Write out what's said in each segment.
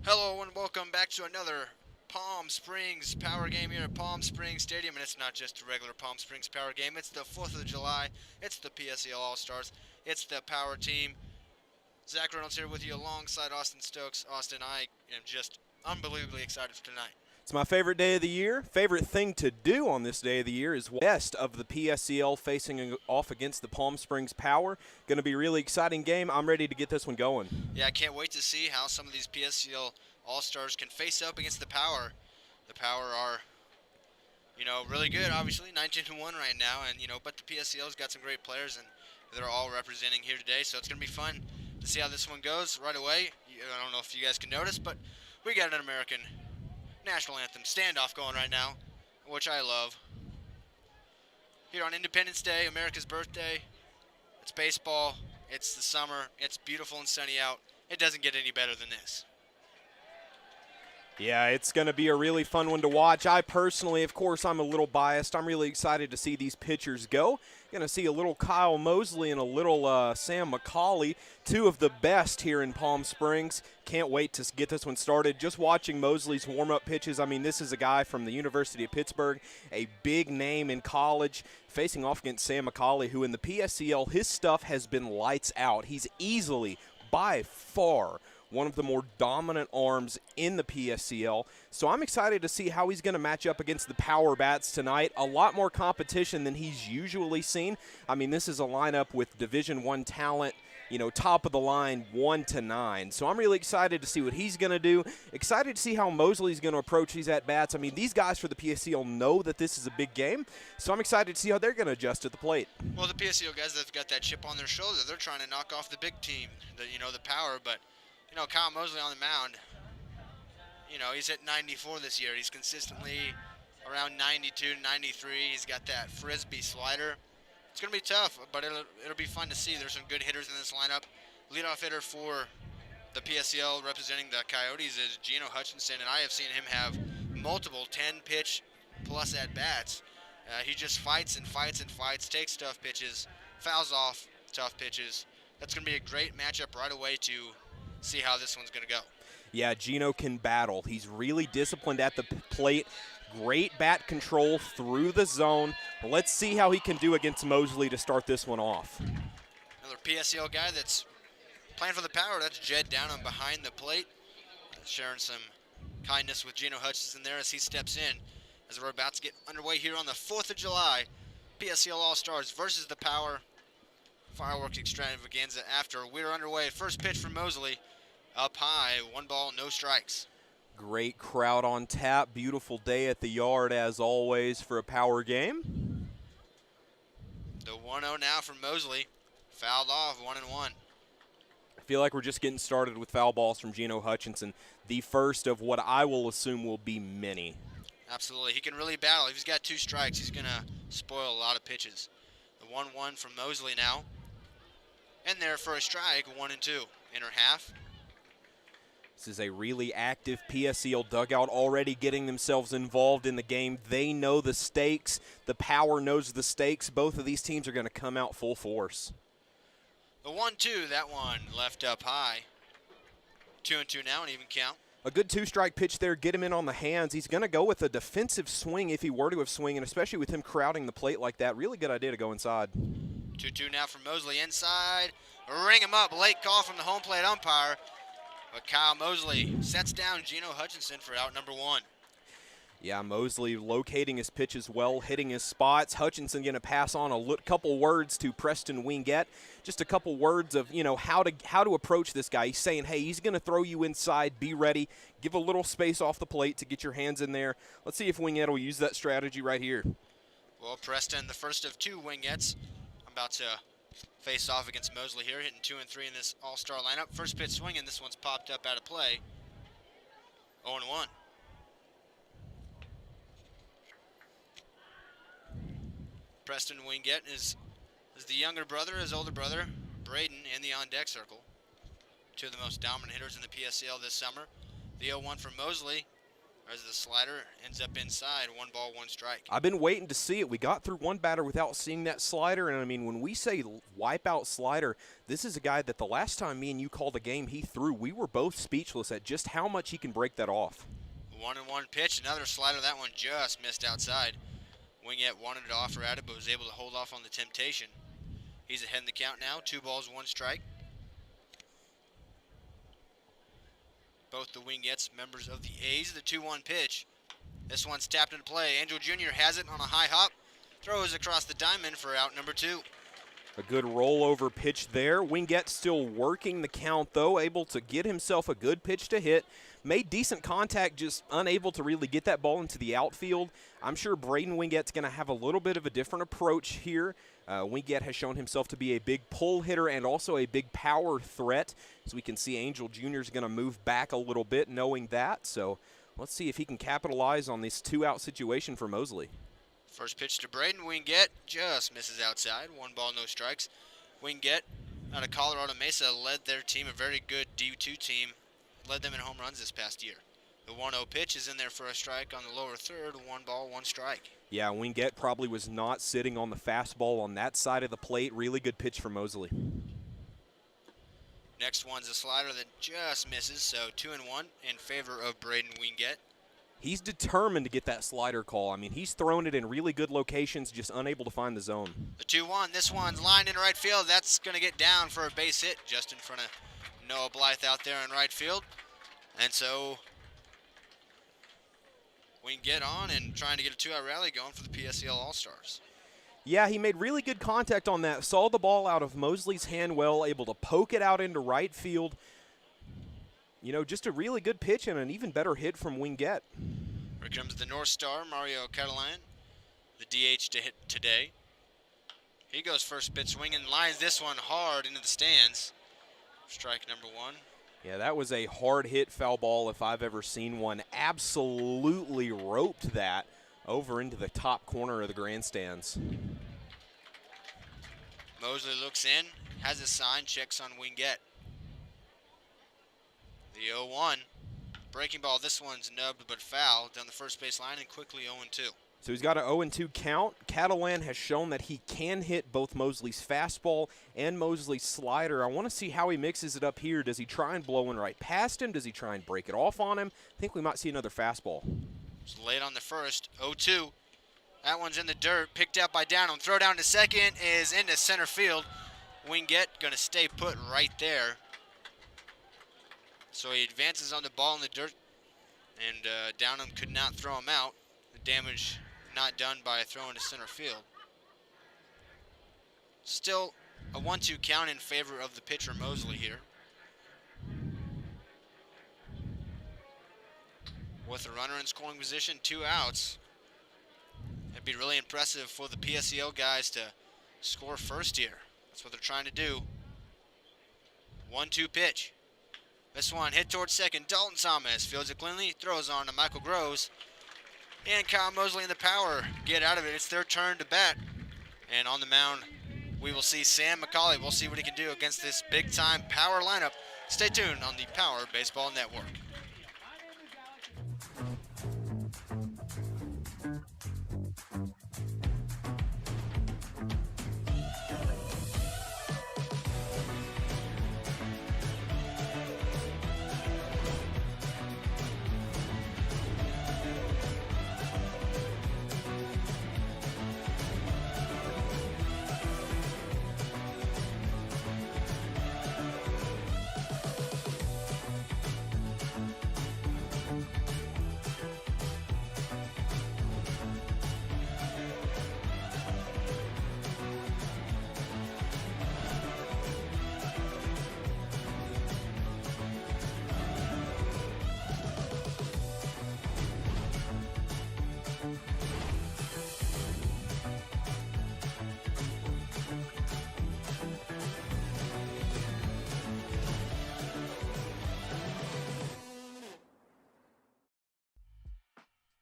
Hello and welcome back to another Palm Springs Power Game here at Palm Springs Stadium. And it's not just a regular Palm Springs Power Game, it's the 4th of July, it's the PSCL All Stars, it's the Power Team. Zach Reynolds here with you alongside Austin Stokes. Austin, I am just unbelievably excited for tonight. It's my favorite day of the year. Favorite thing to do on this day of the year is best of the PSCL facing off against the Palm Springs Power. Going to be a really exciting game. I'm ready to get this one going. Yeah, I can't wait to see how some of these PSCL All-Stars can face up against the Power. The Power are, really good, obviously, 19-1 right now, and but the PSCL's got some great players, and they're all representing here today, so it's going to be fun to see how this one goes right away. I don't know if you guys can notice, but we got an American national anthem standoff going right now, which I love. Here on Independence Day, America's birthday, it's baseball, it's the summer, it's beautiful and sunny out. It doesn't get any better than this. Yeah, it's going to be a really fun one to watch. I personally, of course, I'm a little biased. I'm really excited to see these pitchers go. Going to see a little Kyle Mosley and a little Sam McCauley, two of the best here in Palm Springs. Can't wait to get this one started. Just watching Mosley's warm-up pitches, I mean, this is a guy from the University of Pittsburgh, a big name in college, facing off against Sam McCauley, who in the PSCL, his stuff has been lights out. He's easily, by far, one of the more dominant arms in the PSCL. So I'm excited to see how he's going to match up against the Power Bats tonight. A lot more competition than he's usually seen. I mean, this is a lineup with Division I talent, top of the line 1 to 9. So I'm really excited to see what he's going to do. Excited to see how Mosley's going to approach these at-bats. I mean, these guys for the PSCL know that this is a big game, so I'm excited to see how they're going to adjust at the plate. Well, the PSCL guys, they've got that chip on their shoulder. They're trying to knock off the big team, the Power, but Kyle Mosley on the mound, he's at 94 this year. He's consistently around 92, 93. He's got that frisbee slider. It's going to be tough, but it'll be fun to see. There's some good hitters in this lineup. Leadoff hitter for the PSCL representing the Coyotes is Gino Hutchinson, and I have seen him have multiple 10-pitch plus at-bats. He just fights and fights and fights, takes tough pitches, fouls off tough pitches. That's going to be a great matchup right away to see how this one's going to go. Yeah, Gino can battle. He's really disciplined at the plate. Great bat control through the zone. Let's see how he can do against Mosley to start this one off. Another PSCL guy that's playing for the Power, that's Jed Downham behind the plate. Sharing some kindness with Gino Hutchinson there as he steps in. As we're about to get underway here on the 4th of July, PSCL All Stars versus the Power. Fireworks Extravaganza after we're underway. First pitch from Mosley, up high, 1 ball, no strikes. Great crowd on tap. Beautiful day at the yard as always for a Power game. The 1-0 now from Mosley, fouled off, 1-1. I feel like we're just getting started with foul balls from Gino Hutchinson. The first of what I will assume will be many. Absolutely, he can really battle. If he's got 2 strikes, he's gonna spoil a lot of pitches. The 1-1 from Mosley now. And there for a strike, 1-2, inner half. This is a really active PSCL dugout already getting themselves involved in the game. They know the stakes. The Power knows the stakes. Both of these teams are going to come out full force. The 1-2, that one left up high. 2-2 now, an even count. A good 2-strike pitch there, get him in on the hands. He's going to go with a defensive swing if he were to have swung, and especially with him crowding the plate like that, really good idea to go inside. 2-2 now from Mosley inside. Ring him up. Late call from the home plate umpire. But Kyle Mosley sets down Gino Hutchinson for out number 1. Yeah, Mosley locating his pitches well, hitting his spots. Hutchinson going to pass on a couple words to Preston Wingett. Just a couple words of, how to approach this guy. He's saying, hey, he's going to throw you inside. Be ready. Give a little space off the plate to get your hands in there. Let's see if Wingett will use that strategy right here. Well, Preston, the first of 2 Wingetts, about to face off against Mosley here, hitting 2 and 3 in this all-star lineup. First pitch swinging, this one's popped up out of play. 0-1. Preston Wingett is the younger brother, his older brother, Braden, in the on-deck circle. 2 of the most dominant hitters in the PSCL this summer. The 0-1 from Mosley. As the slider ends up inside, 1-1 strike. I've been waiting to see it. We got through one batter without seeing that slider, and I mean, when we say wipeout slider, this is a guy that the last time me and you called a game he threw, we were both speechless at just how much he can break that off. 1-1 pitch, another slider. That one just missed outside. Wingett wanted to offer at it, but was able to hold off on the temptation. He's ahead in the count now, 2-1 strike. Both the Wingetts, members of the A's. The 2-1 pitch. This one's tapped into play. Angel Jr. has it on a high hop. Throws across the diamond for out number 2. A good rollover pitch there. Wingett still working the count, though, able to get himself a good pitch to hit. Made decent contact, just unable to really get that ball into the outfield. I'm sure Braden Wingett's going to have a little bit of a different approach here. Wingett has shown himself to be a big pull hitter and also a big power threat. As we can see, Angel Jr. is going to move back a little bit knowing that. So let's see if he can capitalize on this 2-out situation for Mosley. First pitch to Braden. Wingett just misses outside. 1 ball, no strikes. Wingett out of Colorado Mesa led their team, a very good D2 team. Led them in home runs this past year. The 1-0 pitch is in there for a strike on the lower third. 1 strike. Yeah, Wingett probably was not sitting on the fastball on that side of the plate. Really good pitch for Mosley. Next one's a slider that just misses, so 2-1 in favor of Braden Wingett. He's determined to get that slider call. I mean, he's thrown it in really good locations, just unable to find the zone. The 2-1, this one's lined into right field. That's going to get down for a base hit just in front of Noah Blythe out there in right field. And so we can get on and trying to get a 2-out rally going for the PSCL All Stars. Yeah, he made really good contact on that. Saw the ball out of Mosley's hand well, able to poke it out into right field. You know, just a really good pitch and an even better hit from Wingett. Here comes the North Star, Mario Catalan, the DH to hit today. He goes first pitch swinging, lines this one hard into the stands. Strike number 1. Yeah, that was a hard hit foul ball if I've ever seen one. Absolutely roped that over into the top corner of the grandstands. Mosley looks in, has a sign, checks on Wingett. The 0-1. Breaking ball, this one's nubbed but foul down the first base line and quickly 0-2. So he's got an 0-2 count. Catalan has shown that he can hit both Mosley's fastball and Mosley's slider. I want to see how he mixes it up here. Does he try and blow one right past him? Does he try and break it off on him? I think we might see another fastball. It's late on the first, 0-2. That one's in the dirt, picked up by Downham. Throw down to second is into center field. Wingett going to stay put right there. So he advances on the ball in the dirt, and Downham could not throw him out. The damage not done by a throw into center field. Still a 1-2 count in favor of the pitcher Mosley here. With a runner in scoring position, 2 outs. It'd be really impressive for the PSCL guys to score first here. That's what they're trying to do. 1-2 pitch. This one hit towards second. Dalton Thomas fields it cleanly, throws on to Michael Groves. And Kyle Mosley and the power get out of it. It's their turn to bat. And on the mound, we will see Sam McCauley. We'll see what he can do against this big-time power lineup. Stay tuned on the Power Baseball Network.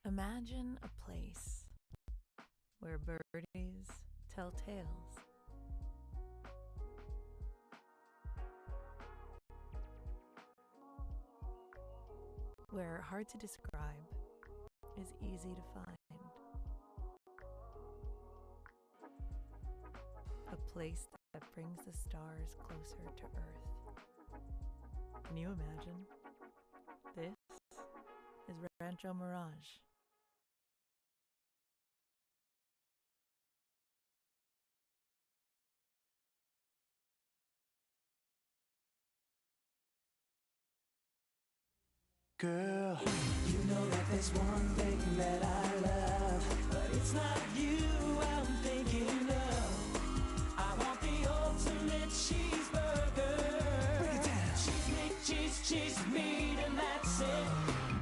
Imagine a place where birdies tell tales, where hard to describe is easy to find. A place that brings the stars closer to Earth. Can you imagine? This is Rancho Mirage. Girl, you know that there's one thing that I love, but it's not you I'm thinking of. I want the ultimate cheeseburger. Break it down. Cheese meat, cheese meat, and that's it.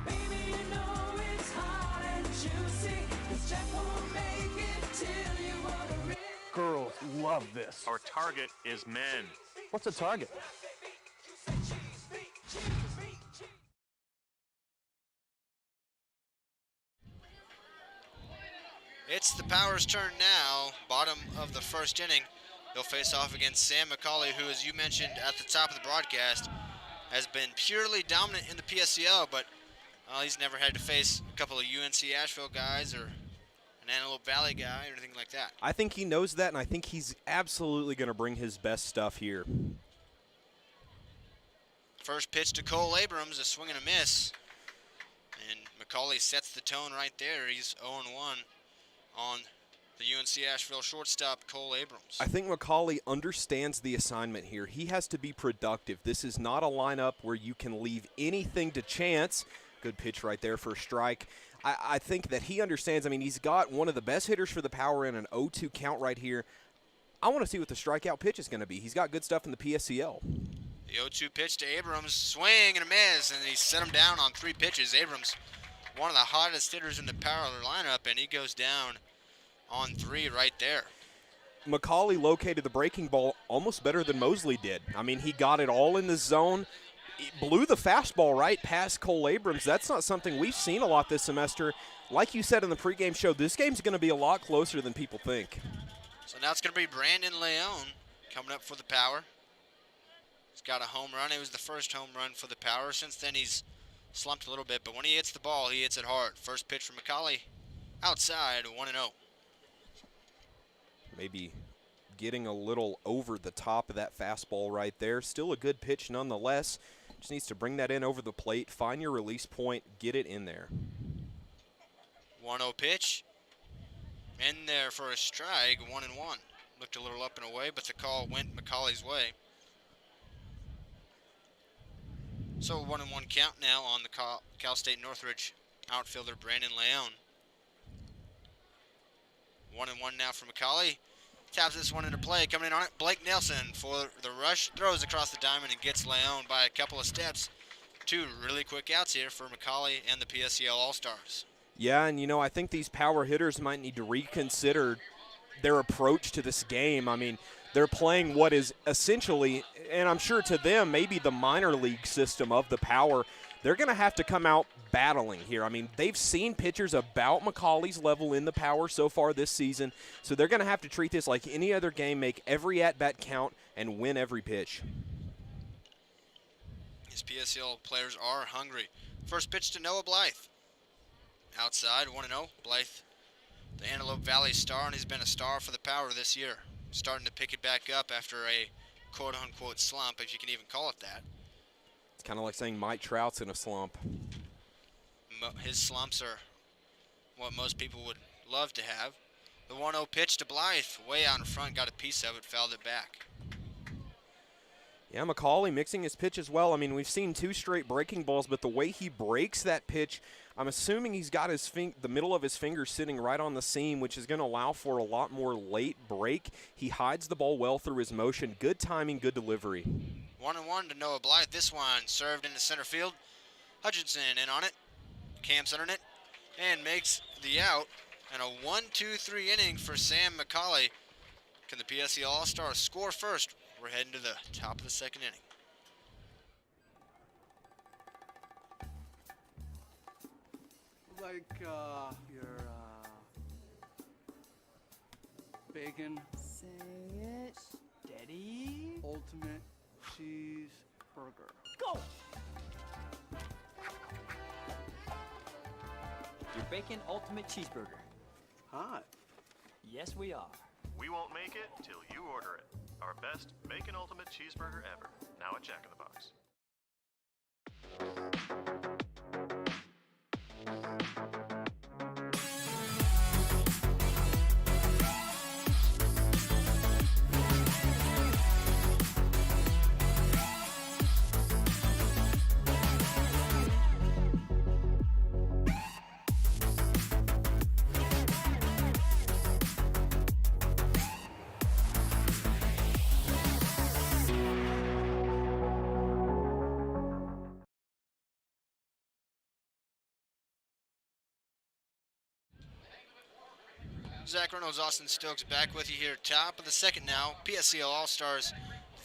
Baby, you know it's hot and juicy. 'Cause Jack won't make it till you order it. Girls love this. Our target is men. What's a target? It's the Power's turn now, bottom of the first inning. They'll face off against Sam McCauley, who, as you mentioned at the top of the broadcast, has been purely dominant in the PSCL, but he's never had to face a couple of UNC Asheville guys or an Antelope Valley guy or anything like that. I think he knows that, and I think he's absolutely going to bring his best stuff here. First pitch to Cole Abrams, a swing and a miss. And McCauley sets the tone right there. He's 0-1 on the UNC Asheville shortstop, Cole Abrams. I think McCauley understands the assignment here. He has to be productive. This is not a lineup where you can leave anything to chance. Good pitch right there for a strike. I think that he understands. I mean, he's got one of the best hitters for the Power in an 0-2 count right here. I want to see what the strikeout pitch is going to be. He's got good stuff in the PSCL. The 0-2 pitch to Abrams, swing and a miss, and he set him down on 3 pitches. Abrams, one of the hottest hitters in the Power lineup, and he goes down on 3 right there. McCauley located the breaking ball almost better than Mosley did. I mean, he got it all in the zone. He blew the fastball right past Cole Abrams. That's not something we've seen a lot this semester. Like you said in the pregame show, this game's going to be a lot closer than people think. So now it's going to be Brandon Leon coming up for the Power. He's got a home run. It was the first home run for the Power. Since then, he's slumped a little bit, but when he hits the ball, he hits it hard. First pitch from McCauley, outside, 1-0. Maybe getting a little over the top of that fastball right there. Still a good pitch nonetheless. Just needs to bring that in over the plate, find your release point, get it in there. 1-0 pitch. In there for a strike, 1-1. Looked a little up and away, but the call went McCauley's way. So 1-1 count now on the Cal State Northridge outfielder Brandon Leon. 1-1 now for McCauley. Taps this one into play. Coming in on it, Blake Nelson for the rush. Throws across the diamond and gets Leon by a couple of steps. 2 really quick outs here for McCauley and the PSCL All Stars. Yeah, and, you know, I think these power hitters might need to reconsider their approach to this game. I mean, they're playing what is essentially, and I'm sure to them, maybe the minor league system of the Power. They're going to have to come out battling here. I mean, they've seen pitchers about McCauley's level in the Power so far this season, so they're going to have to treat this like any other game, make every at-bat count, and win every pitch. These PSCL players are hungry. First pitch to Noah Blythe. Outside, 1-0. Blythe, the Antelope Valley star, and he's been a star for the Power this year. Starting to pick it back up after a quote-unquote slump, if you can even call it that. It's kind of like saying Mike Trout's in a slump. His slumps are what most people would love to have. The 1-0 pitch to Blythe, way out in front, got a piece of it, fouled it back. Yeah, McCauley mixing his pitch as well. I mean, we've seen 2 straight breaking balls, but the way he breaks that pitch, I'm assuming he's got his the middle of his finger sitting right on the seam, which is going to allow for a lot more late break. He hides the ball well through his motion. Good timing, good delivery. 1-1 to Noah Blythe. This one served into center field. Hutchinson in on it. Camps under it and makes the out. And a 1-2-3 inning for Sam McCauley. Can the PSCL All Stars score first? We're heading to the top of the second inning. Like your bacon Say it. Steady. ultimate cheeseburger. Go! Bacon Ultimate Cheeseburger. Hot. Yes, we are. We won't make it till you order it. Our best Bacon Ultimate Cheeseburger ever. Now at Jack in the Box. Zach Reynolds, Austin Stokes back with you here. Top of the second now. PSCL All Stars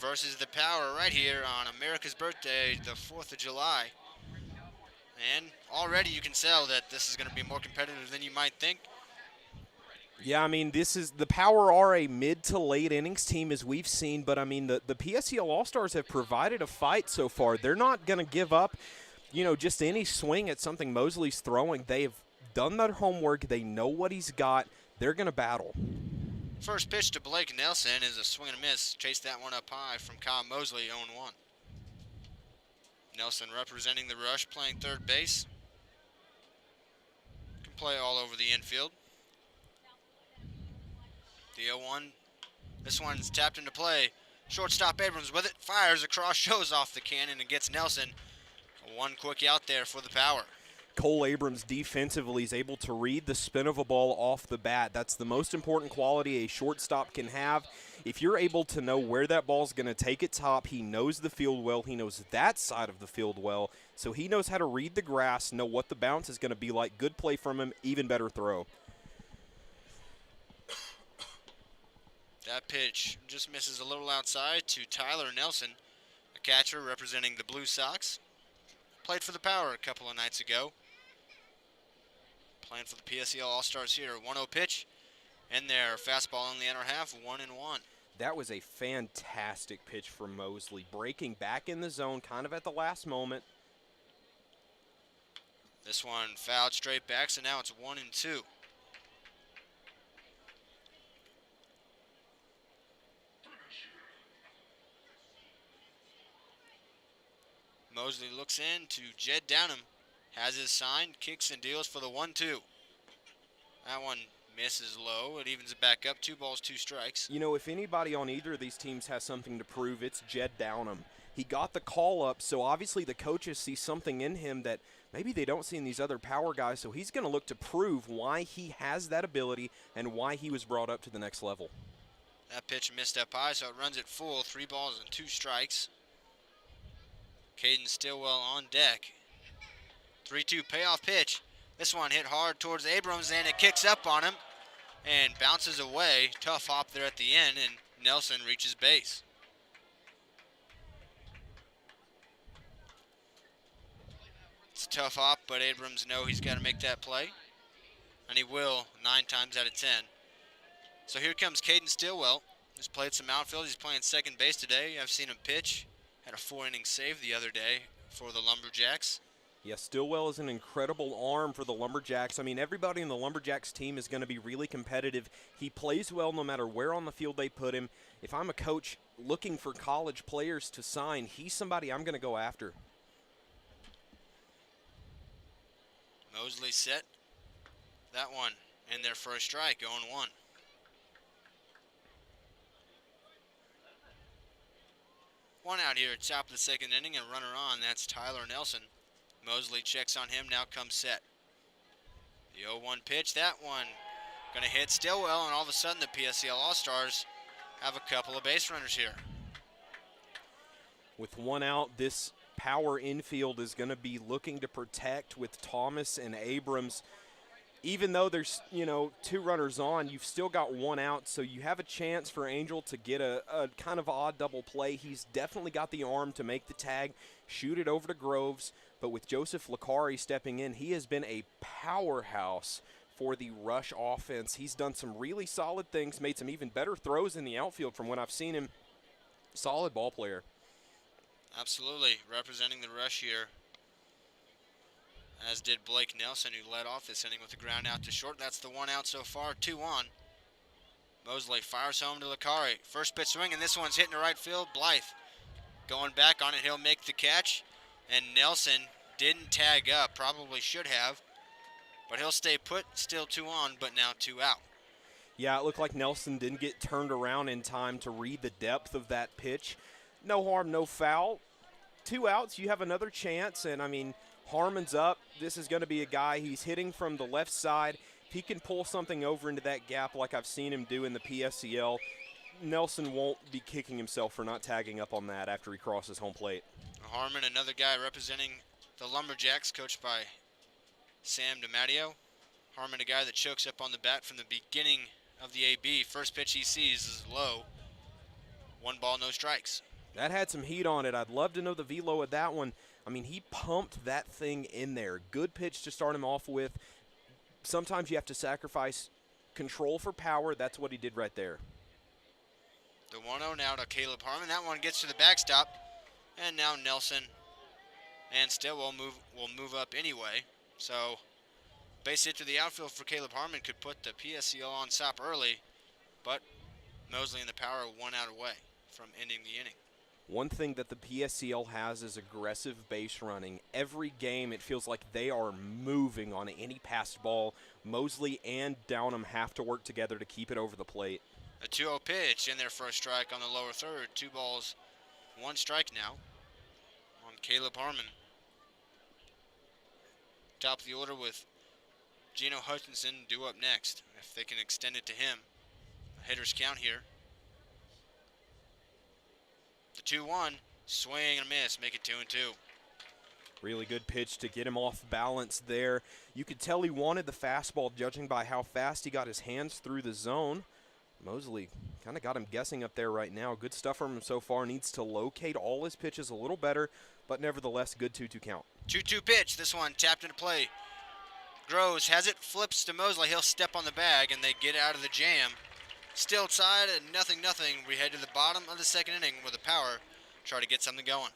versus the Power right here on America's birthday, the 4th of July. And already you can tell that this is going to be more competitive than you might think. Yeah, I mean, the Power are a mid to late innings team as we've seen, but I mean, the PSCL All Stars have provided a fight so far. They're not going to give up, just any swing at something Mosley's throwing. They've done their homework. They know what he's got. They're going to battle. First pitch to Blake Nelson is a swing and a miss. Chased that one up high from Kyle Mosley, 0-1. Nelson representing the rush, playing third base. Can play all over the infield. The 0-1. This one's tapped into play. Shortstop Abrams with it. Fires across, shows off the cannon and gets Nelson. One quick out there for the Power. Cole Abrams defensively is able to read the spin of a ball off the bat. That's the most important quality a shortstop can have. If you're able to know where that ball's going to take its hop, he knows the field well. He knows that side of the field well. So he knows how to read the grass, know what the bounce is going to be like. Good play from him, even better throw. That pitch just misses a little outside to Tyler Nelson, a catcher representing the Blue Sox. Played for the Power a couple of nights ago. Playing for the PSCL All Stars here. 1-0 pitch. In there, fastball in the inner half, 1-1. That was a fantastic pitch from Mosley. Breaking back in the zone kind of at the last moment. This one fouled straight back, so now it's 1-2. Mosley looks in to Jed Downham. Has his sign, kicks and deals for the 1-2. That one misses low. It evens it back up. 2 balls, 2 strikes. If anybody on either of these teams has something to prove, it's Jed Downham. He got the call up, so obviously the coaches see something in him that maybe they don't see in these other Power guys, so he's going to look to prove why he has that ability and why he was brought up to the next level. That pitch missed up high, so it runs it full. 3 balls and 2 strikes. Caden Stillwell on deck. 3-2 payoff pitch. This one hit hard towards Abrams, and it kicks up on him and bounces away. Tough hop there at the end, and Nelson reaches base. It's a tough hop, but Abrams knows he's got to make that play, and he will 9 times out of 10. So here comes Caden Stillwell. He's played some outfield. He's playing second base today. I've seen him pitch. Had a 4-inning save the other day for the Lumberjacks. Yeah, Stillwell is an incredible arm for the Lumberjacks. I mean, everybody in the Lumberjacks team is going to be really competitive. He plays well no matter where on the field they put him. If I'm a coach looking for college players to sign, he's somebody I'm going to go after. Mosley set. That one in there for a strike, 0-1. One out here at top of the second inning, and runner on. That's Tyler Nelson. Mosley checks on him, now comes set. The 0-1 pitch, that one going to hit Stillwell, and all of a sudden the PSCL All Stars have a couple of base runners here. With 1 out, this Power infield is going to be looking to protect with Thomas and Abrams. Even though there's, 2 runners on, you've still got 1 out, so you have a chance for Angel to get a kind of odd double play. He's definitely got the arm to make the tag, shoot it over to Groves, but with Joseph Licari stepping in, he has been a powerhouse for the rush offense. He's done some really solid things, made some even better throws in the outfield from when I've seen him. Solid ball player. Absolutely, representing the rush here. as did Blake Nelson, who led off this inning with a ground out to short. That's the 1 out so far, 2 on. Mosley fires home to Licari. First pitch swing, and this one's hitting the right field. Blythe going back on it. He'll make the catch, and Nelson didn't tag up. Probably should have, but he'll stay put. Still 2 on, but now 2 out. Yeah, it looked like Nelson didn't get turned around in time to read the depth of that pitch. No harm, no foul. 2 outs, you have another chance, and I mean, Harmon's up. This is going to be a guy, he's hitting from the left side. If he can pull something over into that gap like I've seen him do in the PSCL, Nelson won't be kicking himself for not tagging up on that after he crosses home plate. Harmon, another guy representing the Lumberjacks, coached by Sam DiMatteo. Harmon, a guy that chokes up on the bat from the beginning of the AB. First pitch he sees is low. 1 ball, no strikes. That had some heat on it. I'd love to know the velo of that one. I mean, he pumped that thing in there. Good pitch to start him off with. Sometimes you have to sacrifice control for power. That's what he did right there. The 1-0 now to Caleb Harmon. That one gets to the backstop. And now Nelson and Still will move up anyway. So base hit to the outfield for Caleb Harmon could put the PSCL on top early, but Mosley and the Power 1 out away from ending the inning. One thing that the PSCL has is aggressive base running. Every game it feels like they are moving on any passed ball. Mosley and Downham have to work together to keep it over the plate. A 2-0 pitch in their first strike on the lower third. 2 balls, 1 strike now on Caleb Harmon. Top of the order with Gino Hutchinson due up next, if they can extend it to him. A hitter's count here. The 2-1, swing and a miss, make it 2-2. Really good pitch to get him off balance there. You could tell he wanted the fastball, judging by how fast he got his hands through the zone. Mosley kind of got him guessing up there right now. Good stuff from him so far. Needs to locate all his pitches a little better, but nevertheless, good 2-2 count. 2-2 pitch. This one tapped into play. Groves has it, flips to Mosley. He'll step on the bag, and they get out of the jam. Still tied at 0-0. We head to the bottom of the second inning with the Power try to get something going.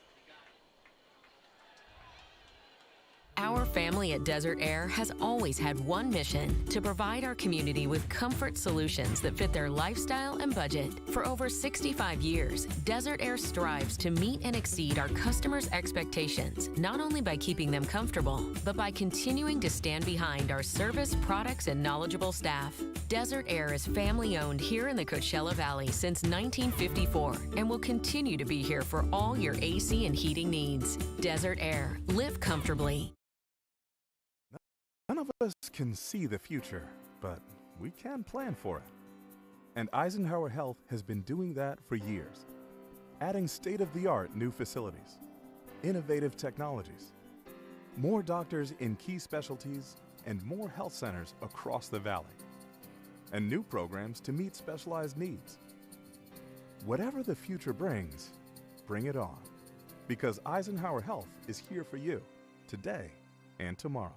Our family at Desert Air has always had one mission: to provide our community with comfort solutions that fit their lifestyle and budget. For over 65 years, Desert Air strives to meet and exceed our customers' expectations, not only by keeping them comfortable, but by continuing to stand behind our service, products, and knowledgeable staff. Desert Air is family-owned here in the Coachella Valley since 1954 and will continue to be here for all your AC and heating needs. Desert Air. Live comfortably. None of us can see the future, but we can plan for it. And Eisenhower Health has been doing that for years, adding state-of-the-art new facilities, innovative technologies, more doctors in key specialties, and more health centers across the valley, and new programs to meet specialized needs. Whatever the future brings, bring it on, because Eisenhower Health is here for you today and tomorrow.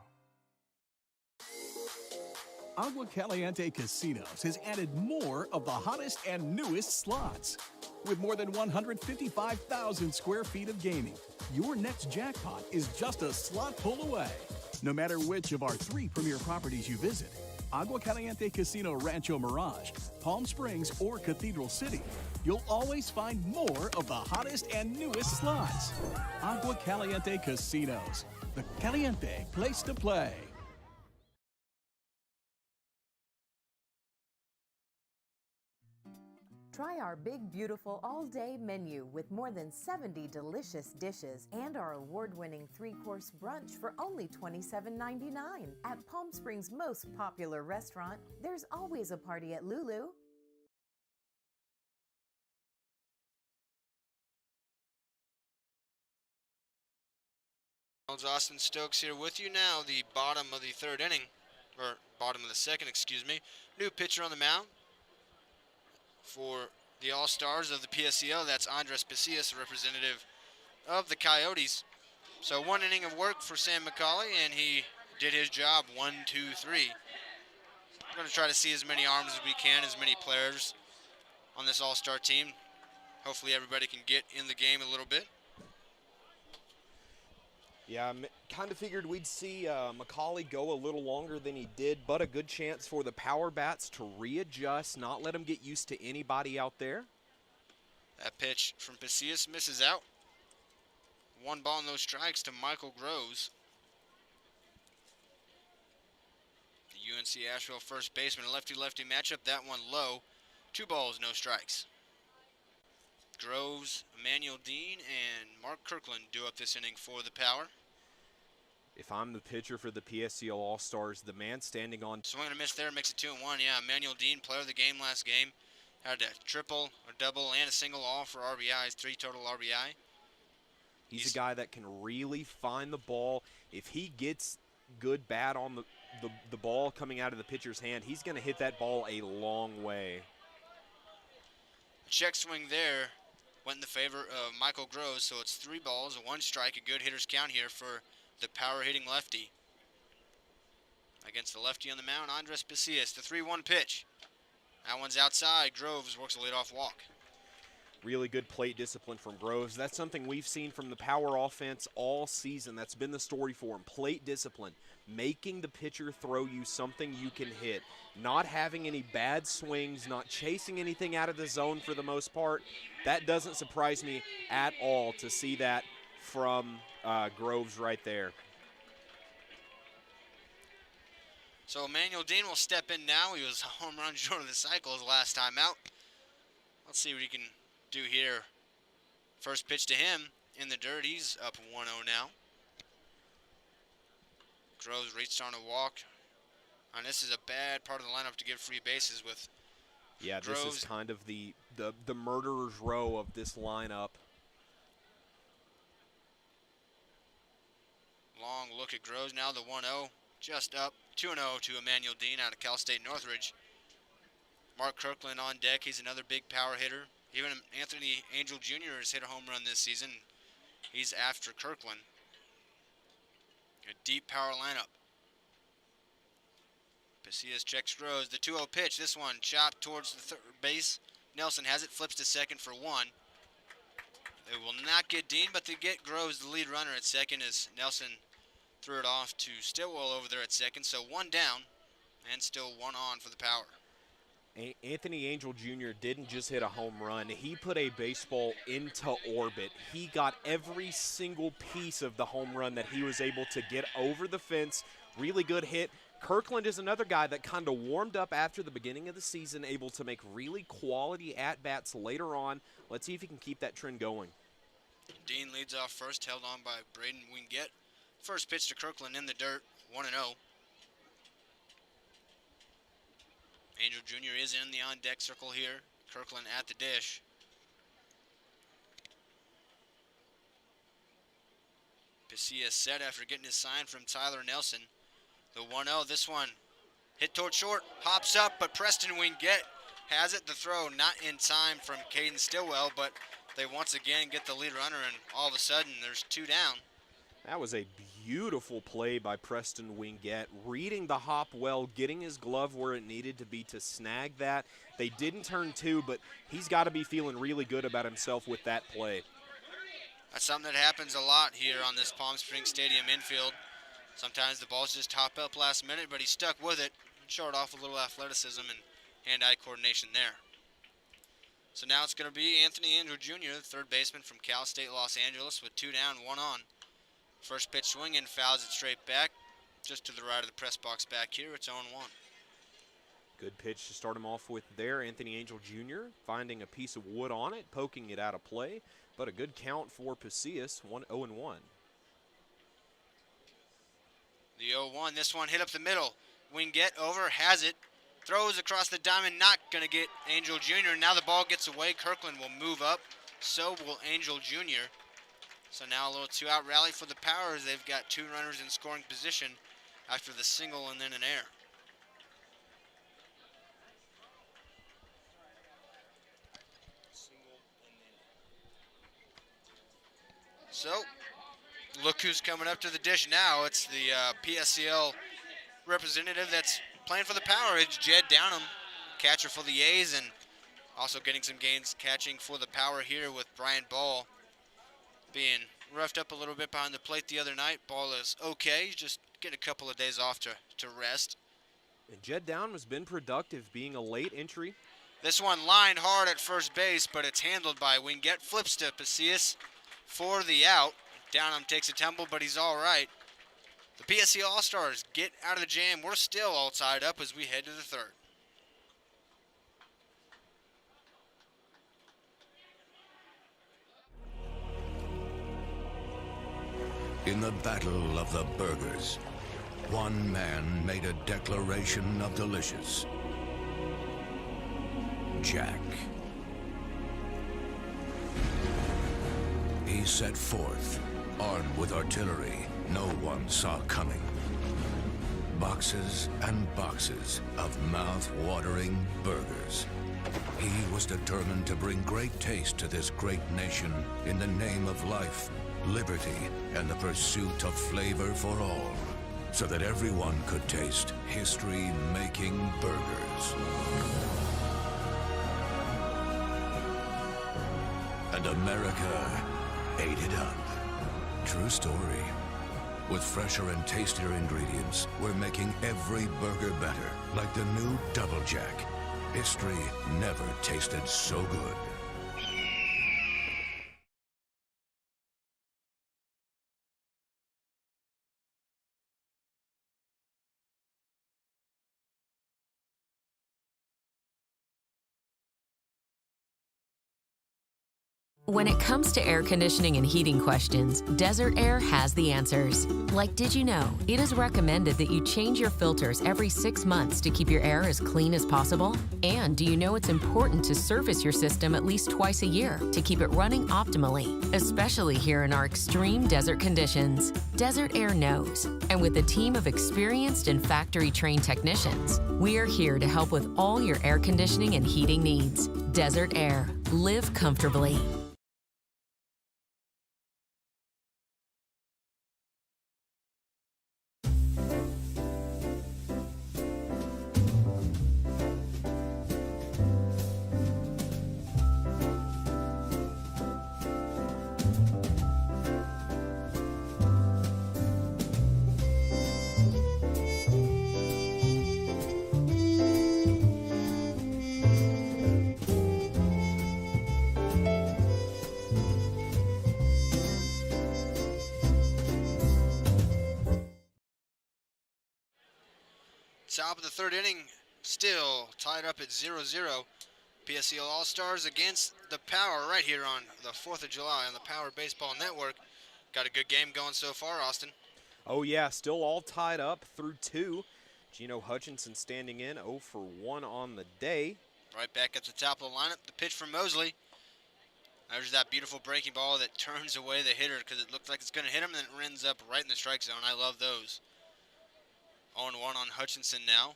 Agua Caliente Casinos has added more of the hottest and newest slots. With more than 155,000 square feet of gaming, your next jackpot is just a slot pull away. No matter which of our 3 premier properties you visit, Agua Caliente Casino Rancho Mirage, Palm Springs, or Cathedral City, you'll always find more of the hottest and newest slots. Agua Caliente Casinos, the caliente place to play. Try our big, beautiful all-day menu with more than 70 delicious dishes and our award-winning 3-course brunch for only $27.99. At Palm Springs' most popular restaurant, there's always a party at Lulu. Austin Stokes here with you now, the bottom of the third inning, or bottom of the second, excuse me. New pitcher on the mound for the All Stars of the PSCL. That's Andres Pasillas, a representative of the Coyotes. So 1 inning of work for Sam McCauley, and he did his job. 1, 2, 3. We're going to try to see as many arms as we can, as many players on this All-Star team. Hopefully everybody can get in the game a little bit. Yeah, kind of figured we'd see Macaulay go a little longer than he did, but a good chance for the power bats to readjust, not let him get used to anybody out there. That pitch from Pasillas misses out. 1 ball, no strikes to Michael Groves. The UNC Asheville first baseman, lefty-lefty matchup. That one low. 2 balls, no strikes. Groves, Emmanuel Dean, and Mark Kirkland do up this inning for the Power. If I'm the pitcher for the PSCL All Stars, the man standing on. Swing and a miss there, makes it 2-1. Yeah, Emmanuel Dean, player of the game last game. Had a triple, a double, and a single, all for RBIs, 3 total RBI. He's a guy that can really find the ball. If he gets good bat on the ball coming out of the pitcher's hand, he's going to hit that ball a long way. Check swing there went in the favor of Michael Groves, so it's 3 balls, 1 strike, a good hitter's count here for the power-hitting lefty. Against the lefty on the mound, Andres Pasillas, the 3-1 pitch. That one's outside. Groves works a leadoff walk. Really good plate discipline from Groves. That's something we've seen from the Power offense all season. That's been the story for him. Plate discipline, making the pitcher throw you something you can hit, not having any bad swings, not chasing anything out of the zone for the most part. That doesn't surprise me at all to see that from Groves right there. So Emmanuel Dean will step in now. He was a home run short of the cycle his last time out. Let's see what he can do here. First pitch to him in the dirt. He's up 1-0 now. Groves reached on a walk. And this is a bad part of the lineup to give free bases with. Yeah, Groves. This is kind of the murderer's row of this lineup. Long look at Groves now, the 1-0. Just up 2-0 to Emmanuel Dean out of Cal State Northridge. Mark Kirkland on deck. He's another big power hitter. Even Anthony Angel Jr. has hit a home run this season. He's after Kirkland. A deep power lineup. Pasillas checks Groves. The 2-0 pitch. This one chopped towards the third base. Nelson has it. Flips to second for 1. They will not get Dean, but they get Groves, the lead runner, at second as Nelson threw it off to Stillwell over there at second. So 1 down and still 1 on for the Power. Anthony Angel Jr. didn't just hit a home run. He put a baseball into orbit. He got every single piece of the home run that he was able to get over the fence. Really good hit. Kirkland is another guy that kind of warmed up after the beginning of the season, able to make really quality at-bats later on. Let's see if he can keep that trend going. Dean leads off first, held on by Braden Wingett. First pitch to Kirkland in the dirt, 1-0. Angel Jr. is in the on-deck circle here. Kirkland at the dish. Pasillas set after getting his sign from Tyler Nelson. The 1-0, this one hit toward short, hops up, but Preston Wingett has it. The throw not in time from Caden Stillwell, but they once again get the lead runner, and all of a sudden there's 2 down. That was a beautiful play by Preston Wingett, reading the hop well, getting his glove where it needed to be to snag that. They didn't turn 2, but he's got to be feeling really good about himself with that play. That's something that happens a lot here on this Palm Springs Stadium infield. Sometimes the balls just top up last minute, but he stuck with it and showed off a little athleticism and hand-eye coordination there. So now it's going to be Anthony Angel Jr., the third baseman from Cal State Los Angeles, with 2 down, 1 on. First pitch swinging, fouls it straight back, just to the right of the press box back here. It's 0-1. Good pitch to start him off with there. Anthony Angel Jr. finding a piece of wood on it, poking it out of play, but a good count for Pasillas, 0-1. The 0-1, this one hit up the middle. Wingett over, has it, throws across the diamond, not going to get Angel Jr. Now the ball gets away. Kirkland will move up, so will Angel Jr. So now a little 2-out rally for the Power as they've got 2 runners in scoring position after the single and then an error. So, look who's coming up to the dish now. It's the PSCL representative that's playing for the Power. It's Jed Downham, catcher for the A's, and also getting some gains catching for the Power here with Brian Ball being roughed up a little bit behind the plate the other night. Ball is okay. Just get a couple of days off to rest. And Jed Down has been productive, being a late entry. This one lined hard at first base, but it's handled by Wingett. Flips to Pasillas for the out. Downham takes a tumble, but he's all right. The PSCL All Stars get out of the jam. We're still all tied up as we head to the third. In the battle of the burgers, one man made a declaration of delicious. Jack. He set forth, armed with artillery no one saw coming. Boxes and boxes of mouth-watering burgers. He was determined to bring great taste to this great nation in the name of life, liberty, and the pursuit of flavor for all, so that everyone could taste history-making burgers. And America ate it up. True story. With fresher and tastier ingredients, we're making every burger better, like the new Double Jack. History never tasted so good. When it comes to air conditioning and heating questions, Desert Air has the answers. Like, did you know it is recommended that you change your filters every 6 months to keep your air as clean as possible? And do you know it's important to service your system at least twice a year to keep it running optimally, especially here in our extreme desert conditions? Desert Air knows, and with a team of experienced and factory-trained technicians, we are here to help with all your air conditioning and heating needs. Desert Air. Live comfortably. Top of the third inning, still tied up at 0-0. PSCL All Stars against the Power right here on the 4th of July on the Power Baseball Network. Got a good game going so far, Austin. Oh, yeah, still all tied up through 2. Gino Hutchinson standing in 0 for 1 on the day. Right back at the top of the lineup, the pitch from Mosley. There's that beautiful breaking ball that turns away the hitter because it looks like it's going to hit him, and then it ends up right in the strike zone. I love those. 0-1 on Hutchinson now.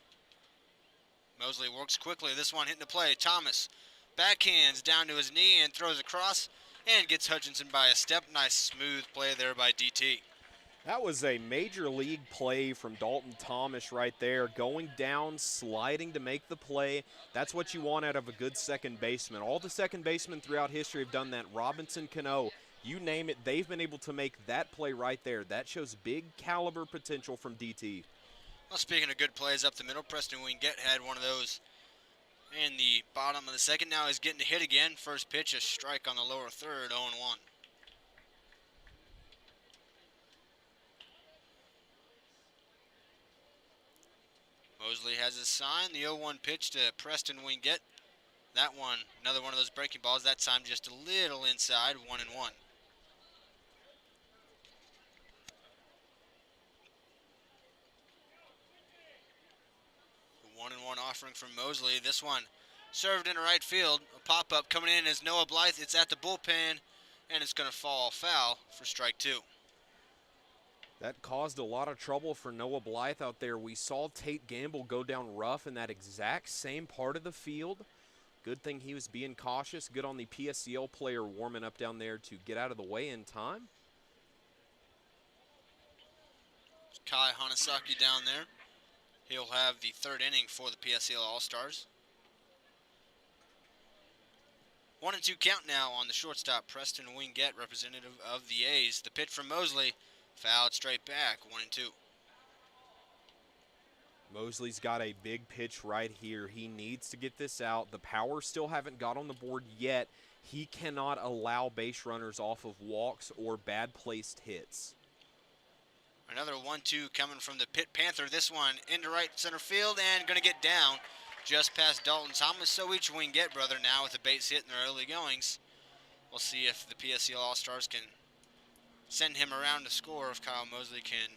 Mosley works quickly. This one hitting the play. Thomas backhands down to his knee and throws across and gets Hutchinson by a step. Nice smooth play there by DT. That was a major league play from Dalton Thomas right there. Going down, sliding to make the play. That's what you want out of a good second baseman. All the second basemen throughout history have done that. Robinson, Cano, you name it, they've been able to make that play right there. That shows big caliber potential from DT. Well, speaking of good plays up the middle, Preston Wingett had one of those in the bottom of the second. Now he's getting to hit again. First pitch, a strike on the lower third, 0-1. Mosley has his sign. The 0-1 pitch to Preston Wingett. That one, another one of those breaking balls. That time just a little inside, 1-1. 1-1 offering from Mosley. This one served into right field. A pop-up coming in as Noah Blythe. It's at the bullpen, and it's going to fall foul for strike 2. That caused a lot of trouble for Noah Blythe out there. We saw Tate Gamble go down rough in that exact same part of the field. Good thing he was being cautious. Good on the PSCL player warming up down there to get out of the way in time. Kai Hanasaki down there. He'll have the third inning for the PSCL All Stars. 1-2 count now on the shortstop, Preston Wingett, representative of the A's. The pitch from Mosley, fouled straight back, 1-2. Mosley's got a big pitch right here. He needs to get this out. The Power still haven't got on the board yet. He cannot allow base runners off of walks or bad placed hits. Another 1-2 coming from the Pitt Panther. This one into right center field and going to get down just past Dalton Thomas. So each Wingett brother now with a base hit in their early goings. We'll see if the PSCL All Stars can send him around to score, if Kyle Mosley can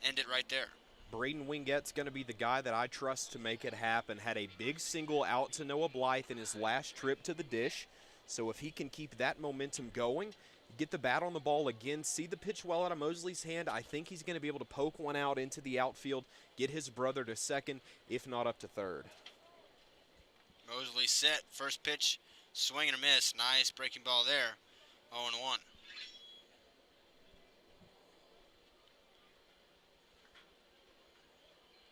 end it right there. Braden Wingett's going to be the guy that I trust to make it happen. Had a big single out to Noah Blythe in his last trip to the dish. So if he can keep that momentum going, get the bat on the ball again, see the pitch well out of Mosley's hand, I think he's going to be able to poke one out into the outfield, get his brother to second, if not up to third. Mosley set, first pitch, swing and a miss. Nice breaking ball there, 0-1.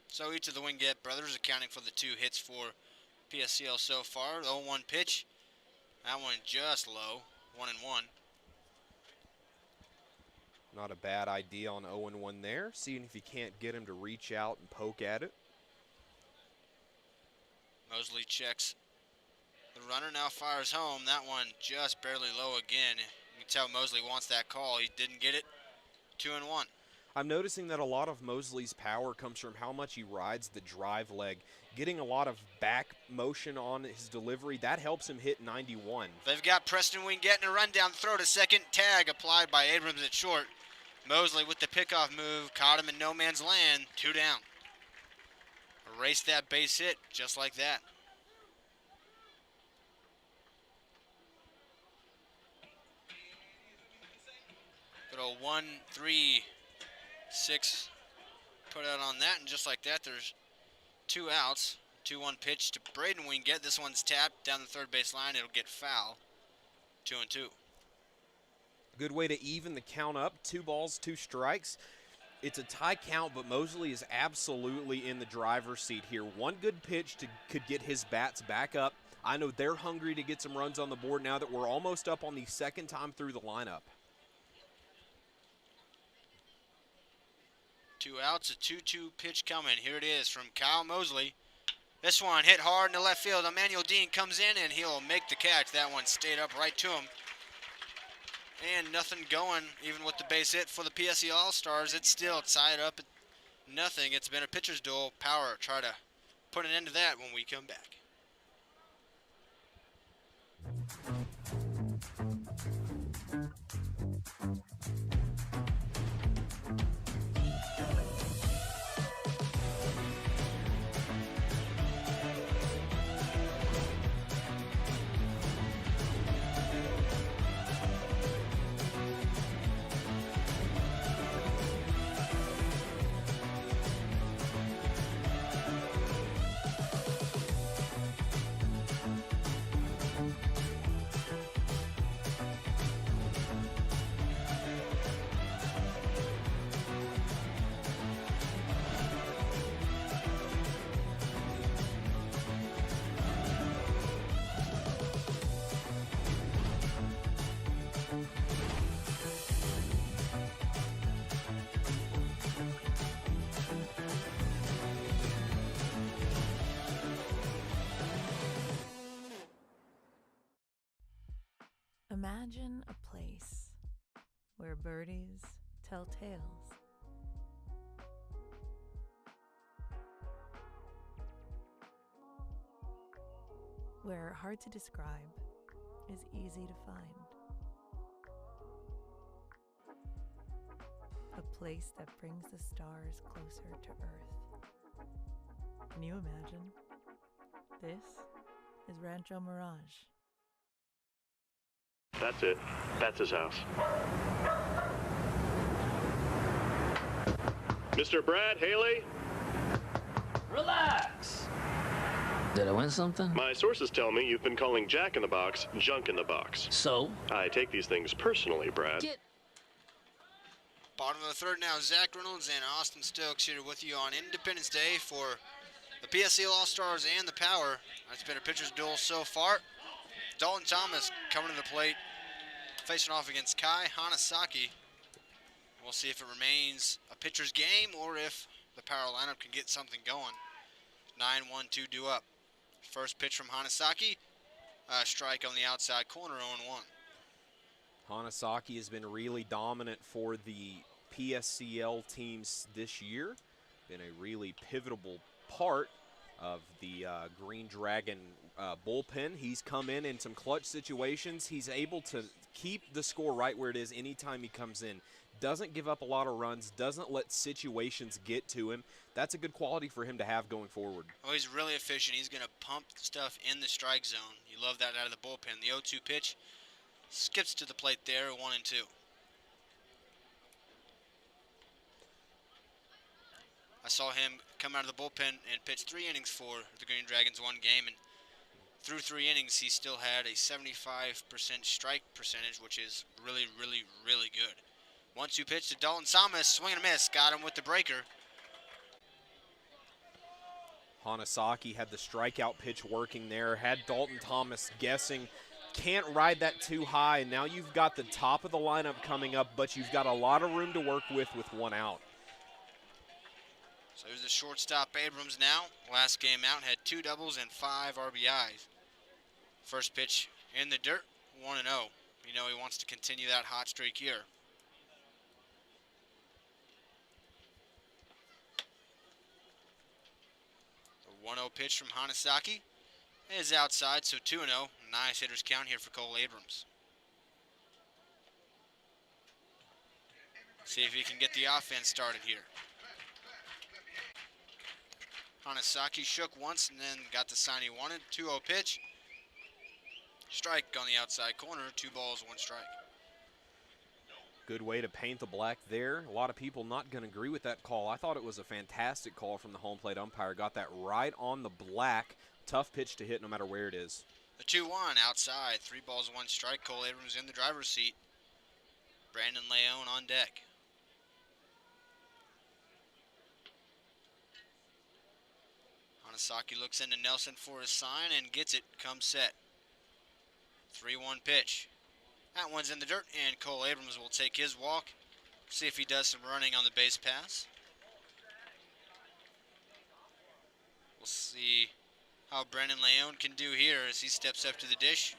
So each of the Wingett brothers accounting for the 2 hits for PSCL so far. The 0-1 pitch, that one just low, 1-1. Not a bad idea on 0-1 there, seeing if you can't get him to reach out and poke at it. Mosley checks the runner, now fires home. That one just barely low again. You can tell Mosley wants that call. He didn't get it, 2-1. I'm noticing that a lot of Mosley's power comes from how much he rides the drive leg. Getting a lot of back motion on his delivery, that helps him hit 91. They've got Preston Wingett in a rundown throw to second. Tag applied by Abrams at short. Mosley with the pickoff move, caught him in no man's land, 2 down. Erased that base hit just like that. Good old 1-3-6 put out on that, and just like that, there's 2 outs. 2-1 pitch to Braden Wingett. This one's tapped down the third base line. It'll get foul. 2-2. Good way to even the count up. 2 balls, 2 strikes. It's a tie count, but Mosley is absolutely in the driver's seat here. One good pitch could get his bats back up. I know they're hungry to get some runs on the board now that we're almost up on the second time through the lineup. 2 outs, a 2-2 pitch coming. Here it is from Kyle Mosley. This one hit hard in the left field. Emmanuel Dean comes in and he'll make the catch. That one stayed up right to him. And nothing going, even with the base hit for the PSCL All Stars. It's still tied up at nothing. It's been a pitcher's duel. Power try to put an end to that when we come back. Imagine a place where birdies tell tales. Where hard to describe is easy to find. A place that brings the stars closer to Earth. Can you imagine? This is Rancho Mirage. That's it. That's his house. Mr. Brad Haley? Relax! Did I win something? My sources tell me you've been calling Jack in the Box junk in the box. So? I take these things personally, Brad. Bottom of the third now, Zach Reynolds and Austin Stokes here with you on Independence Day for the PSCL All Stars and the Power. It's been a pitcher's duel so far. Dalton Thomas coming to the plate, facing off against Kai Hanasaki. We'll see if it remains a pitcher's game or if the power lineup can get something going. 9-1-2 due up. First pitch from Hanasaki, strike on the outside corner, 0-1. Hanasaki has been really dominant for the PSCL teams this year. Been a really pivotal part of the Green Dragon bullpen. He's come in some clutch situations. He's able to keep the score right where it is anytime he comes in. Doesn't give up a lot of runs, doesn't let situations get to him. That's a good quality for him to have going forward. Oh, he's really efficient. He's going to pump stuff in the strike zone. You love that out of the bullpen. The 0-2 pitch skips to the plate there, 1-2. I saw him come out of the bullpen and pitch 3 innings for the Green Dragons one game, and through 3 innings, he still had a 75% strike percentage, which is really, really, really good. 1-2 pitch to Dalton Thomas, swing and a miss, got him with the breaker. Hanasaki had the strikeout pitch working there, had Dalton Thomas guessing. Can't ride that too high. Now you've got the top of the lineup coming up, but you've got a lot of room to work with 1 out. So here's the shortstop Abrams now. Last game out had 2 doubles and 5 RBIs. First pitch in the dirt, 1-0. You know he wants to continue that hot streak here. The 1-0 pitch from Hanasaki is outside, so 2-0. Nice hitter's count here for Cole Abrams. See if he can get the offense started here. Hanasaki shook once and then got the sign he wanted. 2-0 pitch. Strike on the outside corner. 2 balls, 1 strike. Good way to paint the black there. A lot of people not going to agree with that call. I thought it was a fantastic call from the home plate umpire. Got that right on the black. Tough pitch to hit no matter where it is. The 2-1 outside. 3 balls, 1 strike. Cole Abrams in the driver's seat. Brandon Leone on deck. Hanasaki looks into Nelson for his sign and gets it. Comes set. 3-1 pitch. That one's in the dirt, and Cole Abrams will take his walk. See if he does some running on the base pass. We'll see how Brandon Leone can do here as he steps up to the dish.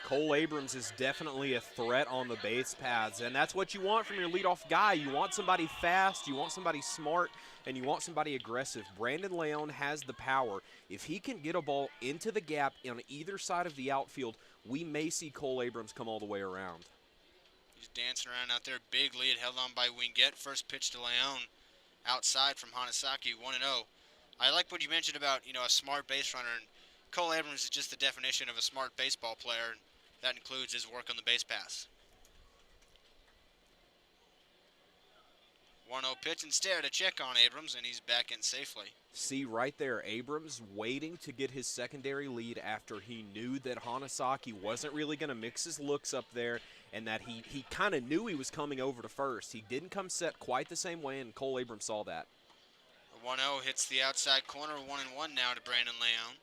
Cole Abrams is definitely a threat on the base paths, and that's what you want from your leadoff guy. You want somebody fast, you want somebody smart, and you want somebody aggressive. Brandon Leone has the power. If he can get a ball into the gap on either side of the outfield, we may see Cole Abrams come all the way around. He's dancing around out there. Big lead held on by Wingett. First pitch to Leone outside from Hanasaki, 1-0. I like what you mentioned about, a smart base runner. And Cole Abrams is just the definition of a smart baseball player. And that includes his work on the base pass. 1-0 pitch instead, a check on Abrams, and he's back in safely. See right there, Abrams waiting to get his secondary lead after he knew that Hanasaki wasn't really going to mix his looks up there, and that he kind of knew he was coming over to first. He didn't come set quite the same way, and Cole Abrams saw that. The 1-0 hits the outside corner, 1-1 now to Brandon Leone.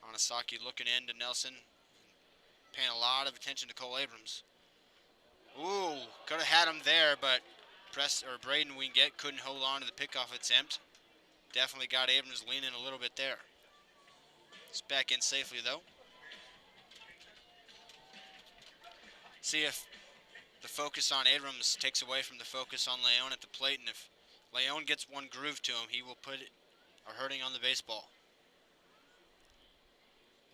Hanasaki looking into Nelson, paying a lot of attention to Cole Abrams. Ooh, could have had him there, but Braden Wingett couldn't hold on to the pickoff attempt. Definitely got Abrams leaning a little bit there. It's back in safely though. See if the focus on Abrams takes away from the focus on Leone at the plate, and if Leone gets one groove to him, he will put it hurting on the baseball.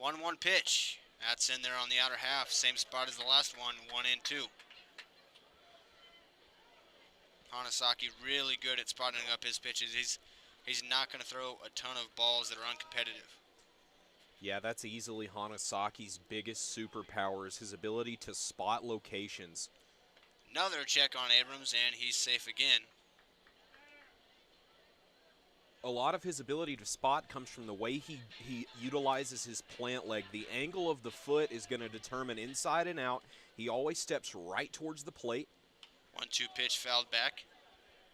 1-1 pitch. That's in there on the outer half. Same spot as the last one. 1-2. Hanasaki really good at spotting up his pitches. He's not going to throw a ton of balls that are uncompetitive. Yeah, that's easily Hanasaki's biggest superpower, is his ability to spot locations. Another check on Abrams, and he's safe again. A lot of his ability to spot comes from the way he utilizes his plant leg. The angle of the foot is going to determine inside and out. He always steps right towards the plate. 1-2 pitch fouled back.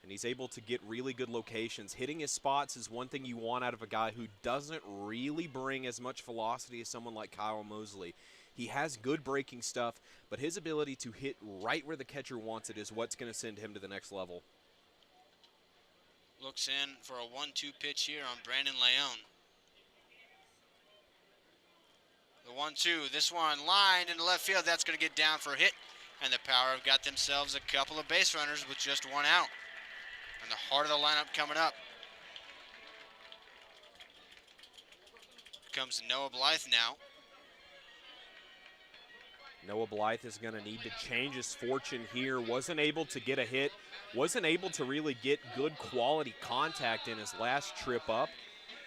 and he's able to get really good locations. Hitting his spots is one thing you want out of a guy who doesn't really bring as much velocity as someone like Kyle Mosley. He has good breaking stuff, but his ability to hit right where the catcher wants it is what's going to send him to the next level. Looks in for a 1-2 pitch here on Brandon Leon. The 1-2, this one lined into left field. That's going to get down for a hit. And the Power have got themselves a couple of base runners with just one out. And the heart of the lineup coming up. Comes Noah Blythe now. Noah Blythe is going to need to change his fortune here. Wasn't able to get a hit. Wasn't able to really get good quality contact in his last trip up.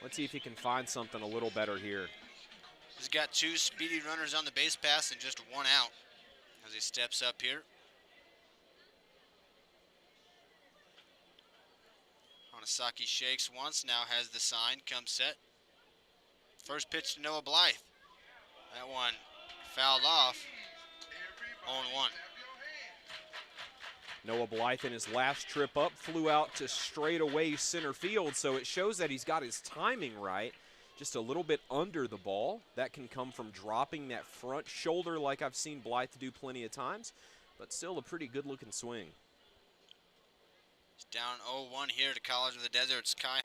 Let's see if he can find something a little better here. He's got 2 speedy runners on the base pass and just one out as he steps up here. Hanasaki shakes once, now has the sign, comes set. First pitch to Noah Blythe. That one fouled off. 0-1. Noah Blythe in his last trip up flew out to straightaway center field, so it shows that he's got his timing right. Just a little bit under the ball. That can come from dropping that front shoulder like I've seen Blythe do plenty of times, but still a pretty good-looking swing. It's down 0-1 here to College of the Desert's Kai.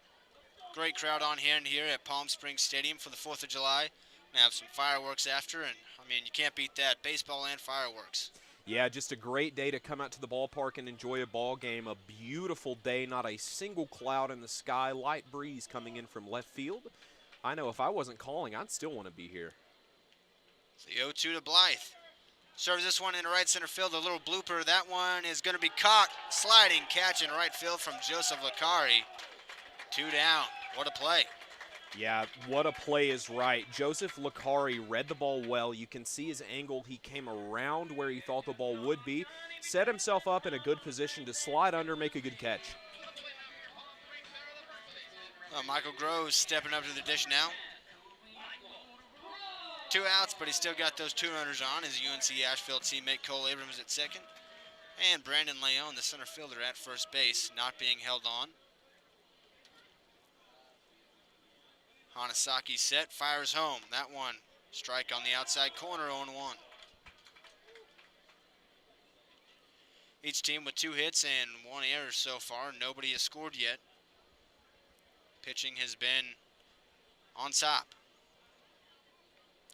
Great crowd on hand here at Palm Springs Stadium for the 4th of July. Gonna have some fireworks after, and I mean, you can't beat that. Baseball and fireworks. Yeah, just a great day to come out to the ballpark and enjoy a ball game. A beautiful day, not a single cloud in the sky, light breeze coming in from left field. I know if I wasn't calling, I'd still want to be here. It's the 0-2 to Blythe. Serves this one into right center field, a little blooper. That one is going to be caught. Sliding catch in right field from Joseph Licari. 2 down. What a play. Yeah, what a play is right. Joseph Licari read the ball well. You can see his angle. He came around where he thought the ball would be, set himself up in a good position to slide under, make a good catch. Michael Groves stepping up to the dish now. 2 outs, but he's still got those 2 runners on. His UNC Asheville teammate Cole Abrams at second. And Brandon Leon, the center fielder, at first base, not being held on. Hanasaki set, fires home. That one, strike on the outside corner, 0-1. Each team with 2 hits and 1 error so far. Nobody has scored yet. Pitching has been on top.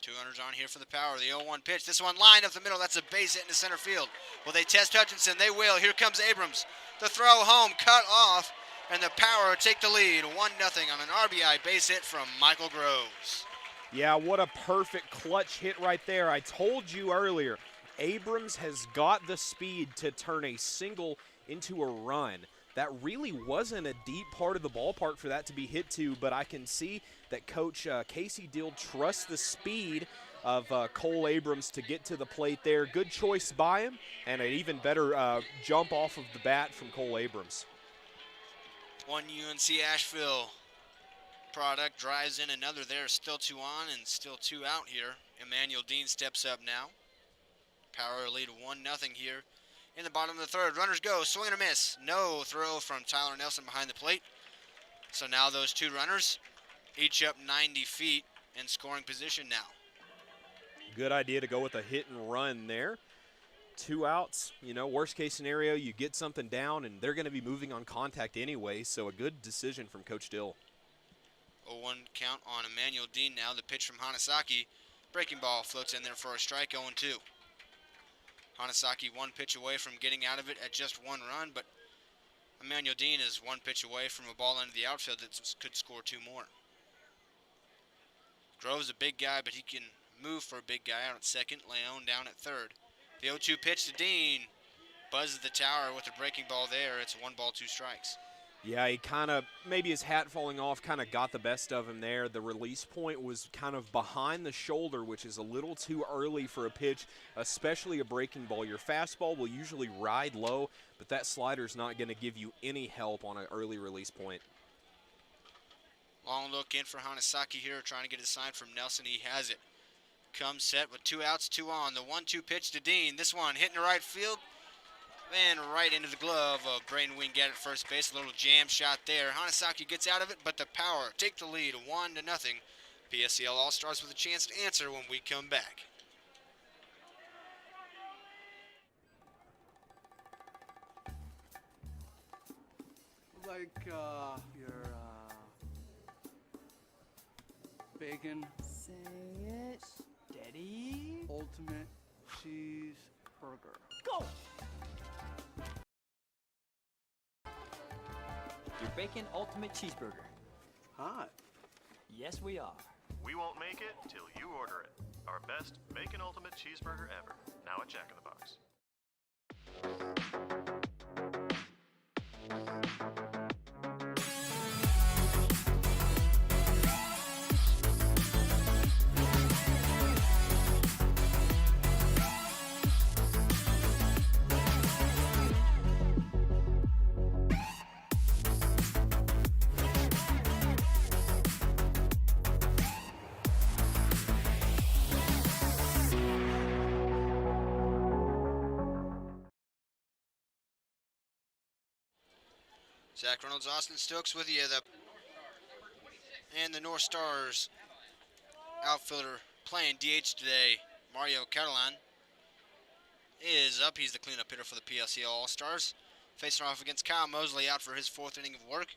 2 runners on here for the Power. The 0-1 pitch. This one lined up the middle. That's a base hit into center field. Will they test Hutchinson? They will. Here comes Abrams. The throw home, cut off, and the Power take the lead. 1-0 on an RBI base hit from Michael Groves. Yeah, what a perfect clutch hit right there. I told you earlier, Abrams has got the speed to turn a single into a run. That really wasn't a deep part of the ballpark for that to be hit to, but I can see that Coach Casey Dill trusts the speed of Cole Abrams to get to the plate there. Good choice by him, and an even better jump off of the bat from Cole Abrams. One UNC Asheville product drives in another there. Still 2 on and still 2 out here. Emmanuel Dean steps up now. Power lead 1-0 here. In the bottom of the 3rd, runners go, swing and a miss. No throw from Tyler Nelson behind the plate. So now those 2 runners, each up 90 feet in scoring position now. Good idea to go with a hit and run there. 2 outs, you know, worst case scenario, you get something down and they're going to be moving on contact anyway, so a good decision from Coach Dill. 0-1 count on Emmanuel Dean now. The pitch from Hanasaki. Breaking ball floats in there for a strike, 0-2. Hanasaki 1 pitch away from getting out of it at just 1 run, but Emmanuel Dean is 1 pitch away from a ball into the outfield that could score 2 more. Grove's a big guy, but he can move for a big guy out at second. Leon down at 3rd. The 0-2 pitch to Dean. Buzzes the tower with a breaking ball there. It's 1 ball, 2 strikes. Yeah, he kind of, maybe his hat falling off kind of got the best of him there. The release point was kind of behind the shoulder, which is a little too early for a pitch, especially a breaking ball. Your fastball will usually ride low, but that slider's not going to give you any help on an early release point. Long look in for Hanasaki here, trying to get a sign from Nelson. He has it. Comes set with 2 outs, 2 on. The 1-2 pitch to Dean. This one hitting the right field. And right into the glove of Braden Wingate at first base. A little jam shot there. Hanasaki gets out of it, but the Power take the lead 1-0. PSCL All Stars with a chance to answer when we come back. Like, your, bacon. Say it. Steady. Ultimate cheeseburger. Go! Your Bacon Ultimate Cheeseburger. Hot. Yes, we are. We won't make it till you order it. Our best Bacon Ultimate Cheeseburger ever. Now at Jack in the Box. Zach Reynolds, Austin Stokes with you. And the North Stars outfielder playing DH today, Mario Catalan, is up. He's the cleanup hitter for the PSCL All Stars. Facing off against Kyle Mosley, out for his 4th inning of work.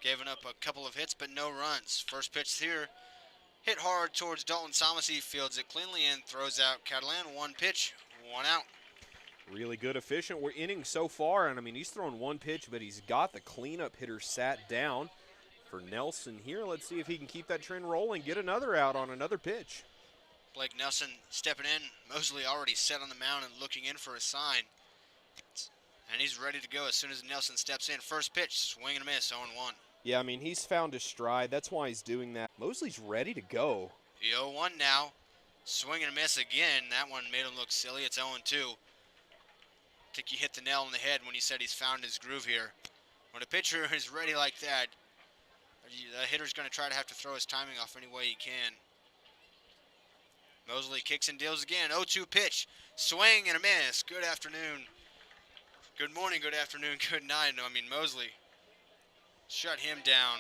Giving up a couple of hits, but no runs. First pitch here, hit hard towards Dalton Thomas. He fields it cleanly and throws out Catalan. 1 pitch, 1 out. Really good, efficient. We're inning so far, and I mean, he's thrown 1 pitch, but he's got the cleanup hitter sat down for Nelson here. Let's see if he can keep that trend rolling, get another out on another pitch. Blake Nelson stepping in. Mosley already set on the mound and looking in for a sign. And he's ready to go as soon as Nelson steps in. First pitch, swing and a miss, 0-1. Yeah, I mean, he's found his stride. That's why he's doing that. Mosley's ready to go. The 0-1 now. Swing and a miss again. That one made him look silly. It's 0-2. I think you hit the nail on the head when you said he's found his groove here. When a pitcher is ready like that, the hitter's going to try to have to throw his timing off any way he can. Mosley kicks and deals again. 0-2 pitch. Swing and a miss. Good afternoon. Good morning, good afternoon, good night. I mean, Mosley shut him down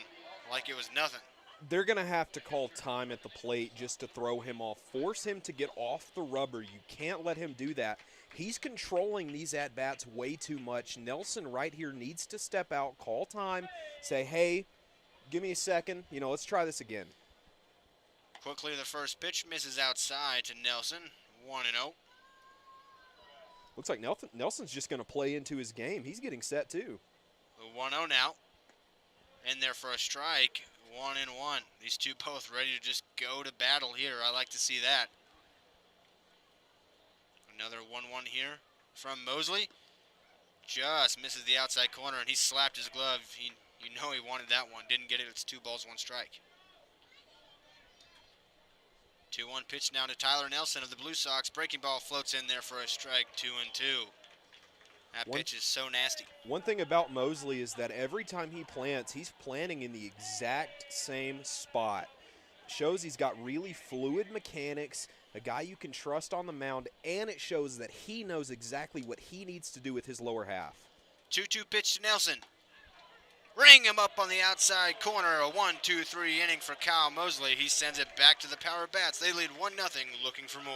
like it was nothing. They're going to have to call time at the plate just to throw him off. Force him to get off the rubber. You can't let him do that. He's controlling these at-bats way too much. Nelson right here needs to step out, call time, say, hey, give me a second. You know, let's try this again. Quickly, the first pitch misses outside to Nelson. 1-0. Looks like Nelson's just going to play into his game. He's getting set, too. The 1-0 now. In there for a strike. 1-1. These two both ready to just go to battle here. I like to see that. Another 1-1 here from Mosley. Just misses the outside corner, and he slapped his glove. You know he wanted that one. Didn't get it. It's 2 balls, 1 strike. 2-1 pitch now to Tyler Nelson of the Blue Sox. Breaking ball floats in there for a strike. 2-2. That pitch is so nasty. One thing about Mosley is that every time he plants, he's planting in the exact same spot. Shows he's got really fluid mechanics, a guy you can trust on the mound, and it shows that he knows exactly what he needs to do with his lower half. 2-2 pitch to Nelson. Ring him up on the outside corner. A 1-2-3 inning for Kyle Mosley. He sends it back to the Power Bats. They lead 1-0, looking for more.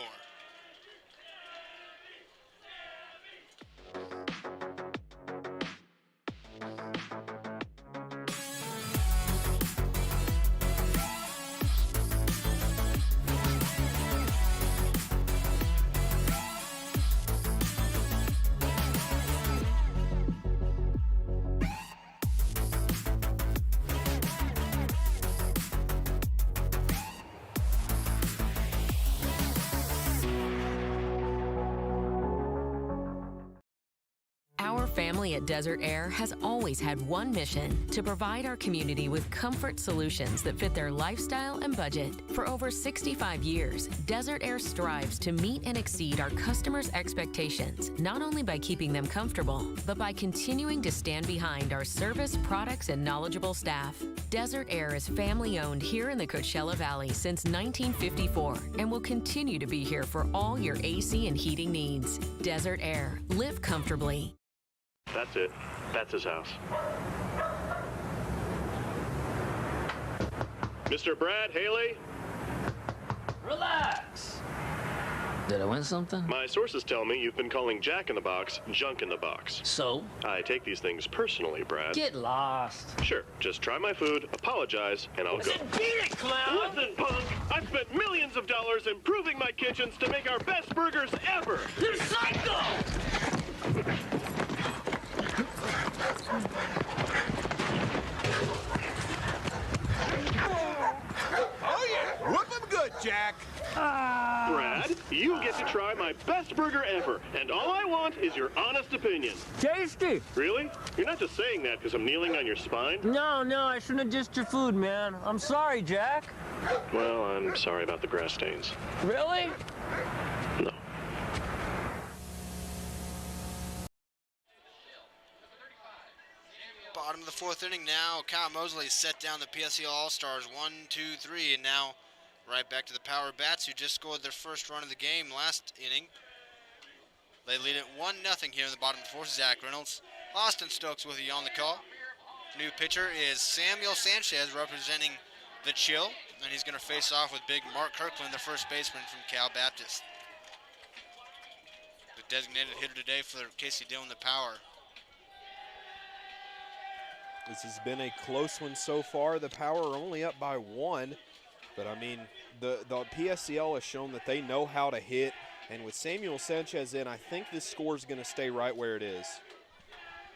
family at Desert Air has always had one mission: to provide our community with comfort solutions that fit their lifestyle and budget. For over 65 years, Desert Air strives to meet and exceed our customers' expectations, not only by keeping them comfortable, but by continuing to stand behind our service, products, and knowledgeable staff. Desert Air is family-owned here in the Coachella Valley since 1954 and will continue to be here for all your AC and heating needs. Desert Air. Live comfortably. That's it. That's his house. Mr. Brad Haley? Relax. Did I win something? My sources tell me you've been calling Jack in the Box junk in the box. So? I take these things personally, Brad. Get lost. Sure, just try my food, apologize, and I'll go. Beat it, clown! Listen, punk! I've spent millions of dollars improving my kitchens to make our best burgers ever! You're psycho! Oh yeah, whoop 'em good, Jack. Brad, you get to try my best burger ever, and all I want is your honest opinion. Tasty! Really? You're not just saying that because I'm kneeling on your spine? No, I shouldn't have dissed your food, man. I'm sorry, Jack. Well, I'm sorry about the grass stains. Really? No. Bottom of the fourth inning now. Kyle Mosley set down the PSCL All Stars 1-2-3, and now right back to the Power Bats, who just scored their first run of the game last inning. They lead it 1-0 here in the bottom of the fourth. Zach Reynolds, Austin Stokes with you on the call. New pitcher is Samuel Sanchez representing the Chill, and he's going to face off with big Mark Kirkland, the first baseman from Cal Baptist. The designated hitter today for Casey Dillon, the Power. This has been a close one so far. The Power are only up by 1. But, I mean, the PSCL has shown that they know how to hit. And with Samuel Sanchez in, I think this score is going to stay right where it is.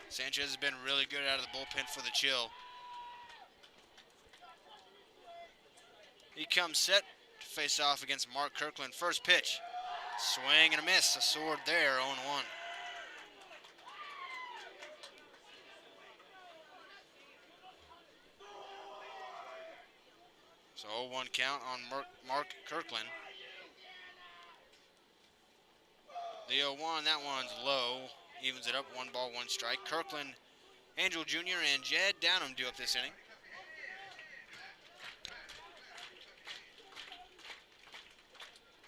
Sanchez has been really good out of the bullpen for the Chill. He comes set to face off against Mark Kirkland. First pitch. Swing and a miss. A sword there, 0-1. So 0-1 count on Mark Kirkland. The 0-1, that one's low. Evens it up, 1 ball, 1 strike. Kirkland, Angel Jr., and Jed Downham do up this inning.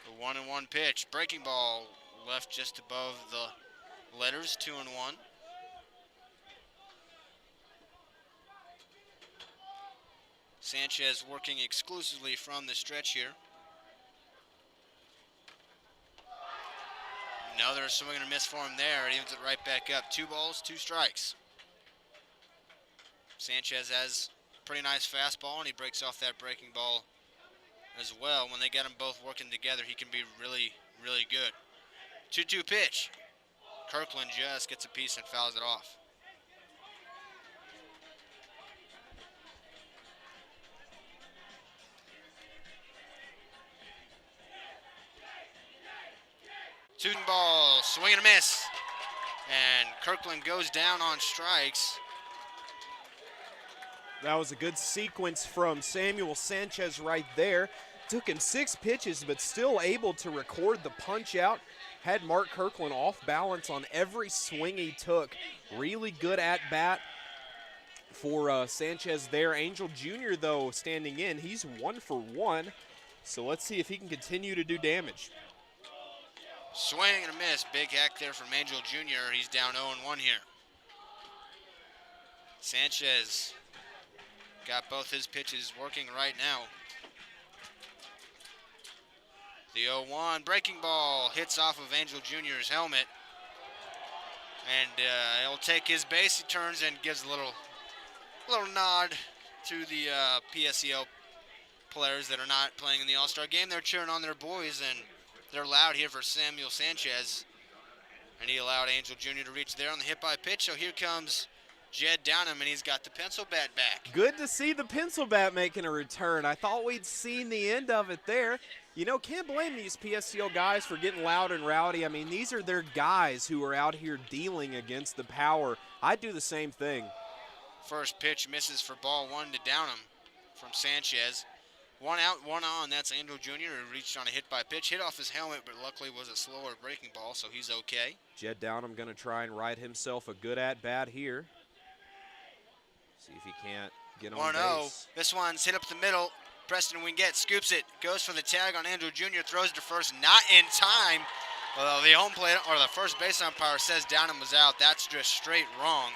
The 1-1 pitch. Breaking ball left just above the letters, 2-1. Sanchez working exclusively from the stretch here. Another swing and a miss for him there. It evens it right back up. 2 balls, 2 strikes. Sanchez has a pretty nice fastball, and he breaks off that breaking ball as well. When they get them both working together, he can be really, really good. 2-2 pitch. Kirkland just gets a piece and fouls it off. Two ball, swing and a miss. And Kirkland goes down on strikes. That was a good sequence from Samuel Sanchez right there. Took him 6 pitches, but still able to record the punch out. Had Mark Kirkland off balance on every swing he took. Really good at bat for Sanchez there. Angel Jr., though, standing in. He's 1 for 1. So let's see if he can continue to do damage. Swing and a miss. Big hack there from Angel Jr. He's down 0-1 here. Sanchez got both his pitches working right now. The 0-1 breaking ball hits off of Angel Jr.'s helmet. And he'll take his base. He turns and gives a little nod to the PSCL players that are not playing in the All-Star game. They're cheering on their boys, and they're loud here for Samuel Sanchez. And he allowed Angel Jr. to reach there on the hit by pitch. So here comes Jed Downham, and he's got the pencil bat back. Good to see the pencil bat making a return. I thought we'd seen the end of it there. You know, can't blame these PSCL guys for getting loud and rowdy. I mean, these are their guys who are out here dealing against the power. I'd do the same thing. First pitch misses for ball one to Downham from Sanchez. One out, one on. That's Andrew Jr. who reached on a hit by pitch. Hit off his helmet, but luckily was a slower breaking ball, so he's okay. Jed Downham going to try and write himself a good at-bat here. See if he can't get on 1-0. base. This one's hit up the middle. Preston Wingett scoops it. Goes for the tag on Andrew Jr. Throws to first. Not in time. Well, the home plate or the first base umpire says Downham was out. That's just straight wrong.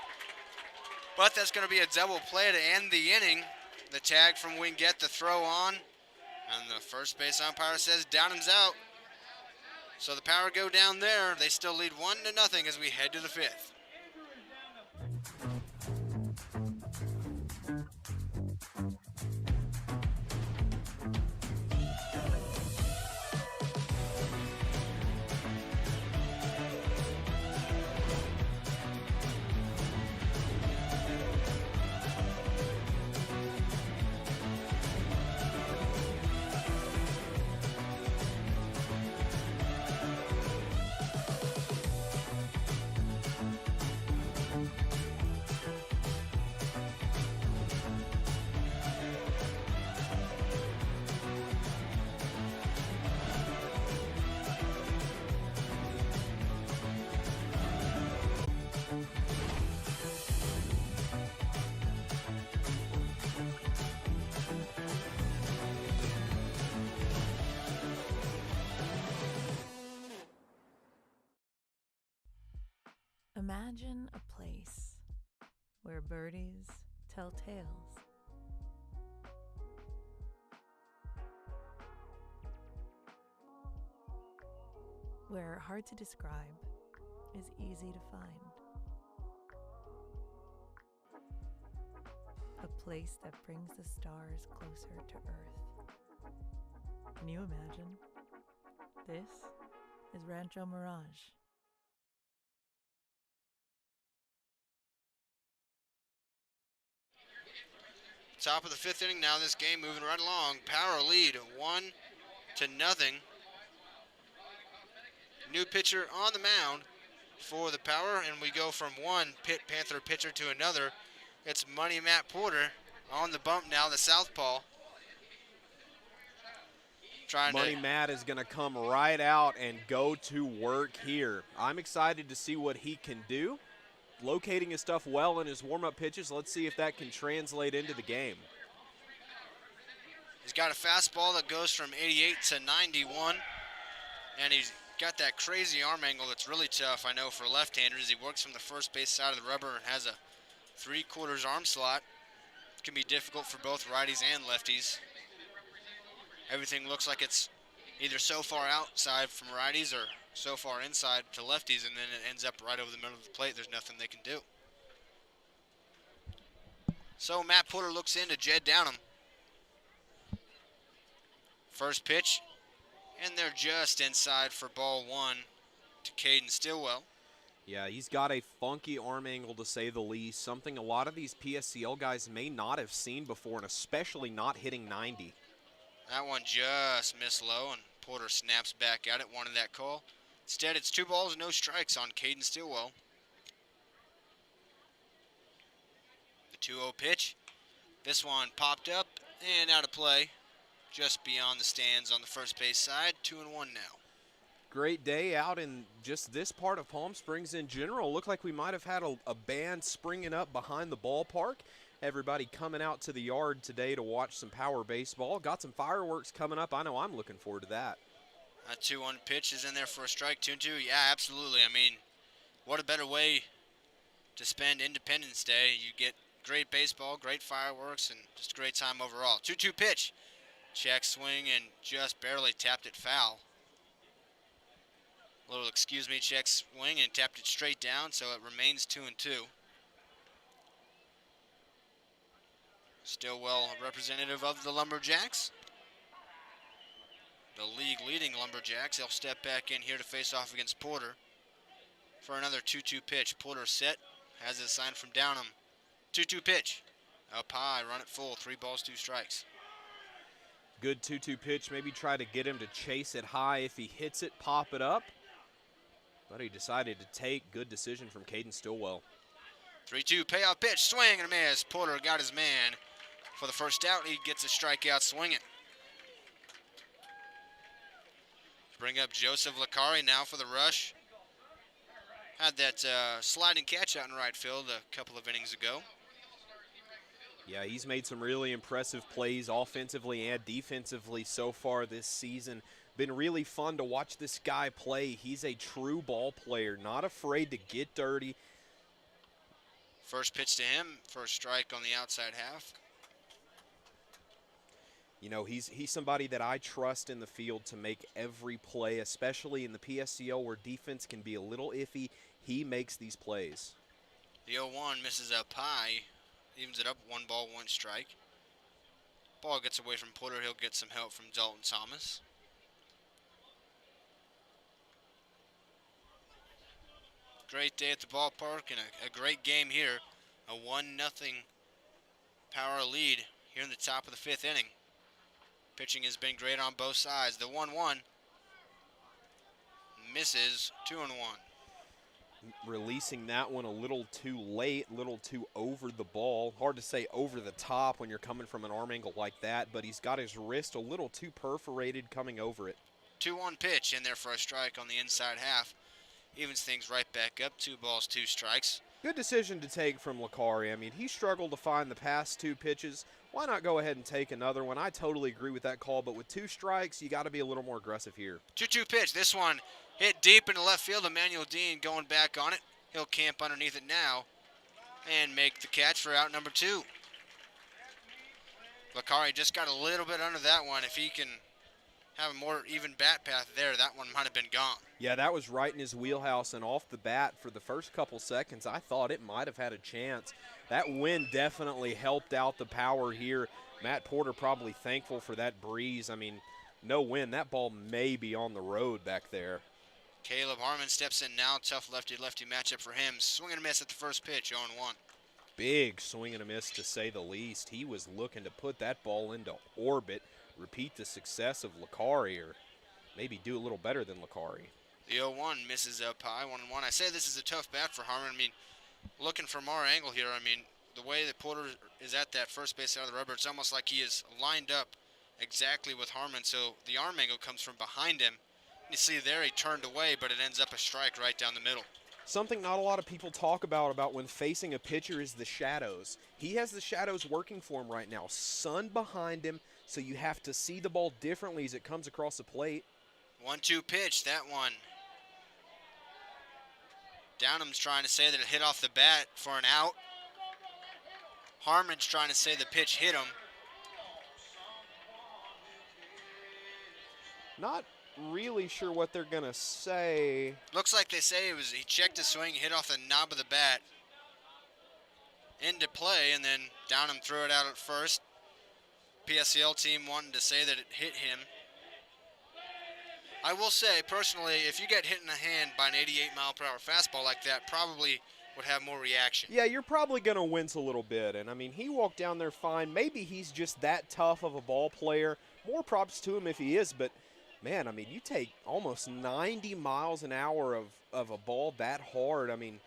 But that's going to be a double play to end the inning. The tag from Wingett, the throw on. And the first base umpire says Downham's out. So the Power go down there. They still lead 1-0 as we head to the fifth. Imagine a place where birdies tell tales. Where hard to describe is easy to find. A place that brings the stars closer to Earth. Can you imagine? This is Rancho Mirage. Top of the fifth inning now. This game moving right along. Power lead 1-0. New pitcher on the mound for the Power, and we go from one Pitt Panther pitcher to another. It's Money Matt Porter on the bump now, the southpaw. Money Matt is going to come right out and go to work here. I'm excited to see what he can do. Locating his stuff well in his warm-up pitches. Let's see if that can translate into the game. He's got a fastball that goes from 88 to 91, and he's got that crazy arm angle that's really tough, I know, for left-handers. He works from the first base side of the rubber and has a 3/4 arm slot. It can be difficult for both righties and lefties. Everything looks like it's either so far outside from righties or so far inside to lefties, and then it ends up right over the middle of the plate. There's nothing they can do. So Matt Porter looks into Jed Downham. First pitch, and they're just inside for ball one to Caden Stillwell. Yeah, he's got a funky arm angle to say the least, something a lot of these PSCL guys may not have seen before, and especially not hitting 90. That one just missed low, and Porter snaps back at it, wanted that call. Instead, it's 2 balls, no strikes on Caden Stillwell. The 2-0 pitch. This one popped up and out of play. Just beyond the stands on the first base side. 2-1 now. Great day out in just this part of Palm Springs in general. Looked like we might have had a band springing up behind the ballpark. Everybody coming out to the yard today to watch some Power baseball. Got some fireworks coming up. I know I'm looking forward to that. A 2-1 pitch is in there for a strike. 2-2. Yeah, absolutely. I mean, what a better way to spend Independence Day. You get great baseball, great fireworks, and just a great time overall. 2-2 pitch. Check swing and just barely tapped it foul. Little excuse me, check swing and tapped it straight down, so it remains 2-2. Stillwell, representative of the Lumberjacks. The league-leading Lumberjacks. They'll step back in here to face off against Porter for another 2-2 pitch. Porter set, has his sign from Downham. 2-2 pitch. Up high, run it full. 3 balls, 2 strikes. Good 2-2 pitch. Maybe try to get him to chase it high. If he hits it, pop it up. But he decided to take. Good decision from Caden Stillwell. 3-2 payoff pitch. Swing and a miss. Porter got his man for the first out. He gets a strikeout swinging. Bring up Joseph Licari now for the rush. Had that sliding catch out in right field a couple of innings ago. Yeah, he's made some really impressive plays offensively and defensively so far this season. Been really fun to watch this guy play. He's a true ball player, not afraid to get dirty. First pitch to him, first strike on the outside half. You know, he's somebody that I trust in the field to make every play, especially in the PSCL where defense can be a little iffy. He makes these plays. The 0-1 misses up high, evens it up, 1 ball, 1 strike. Ball gets away from Porter. He'll get some help from Dalton Thomas. Great day at the ballpark and a great game here. A 1-0 power lead here in the top of the 5th inning. Pitching has been great on both sides. The 1-1 misses, 2-1. Releasing that one a little too late, a little too over the ball. Hard to say over the top when you're coming from an arm angle like that, but he's got his wrist a little too perforated coming over it. 2-1 pitch in there for a strike on the inside half. Evens things right back up, 2 balls, 2 strikes. Good decision to take from Licari. I mean, he struggled to find the past 2 pitches. Why not go ahead and take another one? I totally agree with that call, but with 2 strikes, you got to be a little more aggressive here. 2-2 pitch. This one hit deep into left field. Emmanuel Dean going back on it. He'll camp underneath it now and make the catch for out number 2. Licari just got a little bit under that one. If he can have a more even bat path there, that one might have been gone. Yeah, that was right in his wheelhouse, and off the bat for the first couple seconds, I thought it might have had a chance. That wind definitely helped out the power here. Matt Porter probably thankful for that breeze. I mean, no wind. That ball may be on the road back there. Caleb Harmon steps in now. Tough lefty-lefty matchup for him. Swing and a miss at the first pitch, 0-1. Big swing and a miss, to say the least. He was looking to put that ball into orbit, repeat the success of Licari, or maybe do a little better than Licari. The 0-1 misses up high, 1-1. I say this is a tough bat for Harmon. I mean, looking from our angle here, I mean, the way that Porter is at that first base out of the rubber, it's almost like he is lined up exactly with Harmon, so the arm angle comes from behind him. You see there he turned away, but it ends up a strike right down the middle. Something not a lot of people talk about when facing a pitcher is the shadows. He has the shadows working for him right now. Sun behind him, so you have to see the ball differently as it comes across the plate. 1-2 pitch, that one. Downham's trying to say that it hit off the bat for an out. Harmon's trying to say the pitch hit him. Not really sure what they're going to say. Looks like they say he checked his swing, hit off the knob of the bat into play, and then Downham threw it out at first. PSCL team wanting to say that it hit him. I will say, personally, if you get hit in the hand by an 88-mile-per-hour fastball like that, probably would have more reaction. Yeah, you're probably going to wince a little bit. And, I mean, he walked down there fine. Maybe he's just that tough of a ball player. More props to him if he is. But, man, I mean, you take almost 90 miles an hour of a ball that hard. I mean,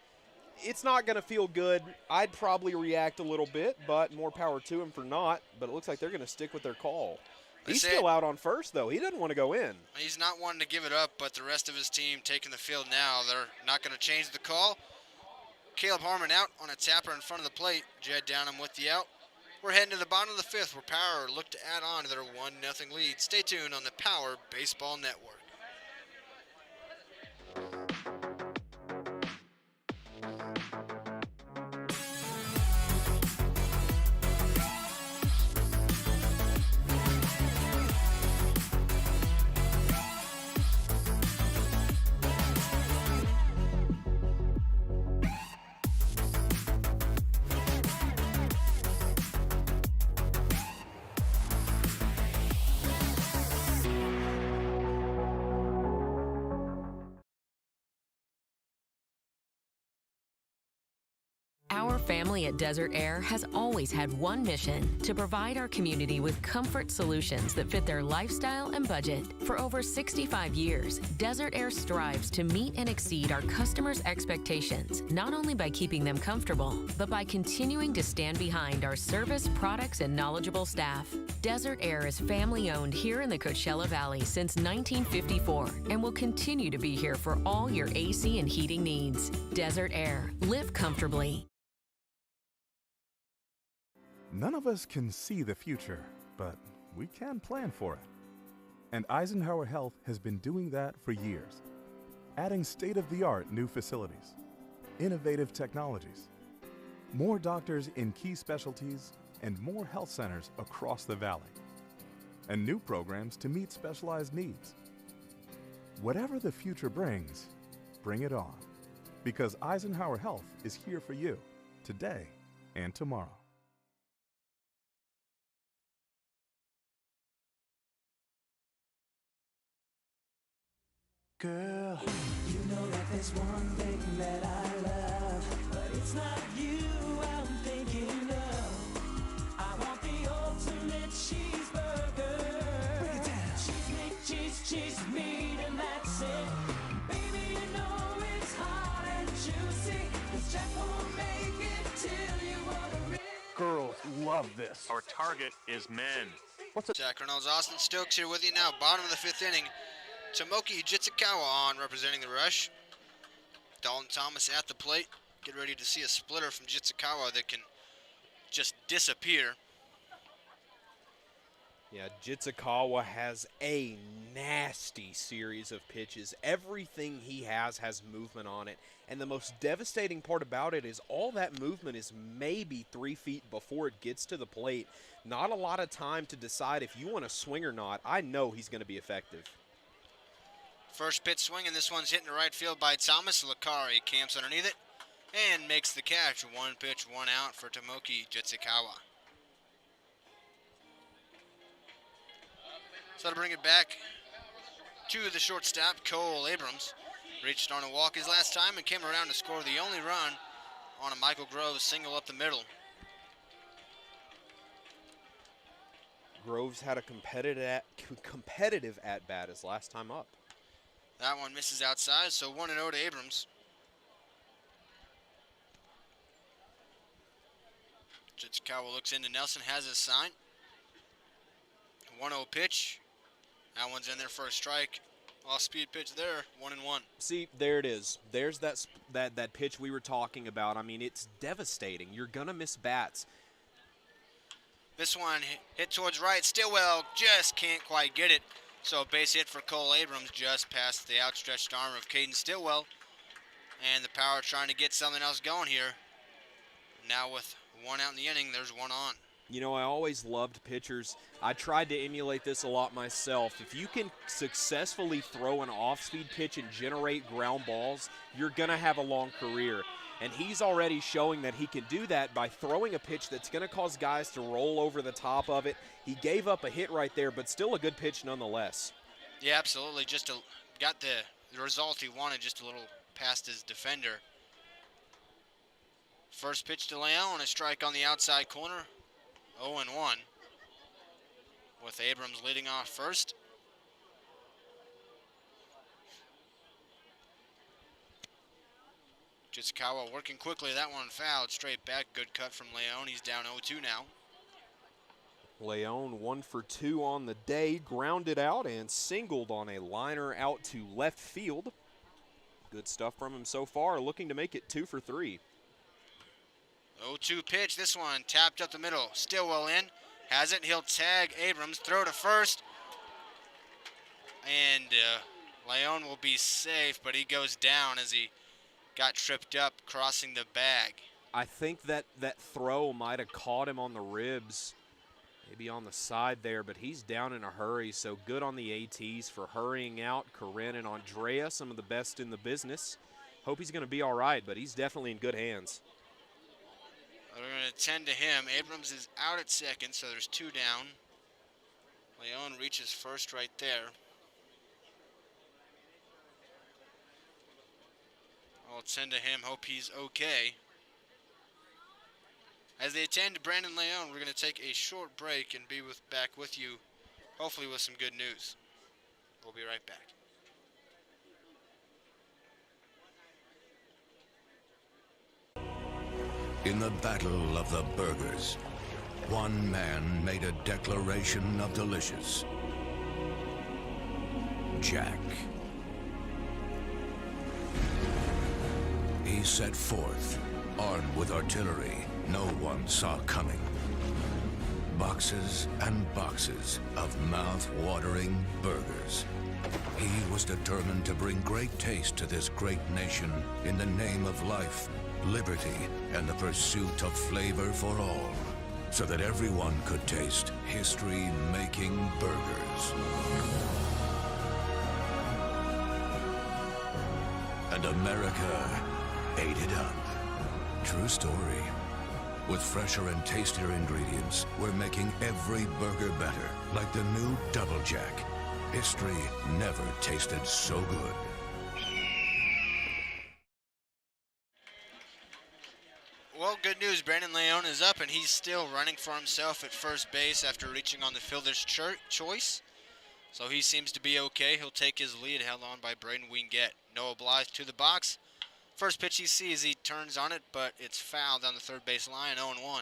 it's not going to feel good. I'd probably react a little bit, but more power to him for not. But it looks like they're going to stick with their call. He's still out on first, though. He doesn't want to go in. He's not wanting to give it up, but the rest of his team taking the field now. They're not going to change the call. Caleb Harmon out on a tapper in front of the plate. Jed Downham with the out. We're heading to the bottom of the 5th where Power look to add on to their 1-0 lead. Stay tuned on the Power Baseball Network. Our family at Desert Air has always had one mission: to provide our community with comfort solutions that fit their lifestyle and budget. For over 65 years, Desert Air strives to meet and exceed our customers' expectations, not only by keeping them comfortable, but by continuing to stand behind our service, products, and knowledgeable staff. Desert Air is family-owned here in the Coachella Valley since 1954 and will continue to be here for all your AC and heating needs. Desert Air. Live comfortably. None of us can see the future, but we can plan for it. And Eisenhower Health has been doing that for years, adding state-of-the-art new facilities, innovative technologies, more doctors in key specialties, and more health centers across the valley, and new programs to meet specialized needs. Whatever the future brings, bring it on, because Eisenhower Health is here for you today and tomorrow. Girl, you know that there's one thing that I love, but it's not you I'm thinking of. I want the ultimate cheeseburger. Break it down. Cheese, meat, cheese, meat, and that's it. Baby, you know it's hot and juicy. This Jack won't make it till you order it. Girls love this. Our target is men. Jack Reynolds, Austin Stokes here with you now. Bottom of the 5th inning. Tomoki Jitsukawa on representing the Rush. Dalton Thomas at the plate. Get ready to see a splitter from Jitsukawa that can just disappear. Yeah, Jitsukawa has a nasty series of pitches. Everything he has movement on it. And the most devastating part about it is all that movement is maybe 3 feet before it gets to the plate. Not a lot of time to decide if you want to swing or not. I know he's going to be effective. First pitch swing, and this one's hit in the right field by Thomas. Lakari camps underneath it and makes the catch. 1 pitch, 1 out for Tomoki Jitsukawa. So to bring it back to the shortstop, Cole Abrams. Reached on a walk his last time and came around to score the only run on a Michael Groves single up the middle. Groves had a competitive at-bat his last time up. That one misses outside, so 1-0 to Abrams. Jitsukawa looks into Nelson, has his sign. 1-0 pitch. That one's in there for a strike. Off-speed pitch there, 1-1. See, there it is. There's that pitch we were talking about. I mean, it's devastating. You're going to miss bats. This one hit towards right. Stillwell just can't quite get it. So base hit for Cole Abrams just past the outstretched arm of Caden Stillwell. And the Power trying to get something else going here. Now with 1 out in the inning, there's 1 on. You know, I always loved pitchers. I tried to emulate this a lot myself. If you can successfully throw an off-speed pitch and generate ground balls, you're going to have a long career. And he's already showing that he can do that by throwing a pitch that's going to cause guys to roll over the top of it. He gave up a hit right there, but still a good pitch nonetheless. Yeah, absolutely. Got the result he wanted, just a little past his defender. First pitch to Leon, a strike on the outside corner. 0-1 with Abrams leading off first. Jitsukawa working quickly. That one fouled straight back. Good cut from Leon. He's down 0-2 now. Leon 1 for 2 on the day, grounded out and singled on a liner out to left field. Good stuff from him so far, looking to make it 2 for 3. 0-2 pitch. This one tapped up the middle. Stillwell in. Has it. He'll tag Abrams. Throw to first. And Leon will be safe, but he goes down as he got tripped up crossing the bag. I think that throw might have caught him on the ribs, maybe on the side there, but he's down in a hurry, so good on the ATs for hurrying out. Corinne and Andrea, some of the best in the business. Hope he's going to be all right, but he's definitely in good hands. We're going to tend to him. Abrams is out at second, so there's 2 down. Leon reaches first right there. I'll tend to him, hope he's okay. As they attend Brandon Leon, we're going to take a short break and be back with you, hopefully with some good news. We'll be right back. In the battle of the burgers, one man made a declaration of delicious. Jack. He set forth, armed with artillery no one saw coming. Boxes and boxes of mouth-watering burgers. He was determined to bring great taste to this great nation in the name of life, liberty, and the pursuit of flavor for all, so that everyone could taste history-making burgers. And America ate it up. True story. With fresher and tastier ingredients, we're making every burger better, like the new Double Jack. History never tasted so good. Well, good news. Brandon Leon is up, and he's still running for himself at first base after reaching on the fielder's choice. So he seems to be okay. He'll take his lead, held on by Braden Wingett. Noah Blythe to the box. First pitch he sees, he turns on it, but it's fouled on the third base line, 0-1.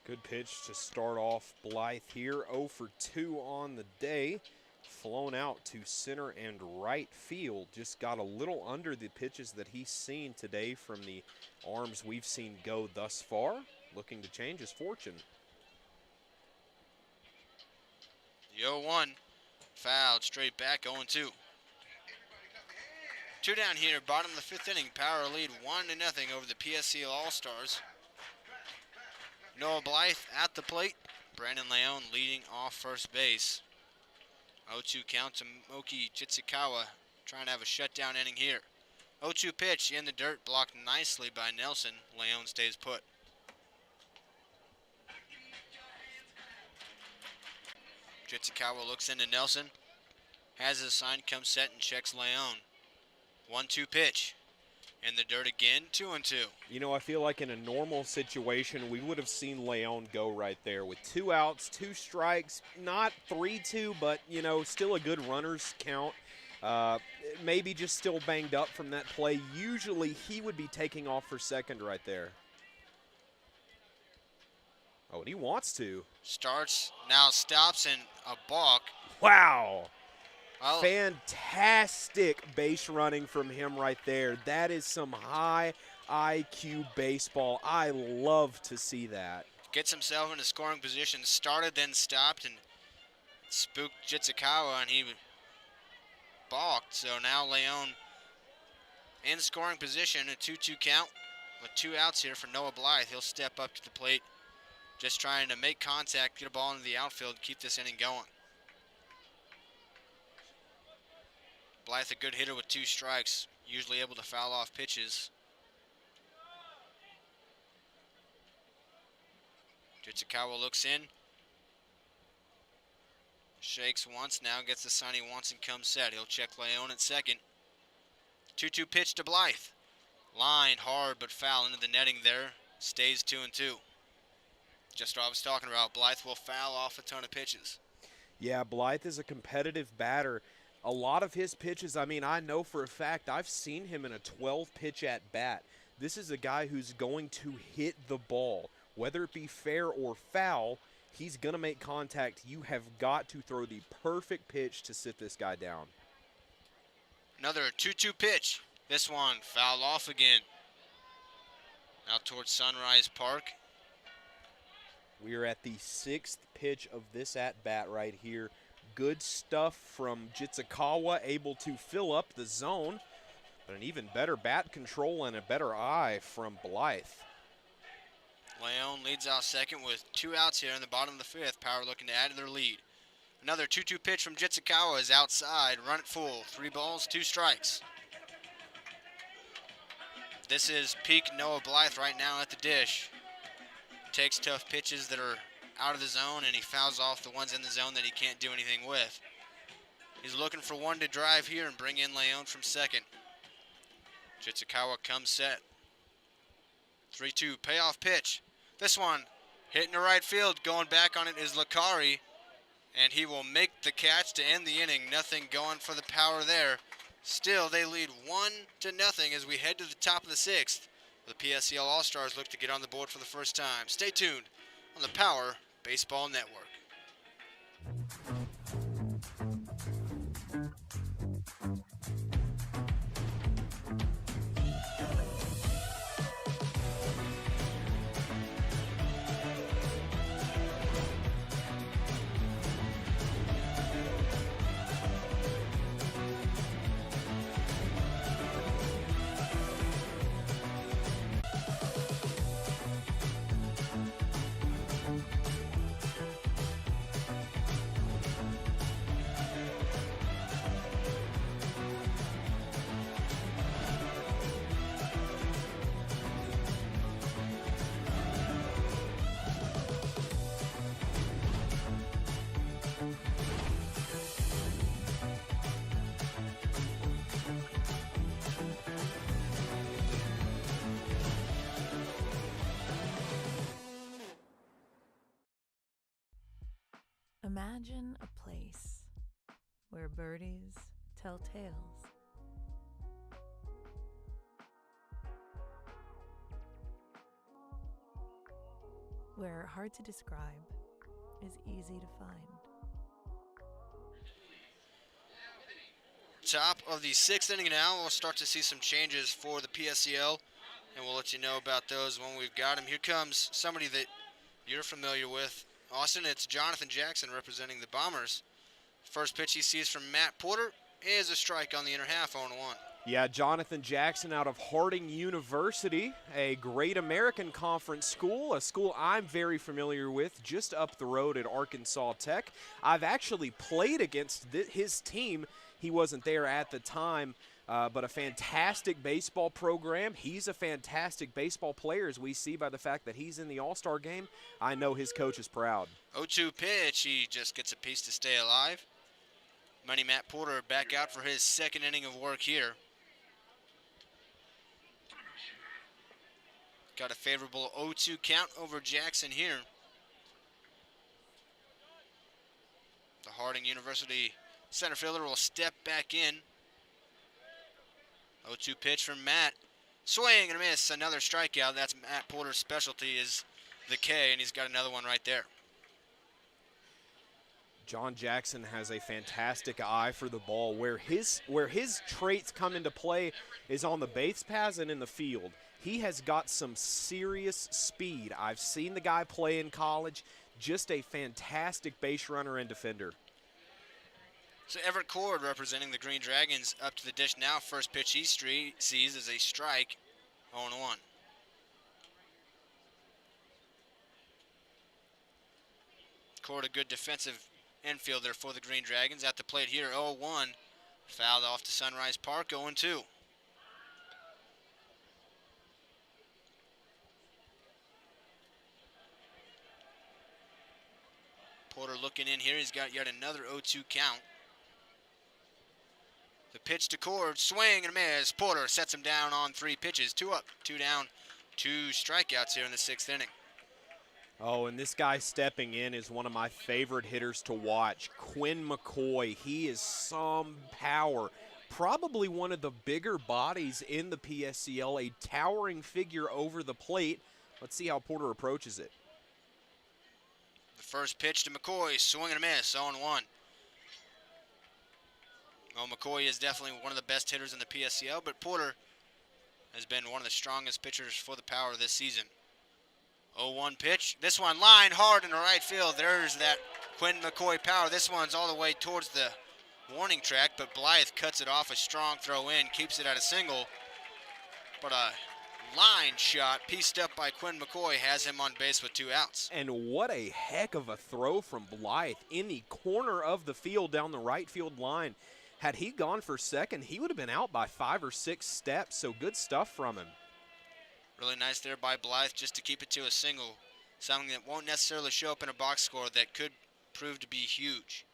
Good pitch to start off Blythe here. 0 for 2 on the day. Flown out to center and right field. Just got a little under the pitches that he's seen today from the arms we've seen go thus far. Looking to change his fortune. The 0-1, fouled straight back, 0-2. 2 down here, bottom of the 5th inning. Power lead 1-0 over the PSCL All Stars. Noah Blythe at the plate. Brandon Leon leading off first base. 0-2 count to Moki Jitsikawa, trying to have a shutdown inning here. 0-2 pitch in the dirt, blocked nicely by Nelson. Leon stays put. Jitsikawa looks into Nelson. Has his sign, comes set and checks Leon. 1-2 pitch. In the dirt again, 2-2. You know, I feel like in a normal situation, we would have seen Leon go right there with 2 outs, 2 strikes, not 3-2, but, you know, still a good runner's count. Maybe just still banged up from that play. Usually he would be taking off for second right there. Oh, and he wants to. Starts, now stops, and a balk. Wow. Well, fantastic base running from him right there. That is some high IQ baseball. I love to see that. Gets himself into scoring position, started, then stopped, and spooked Jitsikawa, and he balked. So now Leon in scoring position, a 2-2 count with 2 outs here for Noah Blythe. He'll step up to the plate, just trying to make contact, get a ball into the outfield, keep this inning going. Blythe, a good hitter with 2 strikes, usually able to foul off pitches. Jitsikawa looks in. Shakes once, now gets the sign he wants and comes set. He'll check Leon at second. 2-2 pitch to Blythe. Lined hard but foul into the netting there. Stays 2-2. Just what I was talking about. Blythe will foul off a ton of pitches. Yeah, Blythe is a competitive batter. A lot of his pitches, I mean, I know for a fact I've seen him in a 12-pitch at bat. This is a guy who's going to hit the ball. Whether it be fair or foul, he's going to make contact. You have got to throw the perfect pitch to sit this guy down. Another 2-2 pitch. This one foul off again. Out towards Sunrise Park. We are at the 6th pitch of this at-bat right here. Good stuff from Jitsikawa, able to fill up the zone. But an even better bat control and a better eye from Blythe. Leon leads out second with 2 outs here in the bottom of the 5th. Power looking to add to their lead. Another 2-2 pitch from Jitsikawa is outside. Run it full. 3 balls, 2 strikes. This is peak Noah Blythe right now at the dish. Takes tough pitches that are out of the zone, and he fouls off the ones in the zone that he can't do anything with. He's looking for one to drive here and bring in Leon from second. Jitsikawa comes set. 3-2 payoff pitch. This one hitting the right field. Going back on it is Lakari, and he will make the catch to end the inning. Nothing going for the Power there. Still, they lead 1-0 as we head to the top of the 6th. The PSCL All Stars look to get on the board for the first time. Stay tuned on the Power Baseball Network. Imagine a place where birdies tell tales. Where hard to describe is easy to find. Top of the 6th inning now. We'll start to see some changes for the PSCL, and we'll let you know about those when we've got them. Here comes somebody that you're familiar with. Austin, it's Jonathan Jackson representing the Bombers. First pitch he sees from Matt Porter is a strike on the inner half, 0-1. Yeah, Jonathan Jackson out of Harding University, a great American Conference school, a school I'm very familiar with, just up the road at Arkansas Tech. I've actually played against his team. He wasn't there at the time, but a fantastic baseball program. He's a fantastic baseball player, as we see by the fact that he's in the All-Star game. I know his coach is proud. 0-2 pitch, he just gets a piece to stay alive. Money Matt Porter back out for his second inning of work here. Got a favorable 0-2 count over Jackson here. The Harding University center fielder will step back in. 0-2 pitch from Matt. Swing and a miss, another strikeout. That's Matt Porter's specialty, is the K, and he's got another one right there. John Jackson has a fantastic eye for the ball. Where his traits come into play is on the base paths and in the field. He has got some serious speed. I've seen the guy play in college. Just a fantastic base runner and defender. So Everett Cord representing the Green Dragons up to the dish now. First pitch he sees is a strike, 0-1. Cord, a good defensive infielder for the Green Dragons. At the plate here, 0-1. Fouled off to Sunrise Park, 0-2. Porter looking in here. He's got yet another 0-2 count. The pitch to Cord, swing and a miss. Porter sets him down on 3 pitches. 2 up, 2 down, 2 strikeouts here in the 6th inning. Oh, and this guy stepping in is one of my favorite hitters to watch, Quinn McCoy. He is some power. Probably one of the bigger bodies in the PSCL, a towering figure over the plate. Let's see how Porter approaches it. The first pitch to McCoy, swing and a miss, 0-1. Well, McCoy is definitely one of the best hitters in the PSCL, but Porter has been one of the strongest pitchers for the Power this season. 0-1 pitch. This one line hard in the right field. There's that Quinn McCoy power. This one's all the way towards the warning track, but Blythe cuts it off. A strong throw in, keeps it at a single. But a line shot pieced up by Quinn McCoy has him on base with 2 outs. And what a heck of a throw from Blythe in the corner of the field down the right field line. Had he gone for second, he would have been out by 5 or 6 steps, so good stuff from him. Really nice there by Blythe just to keep it to a single. Something that won't necessarily show up in a box score that could prove to be huge.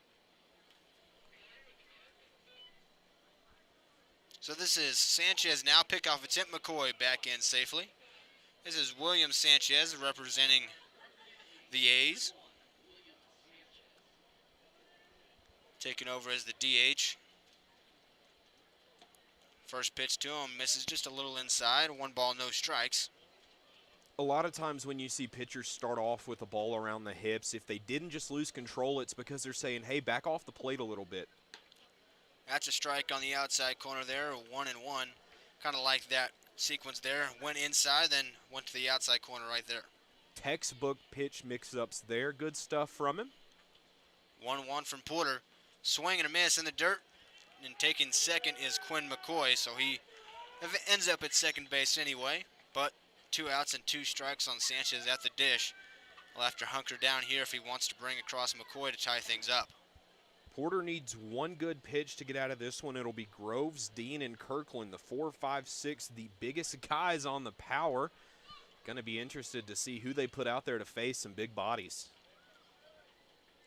So this is Sanchez now. Pickoff attempt. McCoy back in safely. This is William Sanchez representing the A's. Taking over as the DH. First pitch to him misses just a little inside. 1 ball, no strikes. A lot of times when you see pitchers start off with a ball around the hips, if they didn't just lose control, it's because they're saying, hey, back off the plate a little bit. That's a strike on the outside corner there, 1-1. Kind of like that sequence there. Went inside, then went to the outside corner right there. Textbook pitch mix-ups there. Good stuff from him. 1-1 from Porter. Swing and a miss in the dirt. And taking second is Quinn McCoy, so he ends up at second base anyway. But 2 outs and 2 strikes on Sanchez at the dish. He'll have to hunker down here if he wants to bring across McCoy to tie things up. Porter needs 1 good pitch to get out of this one. It'll be Groves, Dean, and Kirkland, the 4, 5, 6, the biggest guys on the power. Going to be interested to see who they put out there to face some big bodies.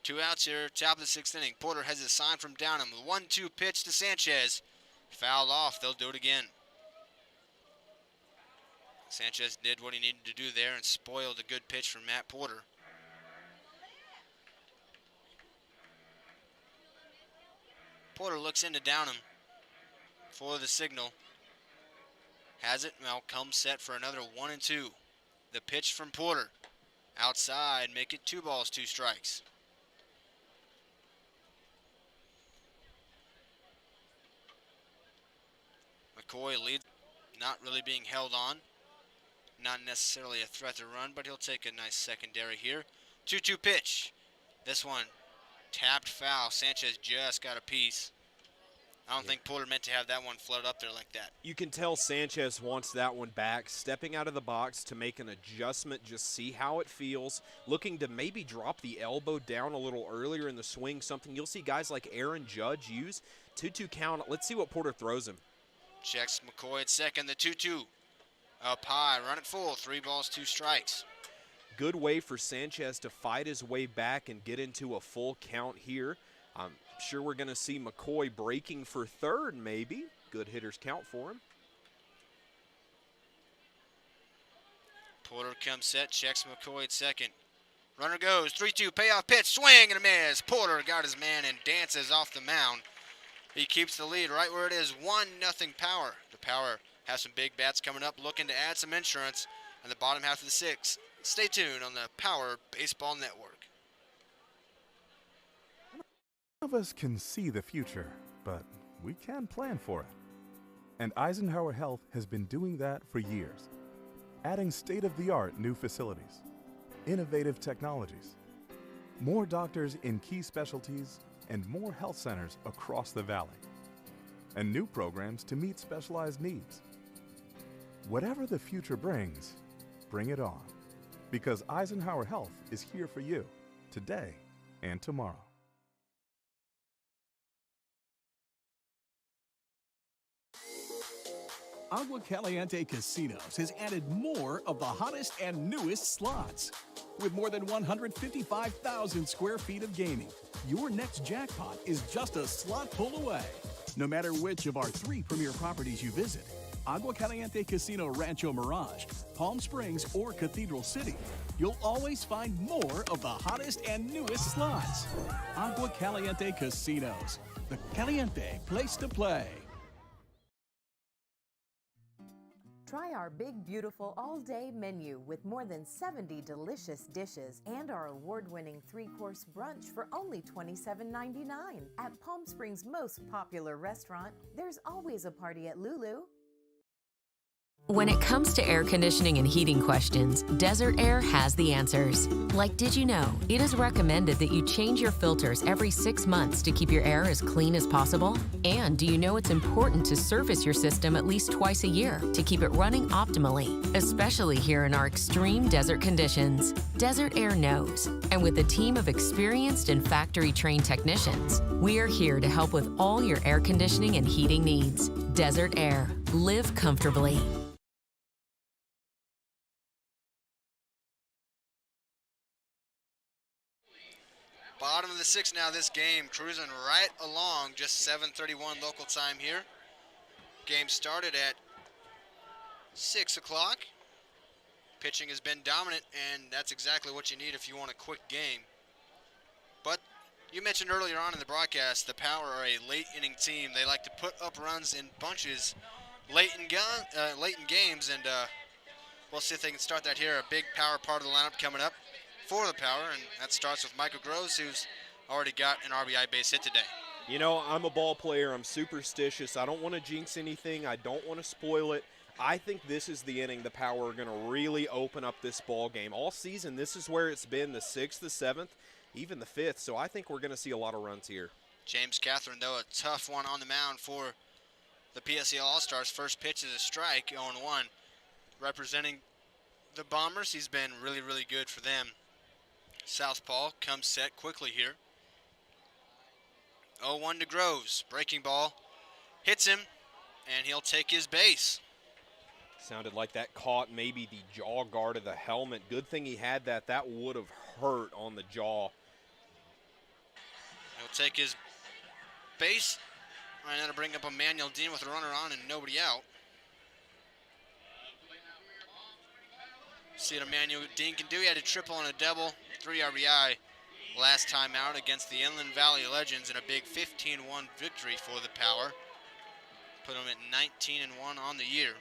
2 outs here, top of the 6th inning. Porter has a sign from Downham. 1-2 pitch to Sanchez. Fouled off. They'll do it again. Sanchez did what he needed to do there and spoiled a good pitch from Matt Porter. Porter looks into Downham for the signal. Has it. Now comes set for another 1-2. The pitch from Porter. Outside, make it 2 balls, 2 strikes. McCoy leads, not really being held on. Not necessarily a threat to run, but he'll take a nice secondary here. 2-2 pitch. This one tapped foul. Sanchez just got a piece. I don't think Porter meant to have that one float up there like that. You can tell Sanchez wants that one back, stepping out of the box to make an adjustment, just see how it feels, looking to maybe drop the elbow down a little earlier in the swing, something you'll see guys like Aaron Judge use. 2-2 count. Let's see what Porter throws him. Checks McCoy at second, the 2-2. Up high, run it full, 3 balls, 2 strikes. Good way for Sanchez to fight his way back and get into a full count here. I'm sure we're going to see McCoy breaking for third maybe. Good hitter's count for him. Porter comes set, checks McCoy at second. Runner goes, 3-2, payoff pitch, swing and a miss. Porter got his man and dances off the mound. He keeps the lead right where it is, 1-0 Power. The Power has some big bats coming up, looking to add some insurance in the bottom half of the 6th. Stay tuned on the Power Baseball Network. None of us can see the future, but we can plan for it. And Eisenhower Health has been doing that for years, adding state-of-the-art new facilities, innovative technologies, more doctors in key specialties, and more health centers across the valley, and new programs to meet specialized needs. Whatever the future brings, bring it on, because Eisenhower Health is here for you today and tomorrow. Agua Caliente Casinos has added more of the hottest and newest slots. With more than 155,000 square feet of gaming, your next jackpot is just a slot pull away. No matter which of our 3 premier properties you visit, Agua Caliente Casino Rancho Mirage, Palm Springs, or Cathedral City, you'll always find more of the hottest and newest slots. Agua Caliente Casinos, the Caliente place to play. Try our big, beautiful all-day menu with more than 70 delicious dishes and our award-winning 3-course brunch for only $27.99. At Palm Springs' most popular restaurant, there's always a party at Lulu. When it comes to air conditioning and heating questions, Desert Air has the answers. Like, did you know it is recommended that you change your filters every 6 months to keep your air as clean as possible? And do you know it's important to service your system at least twice a year to keep it running optimally, especially here in our extreme desert conditions? Desert Air knows. And with a team of experienced and factory-trained technicians, we are here to help with all your air conditioning and heating needs. Desert Air. Live comfortably. Bottom of the 6th now, this game cruising right along, just 7:31 local time here. Game started at 6 o'clock. Pitching has been dominant, and that's exactly what you need if you want a quick game. But you mentioned earlier on in the broadcast, the Power are a late inning team. They like to put up runs in bunches late in games, and we'll see if they can start that here. A big Power part of the lineup coming up for the Power, and that starts with Michael Groves, who's already got an RBI base hit today. You know, I'm a ball player. I'm superstitious. I don't want to jinx anything. I don't want to spoil it. I think this is the inning the Power are going to really open up this ball game. All season, this is where it's been, the 6th, the 7th, even the 5th. So I think we're going to see a lot of runs here. James Catherine, though, a tough one on the mound for the PSCL All Stars. First pitch is a strike, 0-1. Representing the Bombers, he's been really, really good for them. Southpaw comes set quickly here. 0-1 to Groves. Breaking ball hits him, and he'll take his base. Sounded like that caught maybe the jaw guard of the helmet. Good thing he had that. That would have hurt on the jaw. He'll take his base. And that'll bring up Emmanuel Dean with a runner on and nobody out. See what Emmanuel Dean can do. He had a triple and a double, 3 RBI last time out against the Inland Valley Legends in a big 15-1 victory for the Power. Put them at 19-1 on the year.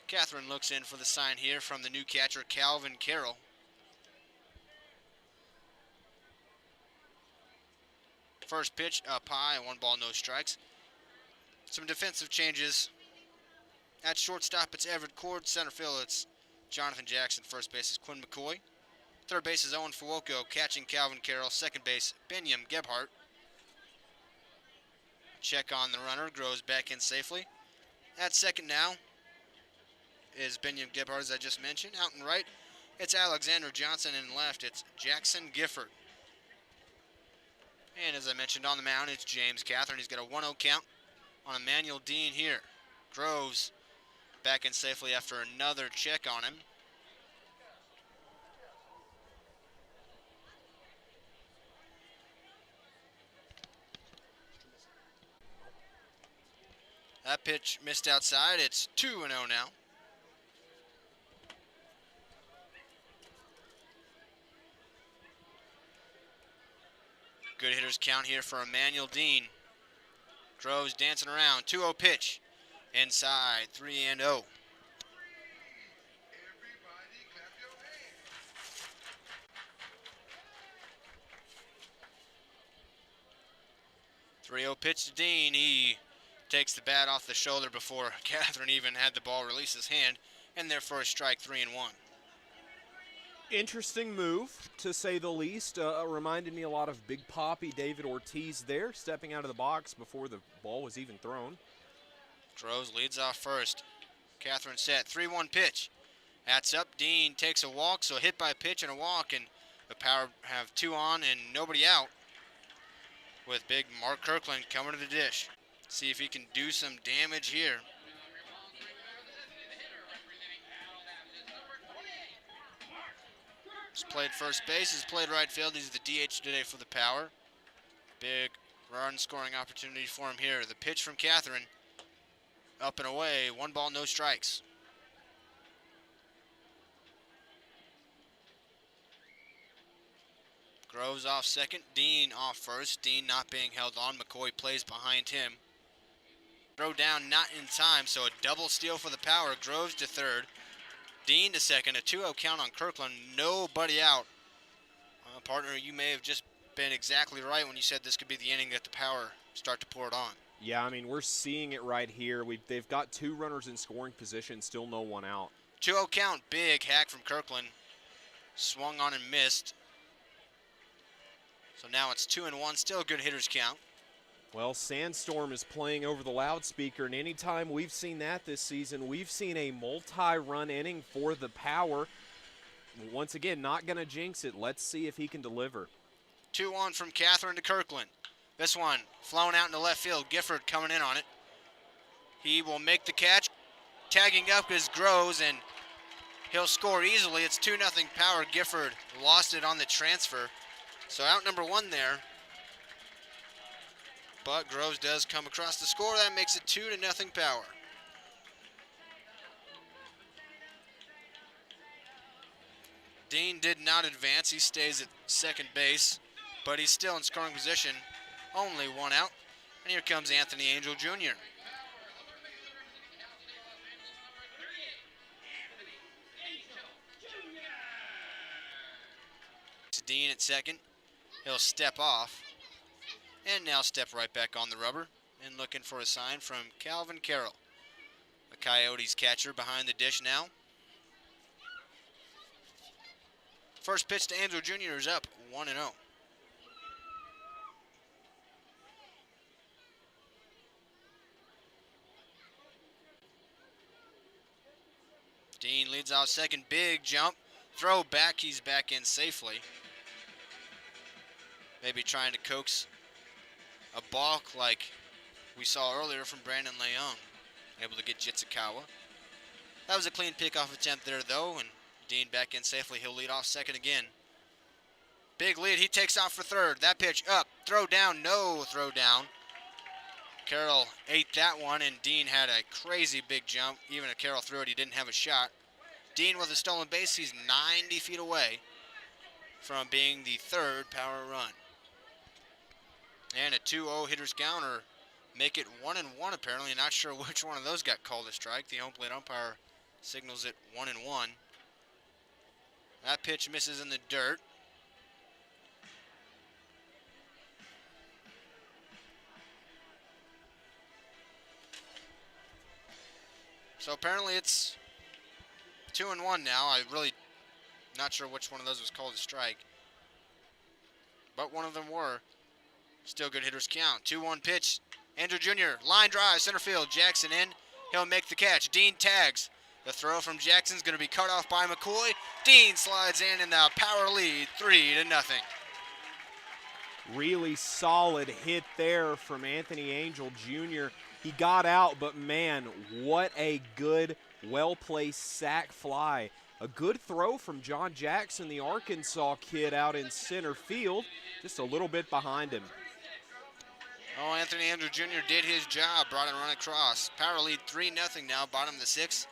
Catherine looks in for the sign here from the new catcher, Calvin Carroll. First pitch up high, 1 ball, no strikes. Some defensive changes. At shortstop, it's Everett Cord. Center field, it's Jonathan Jackson. First base is Quinn McCoy. Third base is Owen Fuoco, catching Calvin Carroll. Second base, Benyam Gebhardt. Check on the runner, Groves back in safely. At second now is Benyam Gebhardt, as I just mentioned. Out and right, it's Alexander Johnson, and left, it's Jackson Gifford. And as I mentioned on the mound, it's James Catherine. He's got a 1-0 count on Emmanuel Dean here. Groves back in safely after another check on him. That pitch missed outside. It's 2-0 now. Good hitters count here for Emmanuel Dean. Groves dancing around. 2-0 pitch. Inside. 3-0. Pitch to Dean. He takes the bat off the shoulder before Catherine even had the ball release his hand. And their first strike, 3-1. Interesting move, to say the least. Reminded me a lot of Big Papi David Ortiz there, stepping out of the box before the ball was even thrown. Groves leads off first. Catherine set. 3-1 pitch. That's up. Dean takes a walk, so hit by pitch and a walk, and the Power have 2 on and nobody out, with big Mark Kirkland coming to the dish. See if he can do some damage here. He's played first base, he's played right field. He's the DH today for the Power. Big run scoring opportunity for him here. The pitch from Catherine. Up and away, 1 ball, no strikes. Groves off second, Dean off first. Dean not being held on, McCoy plays behind him. Throw down not in time, so a double steal for the Power. Groves to third. Dean to second, a 2-0 count on Kirkland, nobody out. Partner, you may have just been exactly right when you said this could be the inning that the Power start to pour it on. Yeah, I mean, we're seeing it right here. They've got 2 runners in scoring position, still no one out. 2-0 count, big hack from Kirkland. Swung on and missed. So now it's 2-1, still a good hitters count. Well, Sandstorm is playing over the loudspeaker, and anytime we've seen that this season, we've seen a multi-run inning for the Power. Once again, not going to jinx it. Let's see if he can deliver. 2-1 from Catherine to Kirkland. This one flown out into left field. Gifford coming in on it. He will make the catch. Tagging up is Groves, and he'll score easily. It's 2-0 Power. Gifford lost it on the transfer. So out number 1 there. But Groves does come across the score. That makes it 2-0 Power. Dean did not advance. He stays at second base, but he's still in scoring position. Only one out. And here comes Anthony Angel Jr. It's Dean at second. He'll step off. And now step right back on the rubber. And looking for a sign from Calvin Carroll. The Coyotes catcher behind the dish now. First pitch to Angel Jr. is up 1-0. Dean leads out second, big jump. Throw back, he's back in safely. Maybe trying to coax a balk like we saw earlier from Brandon Leon. Able to get Jitsukawa. That was a clean pickoff attempt there though, and Dean back in safely. He'll lead off second again. Big lead, he takes off for third. That pitch up, throw down, no throw down. Carroll ate that one, and Dean had a crazy big jump. Even if Carroll threw it, he didn't have a shot. Dean with a stolen base, he's 90 feet away from being the third power run. And a 2-0 hitter's counter. Make it 1-1 apparently. Not sure which one of those got called a strike. The home plate umpire signals it 1-1. That pitch misses in the dirt. So apparently it's 2-1 now. I'm really not sure which one of those was called a strike. But one of them were. Still good hitters count. 2-1 pitch. Andrew Jr. line drive, center field. Jackson in. He'll make the catch. Dean tags. The throw from Jackson's going to be cut off by McCoy. Dean slides in the power lead, 3-0. Really solid hit there from Anthony Angel Jr. He got out, but man, what a good, well-placed sac fly. A good throw from John Jackson, the Arkansas kid, out in center field, just a little bit behind him. Oh, Anthony Andrew Jr. did his job, brought a run across. Power lead 3-0 now, bottom of the sixth.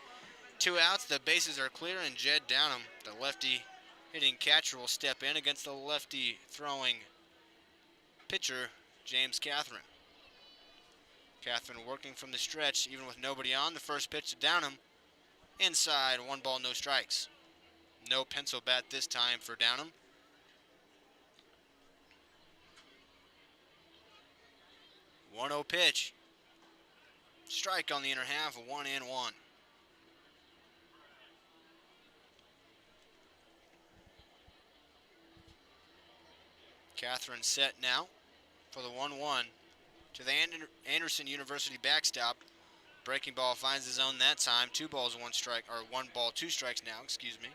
2 outs, the bases are clear, and Jed Downham, the lefty hitting catcher, will step in against the lefty throwing pitcher, James Catherine. Catherine working from the stretch, even with nobody on. The first pitch to Downham. Inside, 1 ball, no strikes. No pencil bat this time for Downham. 1-0 pitch. Strike on the inner half, 1-1. Catherine set now for the 1-1 to the Anderson University backstop. Breaking ball finds the zone that time. 2 balls, 1 strike, or 1 ball, 2 strikes now, excuse me.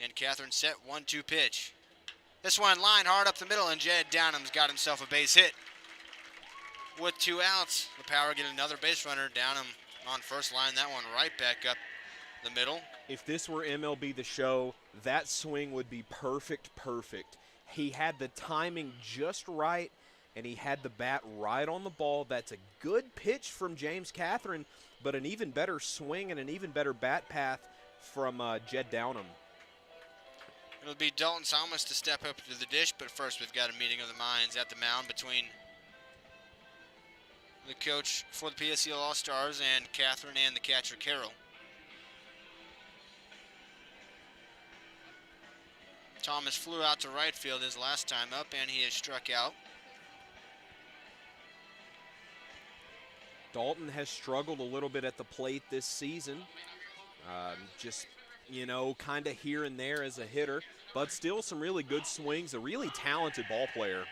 And Catherine set 1-2 pitch. This one line hard up the middle, and Jed Downham's got himself a base hit. With 2 outs, the Power get another base runner. Downham on first line, that one right back up the middle. If this were MLB The Show, that swing would be perfect. He had the timing just right, and he had the bat right on the ball. That's a good pitch from James Catherine, but an even better swing and an even better bat path from Jed Downham. It'll be Dalton Thomas to step up to the dish, but first we've got a meeting of the minds at the mound between the coach for the PSCL All Stars and Catherine and the catcher Carroll. Thomas flew out to right field his last time up, and he is struck out. Dalton has struggled a little bit at the plate this season. Just, kind of here and there as a hitter, but still some really good swings, a really talented ball player.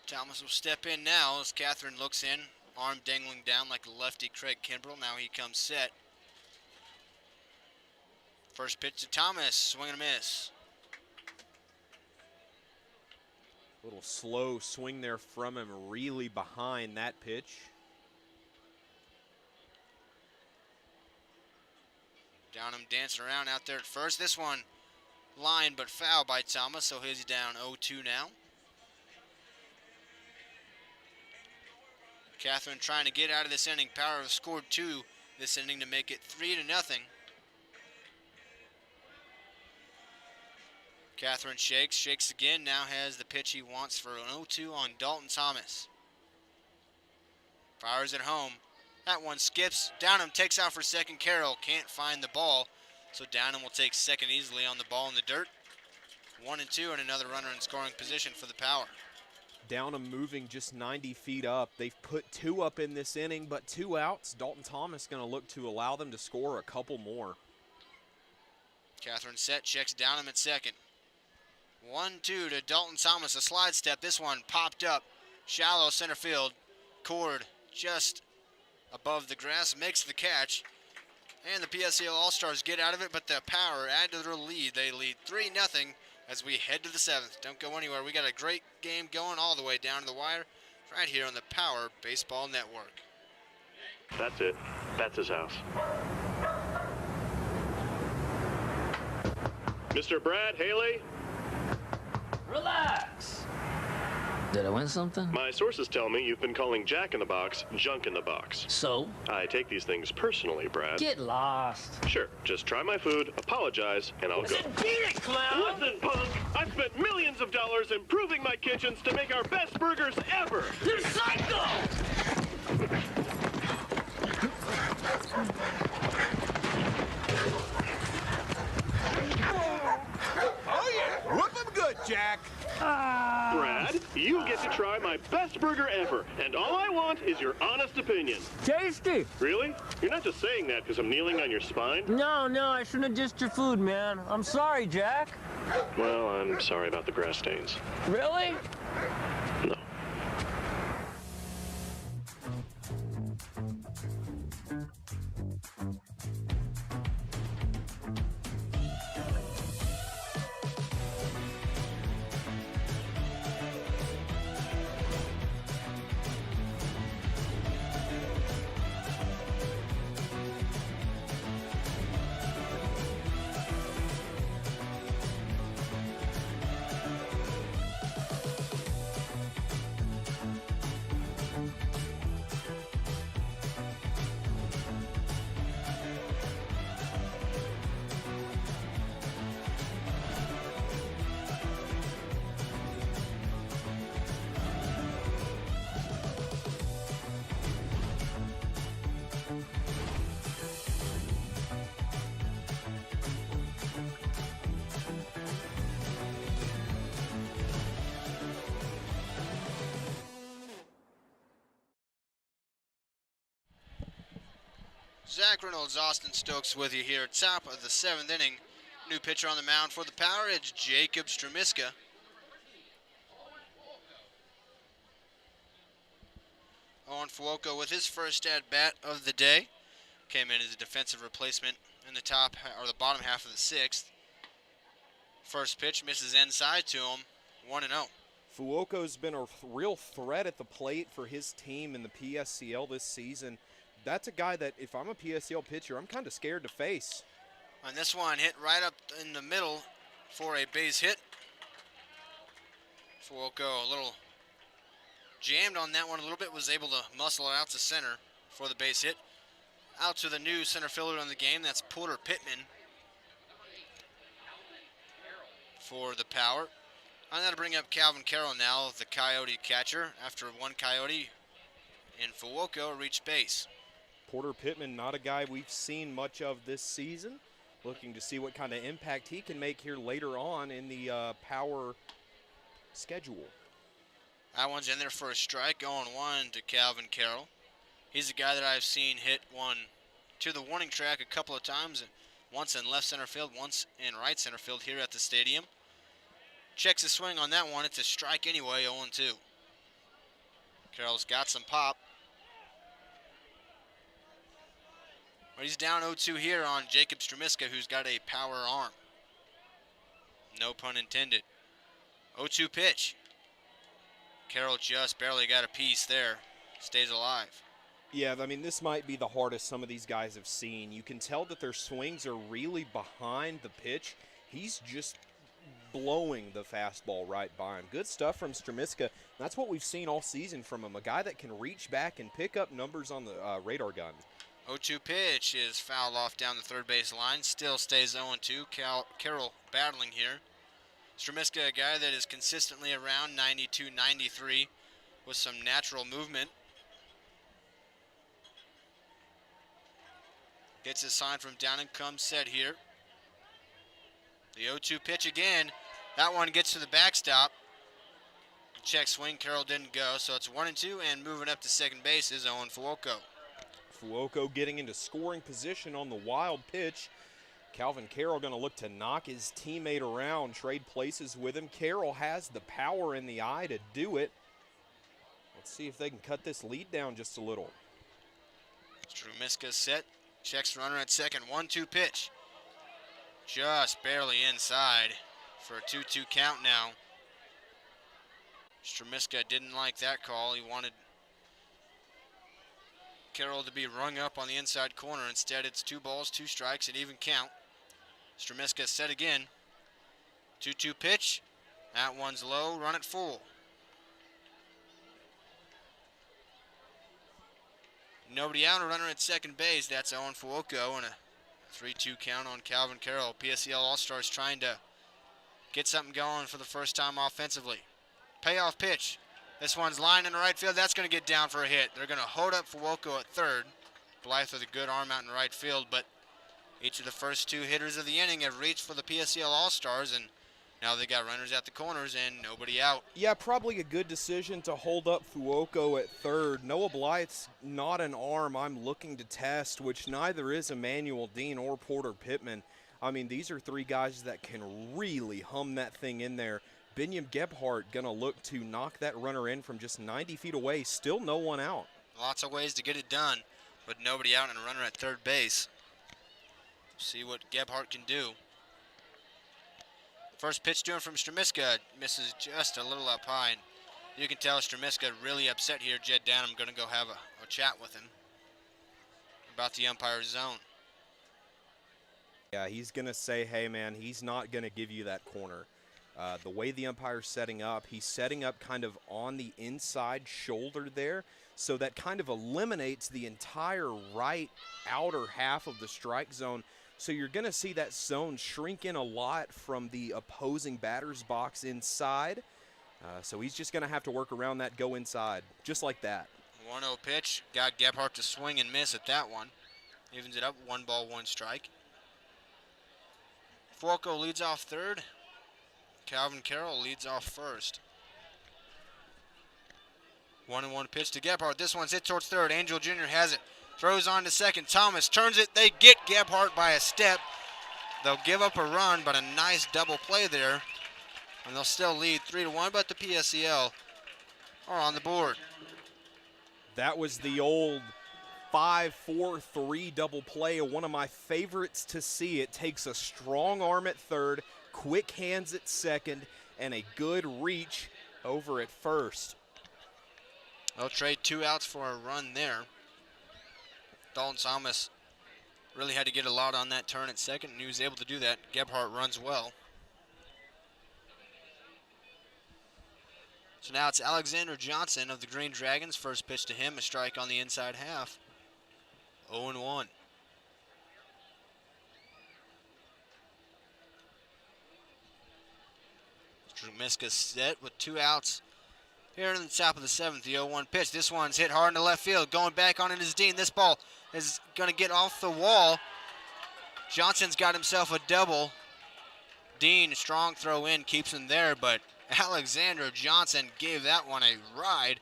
Thomas will step in now as Catherine looks in, arm dangling down like a lefty Craig Kimbrell. Now he comes set. First pitch to Thomas, swing and a miss. A little slow swing there from him, really behind that pitch. Downham dancing around out there at first. This one line but foul by Thomas, so he's down 0-2 now. Catherine trying to get out of this inning. Power have scored 2 this inning to make it 3-0. Catherine shakes again, now has the pitch he wants for an 0-2 on Dalton Thomas. Fires at home. That one skips. Downham takes out for second. Carroll can't find the ball, so Downham will take second easily on the ball in the dirt. 1-2 and another runner in scoring position for the Power. Downham moving just 90 feet up. They've put 2 up in this inning, but 2 outs. Dalton Thomas going to look to allow them to score a couple more. Catherine set, checks Downham at second. 1-2 to Dalton Thomas, a slide step. This one popped up, shallow center field. Cord just above the grass, makes the catch. And the PSCL All Stars get out of it, but the Power add to their lead. They lead 3-0 as we head to the 7th. Don't go anywhere. We got a great game going all the way down to the wire right here on the Power Baseball Network. That's it. That's his house. Mr. Brad Haley? Relax. Did I win something? My sources tell me you've been calling Jack in the Box junk in the box. So? I take these things personally, Brad. Get lost. Sure, just try my food, apologize, and I'll go. Beat it, clown! Listen, punk! I've spent millions of dollars improving my kitchens to make our best burgers ever! You're psycho! Oh, yeah. Whoop 'em good, Jack. Brad, you get to try my best burger ever, and all I want is your honest opinion. Tasty. Really? You're not just saying that because I'm kneeling on your spine? No, I shouldn't have dissed your food, man. I'm sorry, Jack. Well, I'm sorry about the grass stains. Really? No. Zach Reynolds, Austin Stokes with you here. Top of the 7th inning. New pitcher on the mound for the Power. It's Jacob Stramiska. Owen Fuoco with his first at-bat of the day. Came in as a defensive replacement in the top or the bottom half of the 6th. First pitch misses inside to him. 1-0. Fuoco's been a real threat at the plate for his team in the PSCL this season. That's a guy that, if I'm a PSCL pitcher, I'm kind of scared to face. And this one hit right up in the middle for a base hit. Fuoco a little jammed on that one a little bit, was able to muscle it out to center for the base hit. Out to the new center fielder in the game, that's Porter Pittman for the Power. I'm going to bring up Calvin Carroll now, the Coyote catcher, after one Coyote in Fuoco reached base. Porter Pittman, not a guy we've seen much of this season. Looking to see what kind of impact he can make here later on in the Power schedule. That one's in there for a strike, 0-1 to Calvin Carroll. He's a guy that I've seen hit one to the warning track a couple of times, once in left center field, once in right center field here at the stadium. Checks his swing on that one. It's a strike anyway, 0-2. Carroll's got some pop. But he's down 0-2 here on Jacob Stramiska, who's got a power arm. No pun intended. 0-2 pitch. Carroll just barely got a piece there. Stays alive. Yeah, I mean, this might be the hardest some of these guys have seen. You can tell that their swings are really behind the pitch. He's just blowing the fastball right by him. Good stuff from Stramiska. That's what we've seen all season from him, a guy that can reach back and pick up numbers on the radar gun. 0-2 pitch is fouled off down the third base line. Still stays 0-2. Carroll battling here. Stramiska, a guy that is consistently around 92, 93 with some natural movement. Gets his sign from down and comes set here. The 0-2 pitch again. That one gets to the backstop. Check swing, Carroll didn't go, so it's 1-2, and moving up to second base is Owen Fuoco. Fuoco getting into scoring position on the wild pitch. Calvin Carroll going to look to knock his teammate around, trade places with him. Carroll has the power in the eye to do it. Let's see if they can cut this lead down just a little. Stramiska set, checks runner at second. 1-2 pitch. Just barely inside for a 2-2 count now. Stramiska didn't like that call. He wanted Carroll to be rung up on the inside corner. Instead, it's 2 balls, 2 strikes, an even count. Stramiska set again. 2-2 pitch. That one's low, run it full. Nobody out, a runner at second base. That's Owen Fuoco, and a 3-2 count on Calvin Carroll. PSCL All Stars trying to get something going for the first time offensively. Payoff pitch. This one's lined in the right field. That's going to get down for a hit. They're going to hold up Fuoco at third. Blythe with a good arm out in right field, but each of the first 2 hitters of the inning have reached for the PSCL All Stars, and now they got runners at the corners and nobody out. Yeah, probably a good decision to hold up Fuoco at third. Noah Blythe's not an arm I'm looking to test, which neither is Emmanuel Dean or Porter Pittman. I mean, these are 3 guys that can really hum that thing in there. Binyam Gebhardt going to look to knock that runner in from just 90 feet away. Still no one out. Lots of ways to get it done, but nobody out and a runner at third base. See what Gebhardt can do. First pitch to him from Stramiska misses just a little up high. And you can tell Stramiska really upset here. Jed Danham going to go have a chat with him about the umpire's zone. Yeah, he's going to say, hey, man, he's not going to give you that corner. The way the umpire's setting up, he's setting up kind of on the inside shoulder there, so that kind of eliminates the entire right outer half of the strike zone. So you're going to see that zone shrink in a lot from the opposing batter's box inside. So he's just going to have to work around that, go inside, just like that. 1-0 pitch. Got Gebhardt to swing and miss at that one. Evens it up, 1 ball, 1 strike. Fuoco leads off third. Calvin Carroll leads off first. 1-1 pitch to Gebhardt. This one's hit towards third. Angel Jr. has it. Throws on to second. Thomas turns it. They get Gebhardt by a step. They'll give up a run, but a nice double play there. And they'll still lead 3-1, but the PSCL are on the board. That was the old 5-4-3 double play, one of my favorites to see. It takes a strong arm at third, quick hands at second, and a good reach over at first. They'll trade 2 outs for a run there. Dalton Thomas really had to get a lot on that turn at second, and he was able to do that. Gebhardt runs well. So now it's Alexander Johnson of the Green Dragons. First pitch to him, a strike on the inside half. 0-1. Stramiska set with 2 outs here in the top of the 7th. The 0-1 pitch. This one's hit hard into left field. Going back on it is Dean. This ball is going to get off the wall. Johnson's got himself a double. Dean, strong throw in, keeps him there, but Alexander Johnson gave that one a ride.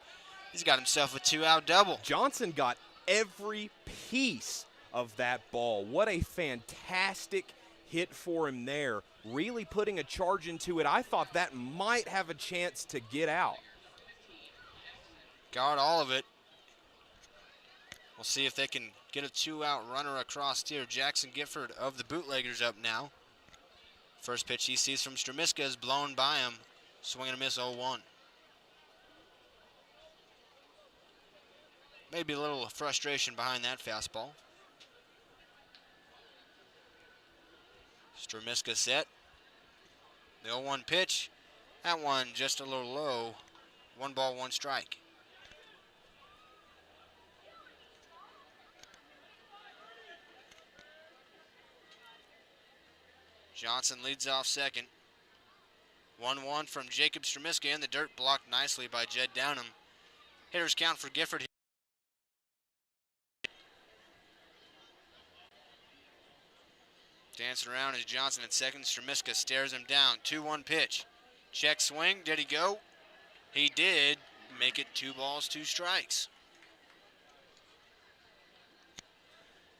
He's got himself a 2-out double. Johnson got every piece of that ball. What a fantastic hit for him there. Really putting a charge into it. I thought that might have a chance to get out. Got all of it. We'll see if they can get a 2-out runner across here. Jackson Gifford of the Bootleggers up now. First pitch he sees from Stramiska is blown by him. Swing and a miss, 0-1. Maybe a little frustration behind that fastball. Stramiska set. The 0-1 pitch. That one just a little low. 1 ball, 1 strike. Johnson leads off second. 1-1 from Jacob Stremiska in the dirt, blocked nicely by Jed Downham. Hitters count for Gifford. Dancing around is Johnson at second. Stremiska stares him down. 2-1 pitch. Check swing. Did he go? He did. Make it 2 balls, 2 strikes.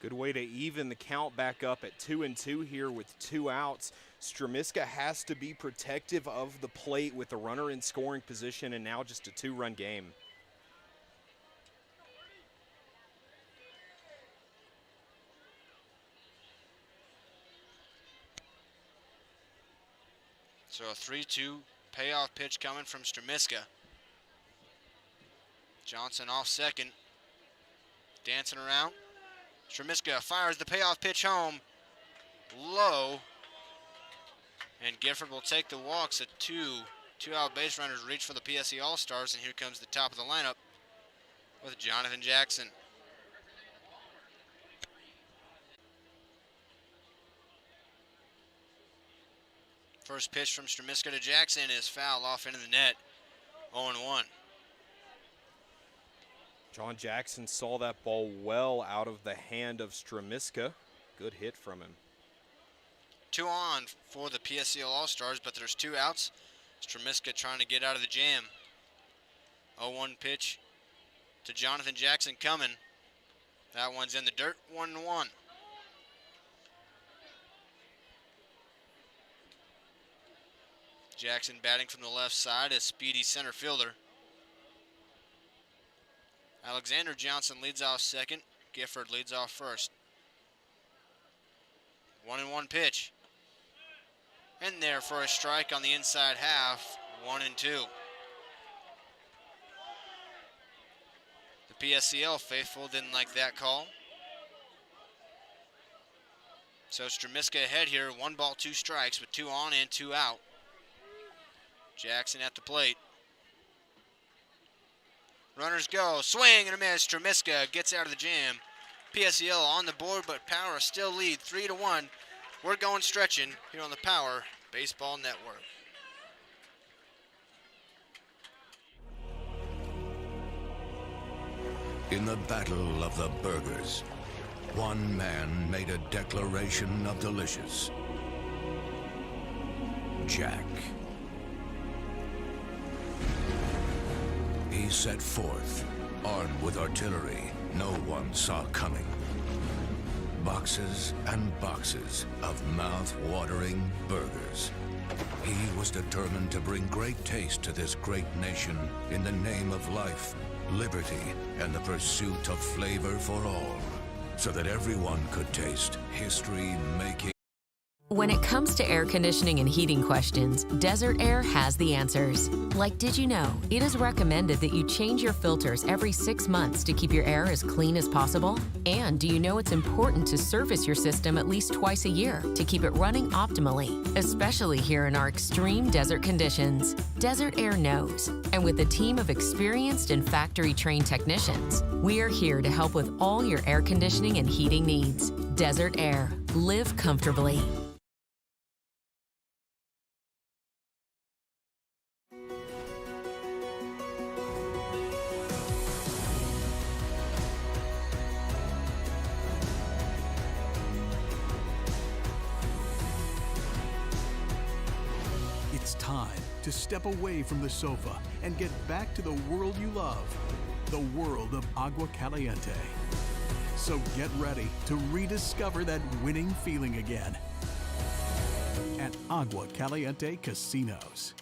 Good way to even the count back up at 2-2 here with 2 outs. Stremiska has to be protective of the plate with the runner in scoring position, and now just a 2-run game. So a 3-2 payoff pitch coming from Stremiska. Johnson off second. Dancing around. Stremiska fires the payoff pitch home. Low. And Gifford will take the walks at 2. 2 out base runners reach for the PSCL All Stars, and here comes the top of the lineup with Jonathan Jackson. First pitch from Stremiska to Jackson is foul off into the net. 0-1. John Jackson saw that ball well out of the hand of Stremiska. Good hit from him. 2 on for the PSCL All Stars, but there's 2 outs. Stremiska trying to get out of the jam. 0-1 pitch to Jonathan Jackson coming. That one's in the dirt. 1-1. Jackson batting from the left side, a speedy center fielder. Alexander Johnson leads off second. Gifford leads off first. 1-1 pitch. In there for a strike on the inside half. 1-2. The PSCL faithful didn't like that call. So Stremiska ahead here. 1 ball, 2 strikes with 2 on and 2 out. Jackson at the plate. Runners go. Swing and a miss. Stremiska gets out of the jam. PSCL on the board, but Power still lead 3-1. We're going stretching here on the Power Baseball Network. In the battle of the burgers, one man made a declaration of delicious. Jack. He set forth, armed with artillery no one saw coming. Boxes and boxes of mouth-watering burgers. He was determined to bring great taste to this great nation in the name of life, liberty, and the pursuit of flavor for all, so that everyone could taste history-making. When it comes to air conditioning and heating questions, Desert Air has the answers. Like, did you know it is recommended that you change your filters every 6 months to keep your air as clean as possible? And do you know it's important to service your system at least twice a year to keep it running optimally, especially here in our extreme desert conditions? Desert Air knows. And with a team of experienced and factory-trained technicians, we are here to help with all your air conditioning and heating needs. Desert Air. Live comfortably. It's time to step away from the sofa and get back to the world you love, the world of Agua Caliente. So get ready to rediscover that winning feeling again at Agua Caliente Casinos.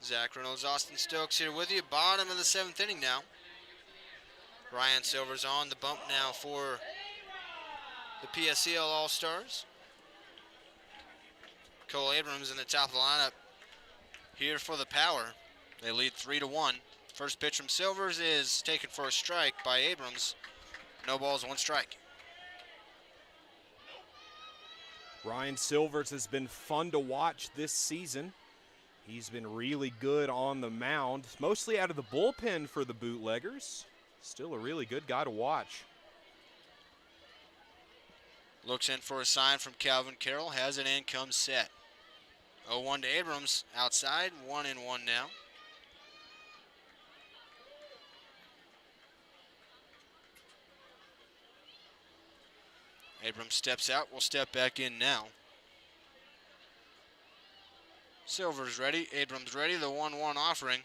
Zach Reynolds, Austin Stokes here with you. Bottom of the 7th inning now. Ryan Silver's on the bump now for the PSCL All Stars. Cole Abrams in the top of the lineup here for the Power. They lead 3-1. First pitch from Silvers is taken for a strike by Abrams. No balls, 1 strike. Ryan Silvers has been fun to watch this season. He's been really good on the mound, mostly out of the bullpen for the Bootleggers. Still a really good guy to watch. Looks in for a sign from Calvin Carroll, has it in, comes set. 0-1 to Abrams, outside, 1-1 now. Abrams steps out, will step back in now. Silver's ready, Abrams ready, the 1-1 offering.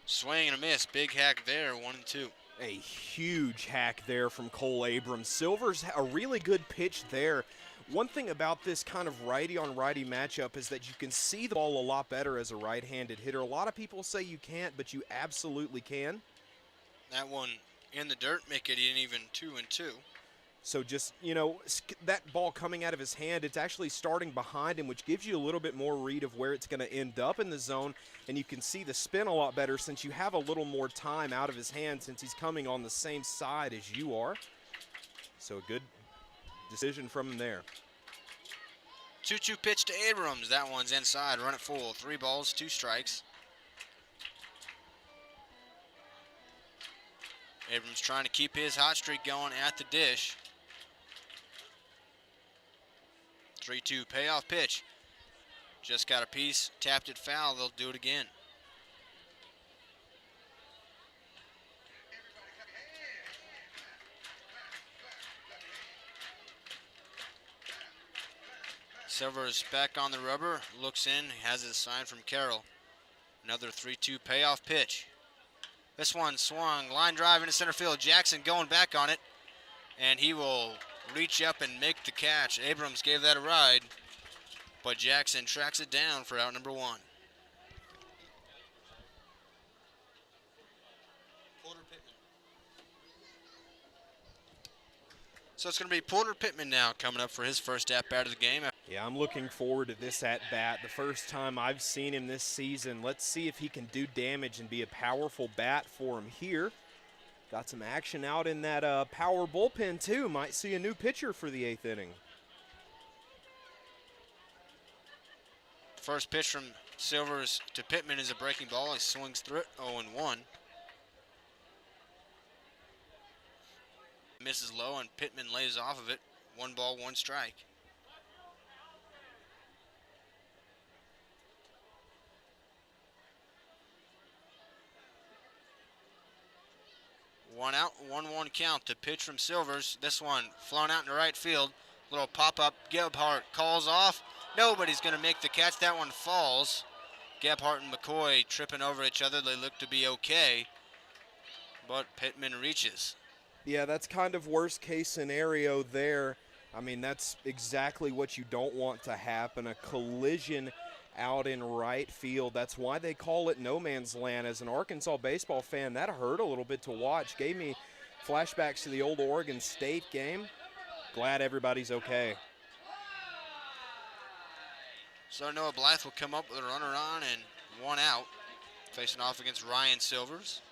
Swing and a miss, big hack there, 1-2. A huge hack there from Cole Abrams. Silver's a really good pitch there. One thing about this kind of righty-on-righty matchup is that you can see the ball a lot better as a right-handed hitter. A lot of people say you can't, but you absolutely can. That one in the dirt, make it an even 2-2. So just, you know, that ball coming out of his hand, it's actually starting behind him, which gives you a little bit more read of where it's going to end up in the zone, and you can see the spin a lot better since you have a little more time out of his hand since he's coming on the same side as you are. So a good decision from him there. 2-2 pitch to Abrams. That one's inside. Run it full. 3 balls, 2 strikes. Abrams trying to keep his hot streak going at the dish. 3-2 payoff pitch. Just got a piece. Tapped it foul. They'll do it again. Silver's back on the rubber, looks in, has a sign from Carroll. Another 3-2 payoff pitch. This one swung, line drive into center field. Jackson going back on it, and he will reach up and make the catch. Abrams gave that a ride, but Jackson tracks it down for out number 1. So it's going to be Porter Pittman now coming up for his first at-bat of the game. Yeah, I'm looking forward to this at-bat. The first time I've seen him this season. Let's see if he can do damage and be a powerful bat for him here. Got some action out in that power bullpen, too. Might see a new pitcher for the 8th inning. First pitch from Silvers to Pittman is a breaking ball. He swings through it, 0-1. Misses low, and Pittman lays off of it. 1 ball, 1 strike. One out, 1-1 count to pitch from Silvers. This one flown out into right field. Little pop-up. Gebhardt calls off. Nobody's going to make the catch. That one falls. Gebhardt and McCoy tripping over each other. They look to be okay, but Pittman reaches. Yeah, that's kind of worst case scenario there. I mean, that's exactly what you don't want to happen, a collision out in right field. That's why they call it no man's land. As an Arkansas baseball fan, that hurt a little bit to watch. Gave me flashbacks to the old Oregon State game. Glad everybody's okay. So Noah Blythe will come up with a runner on and 1 out, facing off against Ryan Silvers.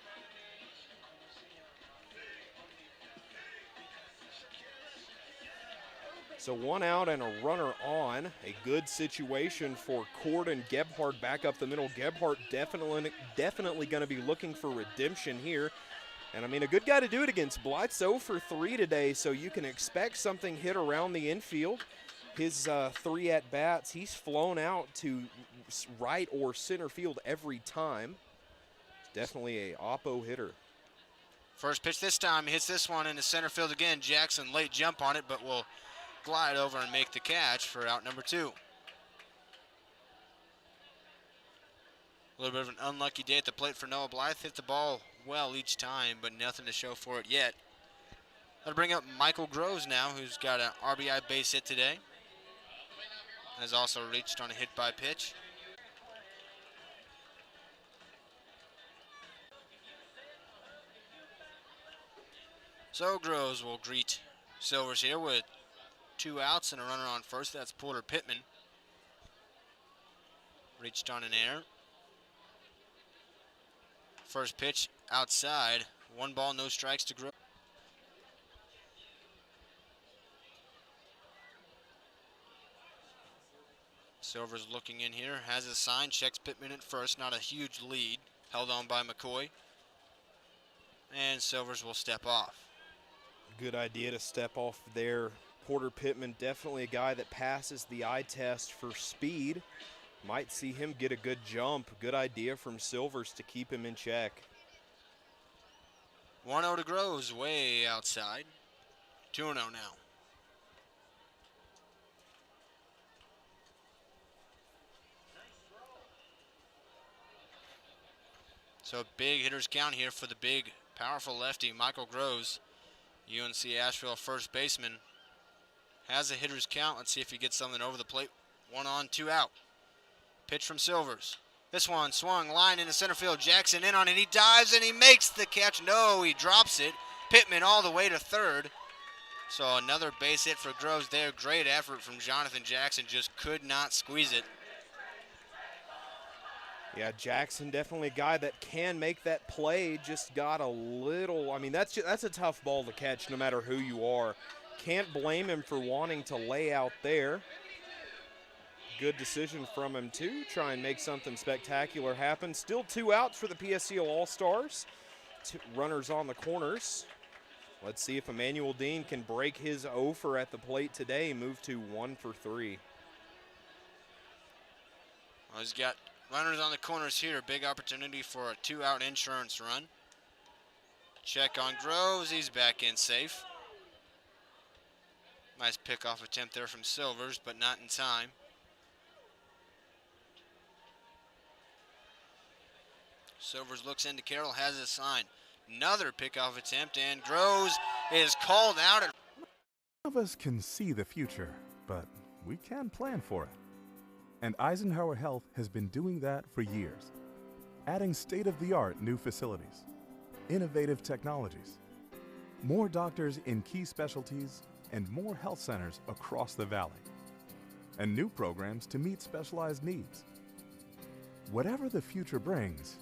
So 1 out and a runner on. A good situation for Corden. Gebhardt back up the middle. Gebhardt definitely going to be looking for redemption here. And, I mean, a good guy to do it against. Blythe's 0 for 3 today, so you can expect something hit around the infield. His 3 at-bats, he's flown out to right or center field every time. Definitely a oppo hitter. First pitch this time, he hits this one into center field again. Jackson late jump on it, but will glide over and make the catch for out number 2. A little bit of an unlucky day at the plate for Noah Blythe. Hit the ball well each time, but nothing to show for it yet. That'll bring up Michael Groves now, who's got an RBI base hit today. Has also reached on a hit by pitch. So Groves will greet Silvers here with 2 outs and a runner on first. That's Porter Pittman. Reached on an error. First pitch outside. 1 ball, no strikes to Groves. Silver's looking in here, has his sign, checks Pittman at first, not a huge lead, held on by McCoy. And Silvers will step off. Good idea to step off there. Porter Pittman, definitely a guy that passes the eye test for speed. Might see him get a good jump. Good idea from Silvers to keep him in check. 1-0 to Groves, way outside. 2-0 now. So big hitters count here for the big, powerful lefty, Michael Groves, UNC Asheville first baseman. Has a hitter's count. Let's see if he gets something over the plate. 1 on, 2 out. Pitch from Silvers. This one swung, line into center field. Jackson in on it. He dives and he makes the catch. No, he drops it. Pittman all the way to third. So another base hit for Groves there. Great effort from Jonathan Jackson. Just could not squeeze it. Yeah, Jackson definitely a guy that can make that play. Just got a little, I mean, that's a tough ball to catch no matter who you are. Can't blame him for wanting to lay out there. Good decision from him to try and make something spectacular happen. Still 2 outs for the PSCL All Stars. 2 runners on the corners. Let's see if Emmanuel Dean can break his offer at the plate today, move to 1 for 3. Well, he's got runners on the corners here. Big opportunity for a 2-out insurance run. Check on Groves. He's back in safe. Nice pickoff attempt there from Silvers, but not in time. Silvers looks into Carroll, has his sign. Another pickoff attempt, and Groves is called out. None of us can see the future, but we can plan for it. And Eisenhower Health has been doing that for years, adding state-of-the-art new facilities, innovative technologies, more doctors in key specialties, and more health centers across the valley, and new programs to meet specialized needs. Whatever the future brings,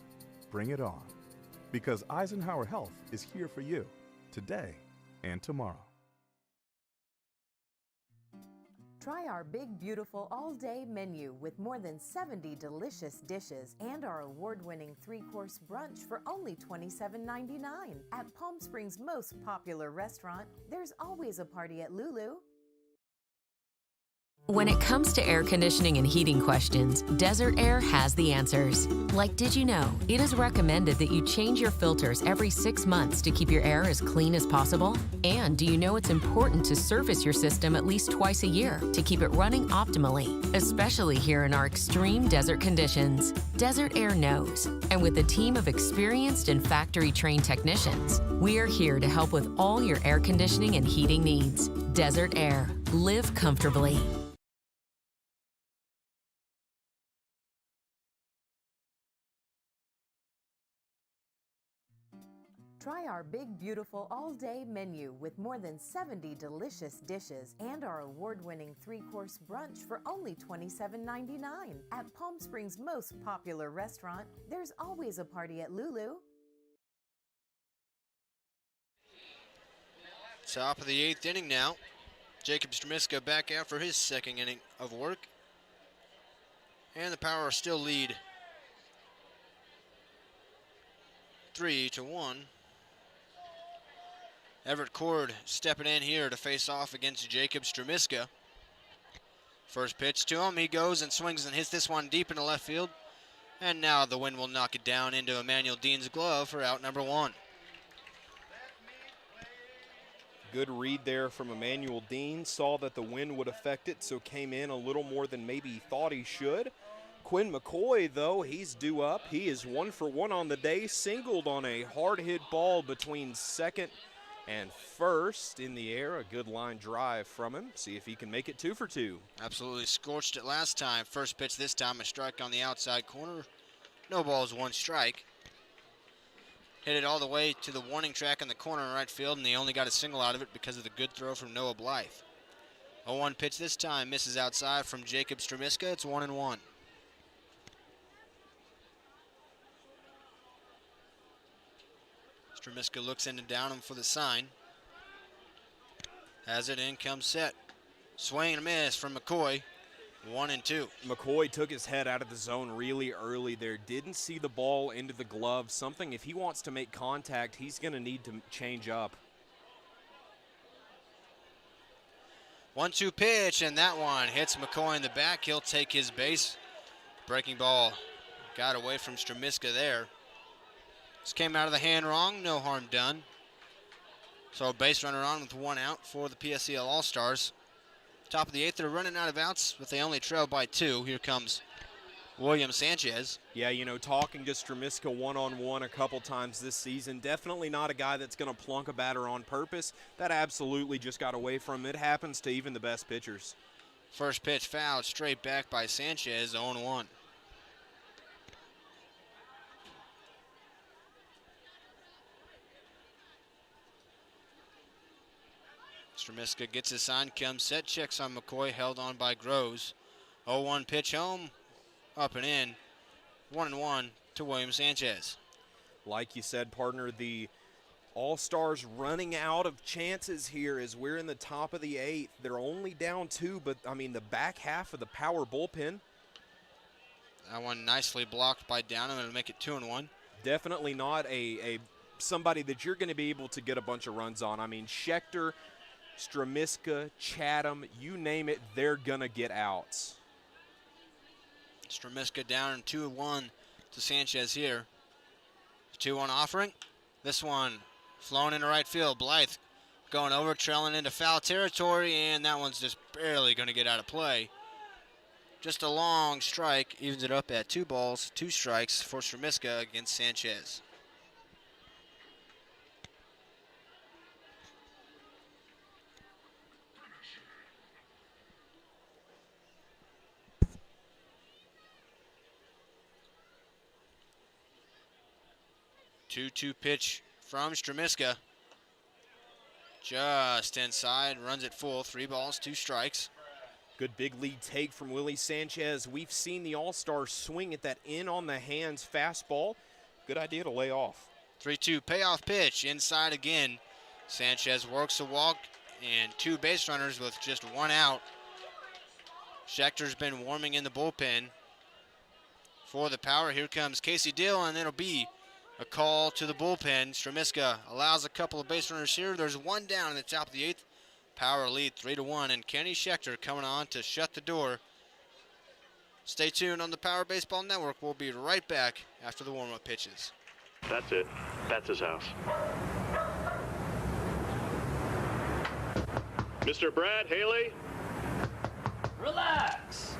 bring it on, because Eisenhower Health is here for you today and tomorrow. Try our big, beautiful all-day menu with more than 70 delicious dishes and our award-winning 3-course brunch for only $27.99. At Palm Springs' most popular restaurant, there's always a party at Lulu. When it comes to air conditioning and heating questions, Desert Air has the answers. Like, did you know it is recommended that you change your filters every 6 months to keep your air as clean as possible? And do you know it's important to service your system at least twice a year to keep it running optimally, especially here in our extreme desert conditions? Desert Air knows. And with a team of experienced and factory-trained technicians, we are here to help with all your air conditioning and heating needs. Desert Air. Live comfortably. Try our big, beautiful all-day menu with more than 70 delicious dishes and our award-winning 3-course brunch for only $27.99. At Palm Springs' most popular restaurant, there's always a party at Lulu. Top of the 8th inning now. Jacob Stremiska back out for his 2nd inning of work. And the Power still lead 3-1. Everett Cord stepping in here to face off against Jacob Stremiska. First pitch to him. He goes and swings and hits this one deep into left field. And now the wind will knock it down into Emmanuel Dean's glove for out number 1. Good read there from Emmanuel Dean. Saw that the wind would affect it, so came in a little more than maybe he thought he should. Quinn McCoy, though, he's due up. He is 1 for 1 on the day. Singled on a hard-hit ball between second and first in the air. A good line drive from him. See if he can make it 2 for 2. Absolutely scorched it last time. First pitch this time, a strike on the outside corner. No balls, 1 strike. Hit it all the way to the warning track in the corner in right field, and they only got a single out of it because of the good throw from Noah Blythe. 0-1 pitch this time, misses outside from Jacob Stremiska. It's 1-1. Stremiska looks in and down him for the sign. Has it in, comes set. Swing and a miss from McCoy. 1-2. McCoy took his head out of the zone really early there. Didn't see the ball into the glove. Something, if he wants to make contact, he's going to need to change up. 1-2 pitch, and that one hits McCoy in the back. He'll take his base. Breaking ball got away from Stramiska there. This came out of the hand wrong, no harm done. So a base runner on with 1 out for the PSCL All Stars. Top of the 8th, they're running out of outs, but they only trail by 2. Here comes William Sanchez. Yeah, you know, talking to Stramiska one-on-one a couple times this season, definitely not a guy that's going to plunk a batter on purpose. That absolutely just got away from him. It happens to even the best pitchers. First pitch fouled straight back by Sanchez, 0-1. Stramiska gets his sign, comes set, checks on McCoy, held on by Groves. 0-1 pitch home, up and in. 1-1 to William Sanchez. Like you said, partner, the All-Stars running out of chances here as we're in the top of the 8th. They're only down 2, but, I mean, the back half of the power bullpen. That one nicely blocked by Downham. It'll make it 2-1. Definitely not a somebody that you're going to be able to get a bunch of runs on. I mean, Schechter, Stramiska, Chatham, you name it, they're going to get outs. Stramiska down 2-1 to Sanchez here. 2-1 offering. This one flown into right field. Blythe going over, trailing into foul territory, and that one's just barely going to get out of play. Just a long strike, evens it up at 2 balls, 2 strikes for Stramiska against Sanchez. Two pitch from Stramiska. Just inside, runs it full. 3 balls, 2 strikes. Good big lead take from Willie Sanchez. We've seen the All-Stars swing at that in on the hands fastball. Good idea to lay off. 3-2 payoff pitch, inside again. Sanchez works a walk and 2 base runners with just 1 out. Schechter's been warming in the bullpen for the Power. Here comes Casey Dill, and it'll be a call to the bullpen. Stramiska allows a couple of base runners here. There's 1 down in the top of the 8th. Power lead 3-1, and Kenny Schechter coming on to shut the door. Stay tuned on the Power Baseball Network. We'll be right back after the warm-up pitches. That's it. That's his house. Mr. Brad Haley? Relax.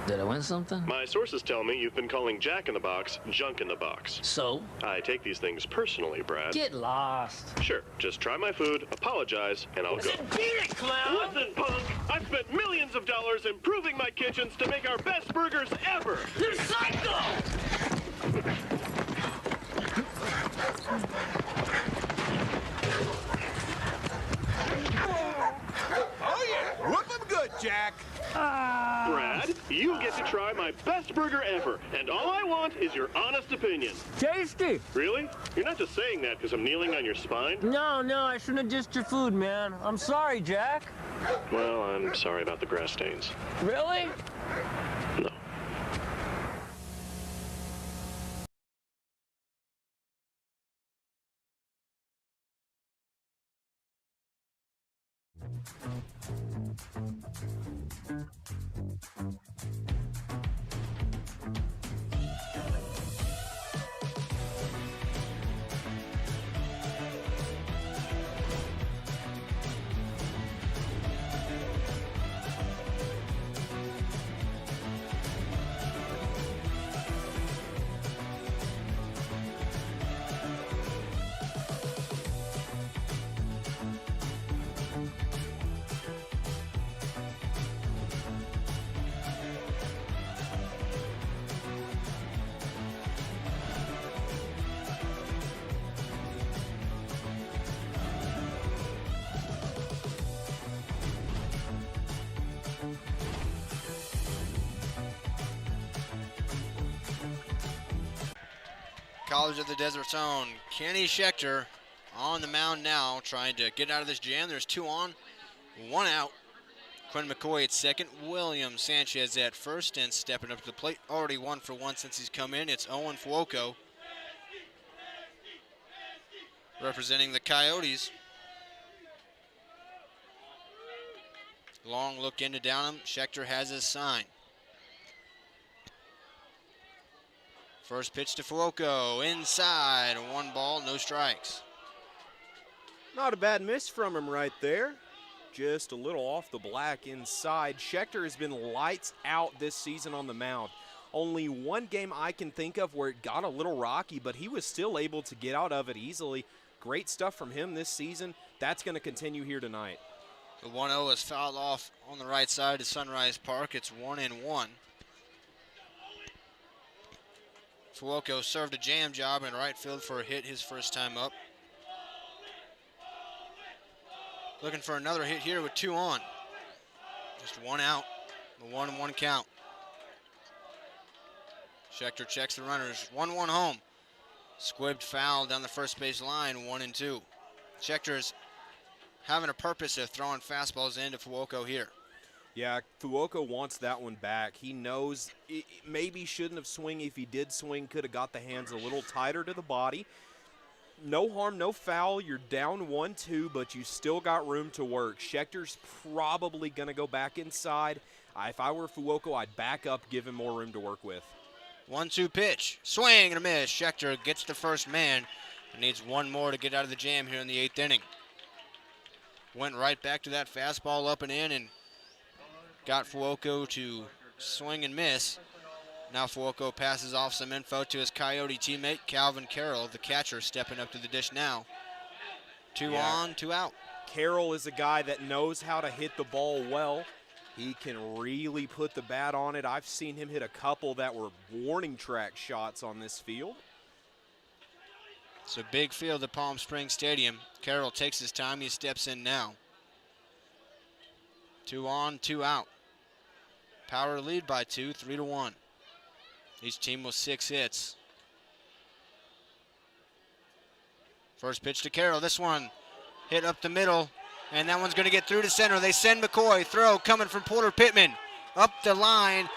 Did I win something? My sources tell me you've been calling Jack in the Box junk in the box. So? I take these things personally, Brad. Get lost. Sure, just try my food, apologize, and I'll go. Beat it, clown! Listen, punk! I've spent millions of dollars improving my kitchens to make our best burgers ever! You're psycho! Oh, yeah! Whoop 'em good, Jack! Brad, you get to try my best burger ever, and all I want is your honest opinion. Tasty. Really? You're not just saying that because I'm kneeling on your spine? No, I shouldn't have dissed your food, man. I'm sorry, Jack. Well, I'm sorry about the grass stains. Really? No. College of the Desert's own Kenny Schechter on the mound now, trying to get out of this jam. There's 2 on, 1 out. Quinn McCoy at second, William Sanchez at first, and stepping up to the plate. Already 1 for 1 since he's come in. It's Owen Fuoco representing the Coyotes. Long look into Downham. Schechter has his sign. First pitch to Fuoco, inside, 1 ball, no strikes. Not a bad miss from him right there. Just a little off the black inside. Schechter has been lights out this season on the mound. Only one game I can think of where it got a little rocky, but he was still able to get out of it easily. Great stuff from him this season. That's going to continue here tonight. The 1-0 is fouled off on the right side of Sunrise Park. It's 1-1. Fuoco served a jam job in right field for a hit his first time up. Looking for another hit here with 2 on. Just 1 out. The 1-1 count. Schechter checks the runners. 1-1 home. Squibbed foul down the first base line. 1-2. Schechter's having a purpose of throwing fastballs into Fuoco here. Yeah, Fuoco wants that one back. He knows it maybe shouldn't have swung. If he did swing, could have got the hands a little tighter to the body. No harm, no foul. You're down 1-2, but you still got room to work. Schechter's probably going to go back inside. If I were Fuoco, I'd back up, give him more room to work with. 1-2 pitch. Swing and a miss. Schechter gets the first man and needs 1 more to get out of the jam here in the 8th inning. Went right back to that fastball up and in and got Fuoco to swing and miss. Now Fuoco passes off some info to his Coyote teammate, Calvin Carroll, the catcher, stepping up to the dish now. 2 on, 2 out. Carroll is a guy that knows how to hit the ball well. He can really put the bat on it. I've seen him hit a couple that were warning track shots on this field. It's a big field at Palm Springs Stadium. Carroll takes his time. He steps in now. 2 on, 2 out. Power lead by 2, 3-1. Each team with 6 hits. First pitch to Carroll. This one hit up the middle, and that one's going to get through to center. They send McCoy. Throw coming from Porter Pittman. Up the line,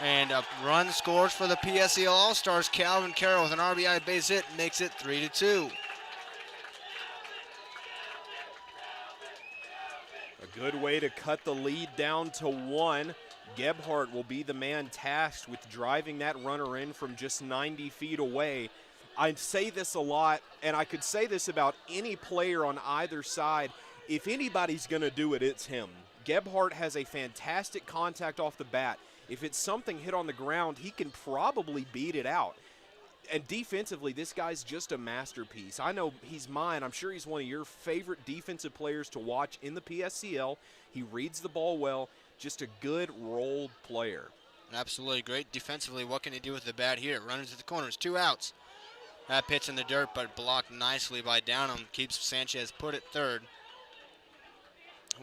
and a run scores for the PSCL All Stars. Calvin Carroll with an RBI base hit makes it 3-2. A good way to cut the lead down to 1. Gebhardt will be the man tasked with driving that runner in from just 90 feet away. I say this a lot, and I could say this about any player on either side. If anybody's going to do it, it's him. Gebhardt has a fantastic contact off the bat. If it's something hit on the ground, he can probably beat it out. And defensively, this guy's just a masterpiece. I know he's mine. I'm sure he's one of your favorite defensive players to watch in the PSCL. He reads the ball well. Just a good role player. Absolutely great defensively. What can he do with the bat here? Runners to the corners, 2 outs. That pitch in the dirt, but blocked nicely by Downham. Keeps Sanchez put at third.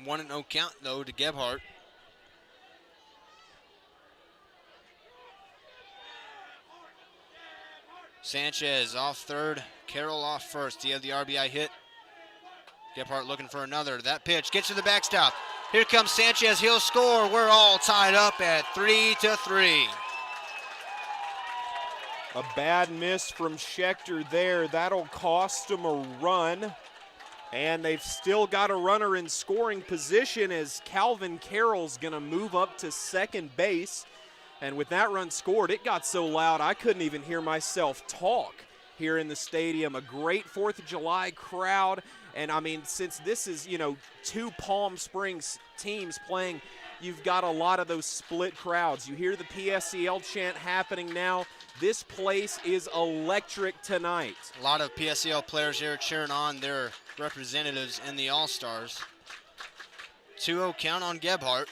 1-0 count, though, to Gebhardt. Sanchez off third. Carroll off first. He had the RBI hit. Gebhardt looking for another. That pitch gets to the backstop. Here comes Sanchez. He'll score. We're all tied up at 3-3. A bad miss from Schechter there. That'll cost him a run. And they've still got a runner in scoring position as Calvin Carroll's going to move up to second base. And with that run scored, it got so loud I couldn't even hear myself talk here in the stadium. A great 4th of July crowd. And, I mean, since this is, 2 Palm Springs teams playing, you've got a lot of those split crowds. You hear the PSCL chant happening now. This place is electric tonight. A lot of PSCL players here cheering on their representatives in the All-Stars. 2-0 count on Gebhardt.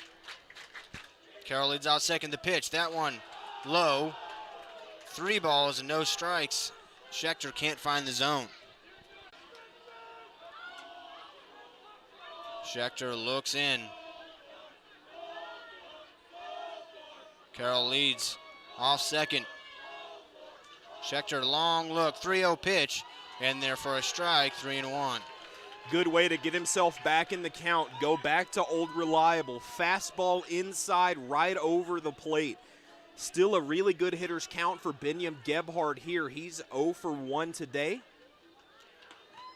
Carroll leads out second. The pitch, that one low. 3 balls and no strikes. Schechter can't find the zone. Schechter looks in. Carroll leads off second. Schechter long look, 3-0 pitch, and there for a strike, 3-1. Good way to get himself back in the count. Go back to old reliable. Fastball inside right over the plate. Still a really good hitter's count for Binyam Gebhard here. He's 0 for 1 today.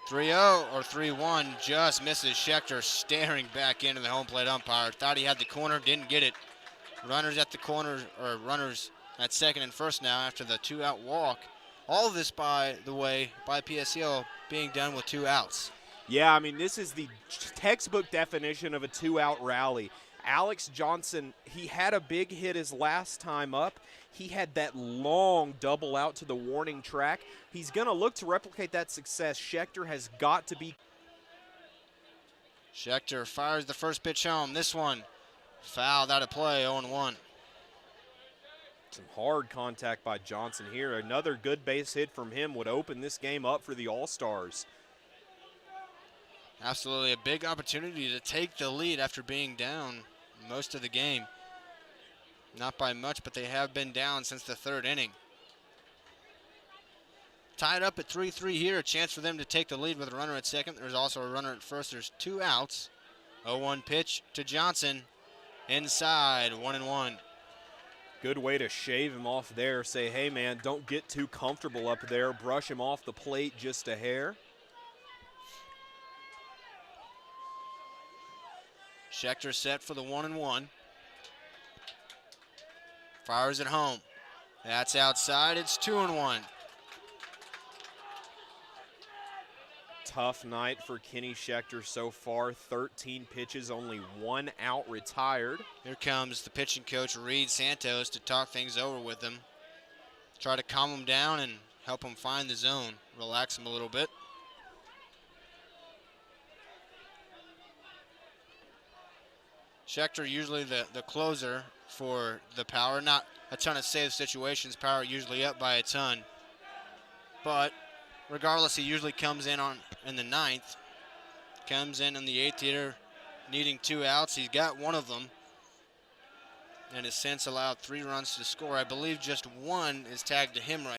3-0 or 3-1, just misses. Schechter staring back into the home plate umpire. Thought he had the corner, didn't get it. Runners at the corner, or runners at second and first now after the 2-out walk. All of this, by the way, by PSCL being done with 2 outs. Yeah, I mean, this is the textbook definition of a 2-out rally. Alex Johnson, he had a big hit his last time up. He had that long double out to the warning track. He's going to look to replicate that success. Schechter has got to be. Schechter fires the first pitch home. This one fouled out of play, 0-1. Some hard contact by Johnson here. Another good base hit from him would open this game up for the All Stars. Absolutely a big opportunity to take the lead after being down most of the game. Not by much, but they have been down since the 3rd inning. Tied up at 3-3 here. A chance for them to take the lead with a runner at second. There's also a runner at first. There's 2 outs. 0-1 pitch to Johnson. Inside, 1-1. Good way to shave him off there. Say, hey, man, don't get too comfortable up there. Brush him off the plate just a hair. Schechter set for the 1-1. Fires it home. That's outside. It's 2-1. Tough night for Kenny Schechter so far. 13 pitches, only 1 out retired. Here comes the pitching coach, Reed Santos, to talk things over with him. Try to calm him down and help him find the zone. Relax him a little bit. Schechter usually the closer for the Power. Not a ton of save situations. Power usually up by a ton. But regardless, he usually comes in in the 9th. Comes in the 8th hitter, needing 2 outs. He's got 1 of them. And has since allowed 3 runs to score. I believe just 1 is tagged to him right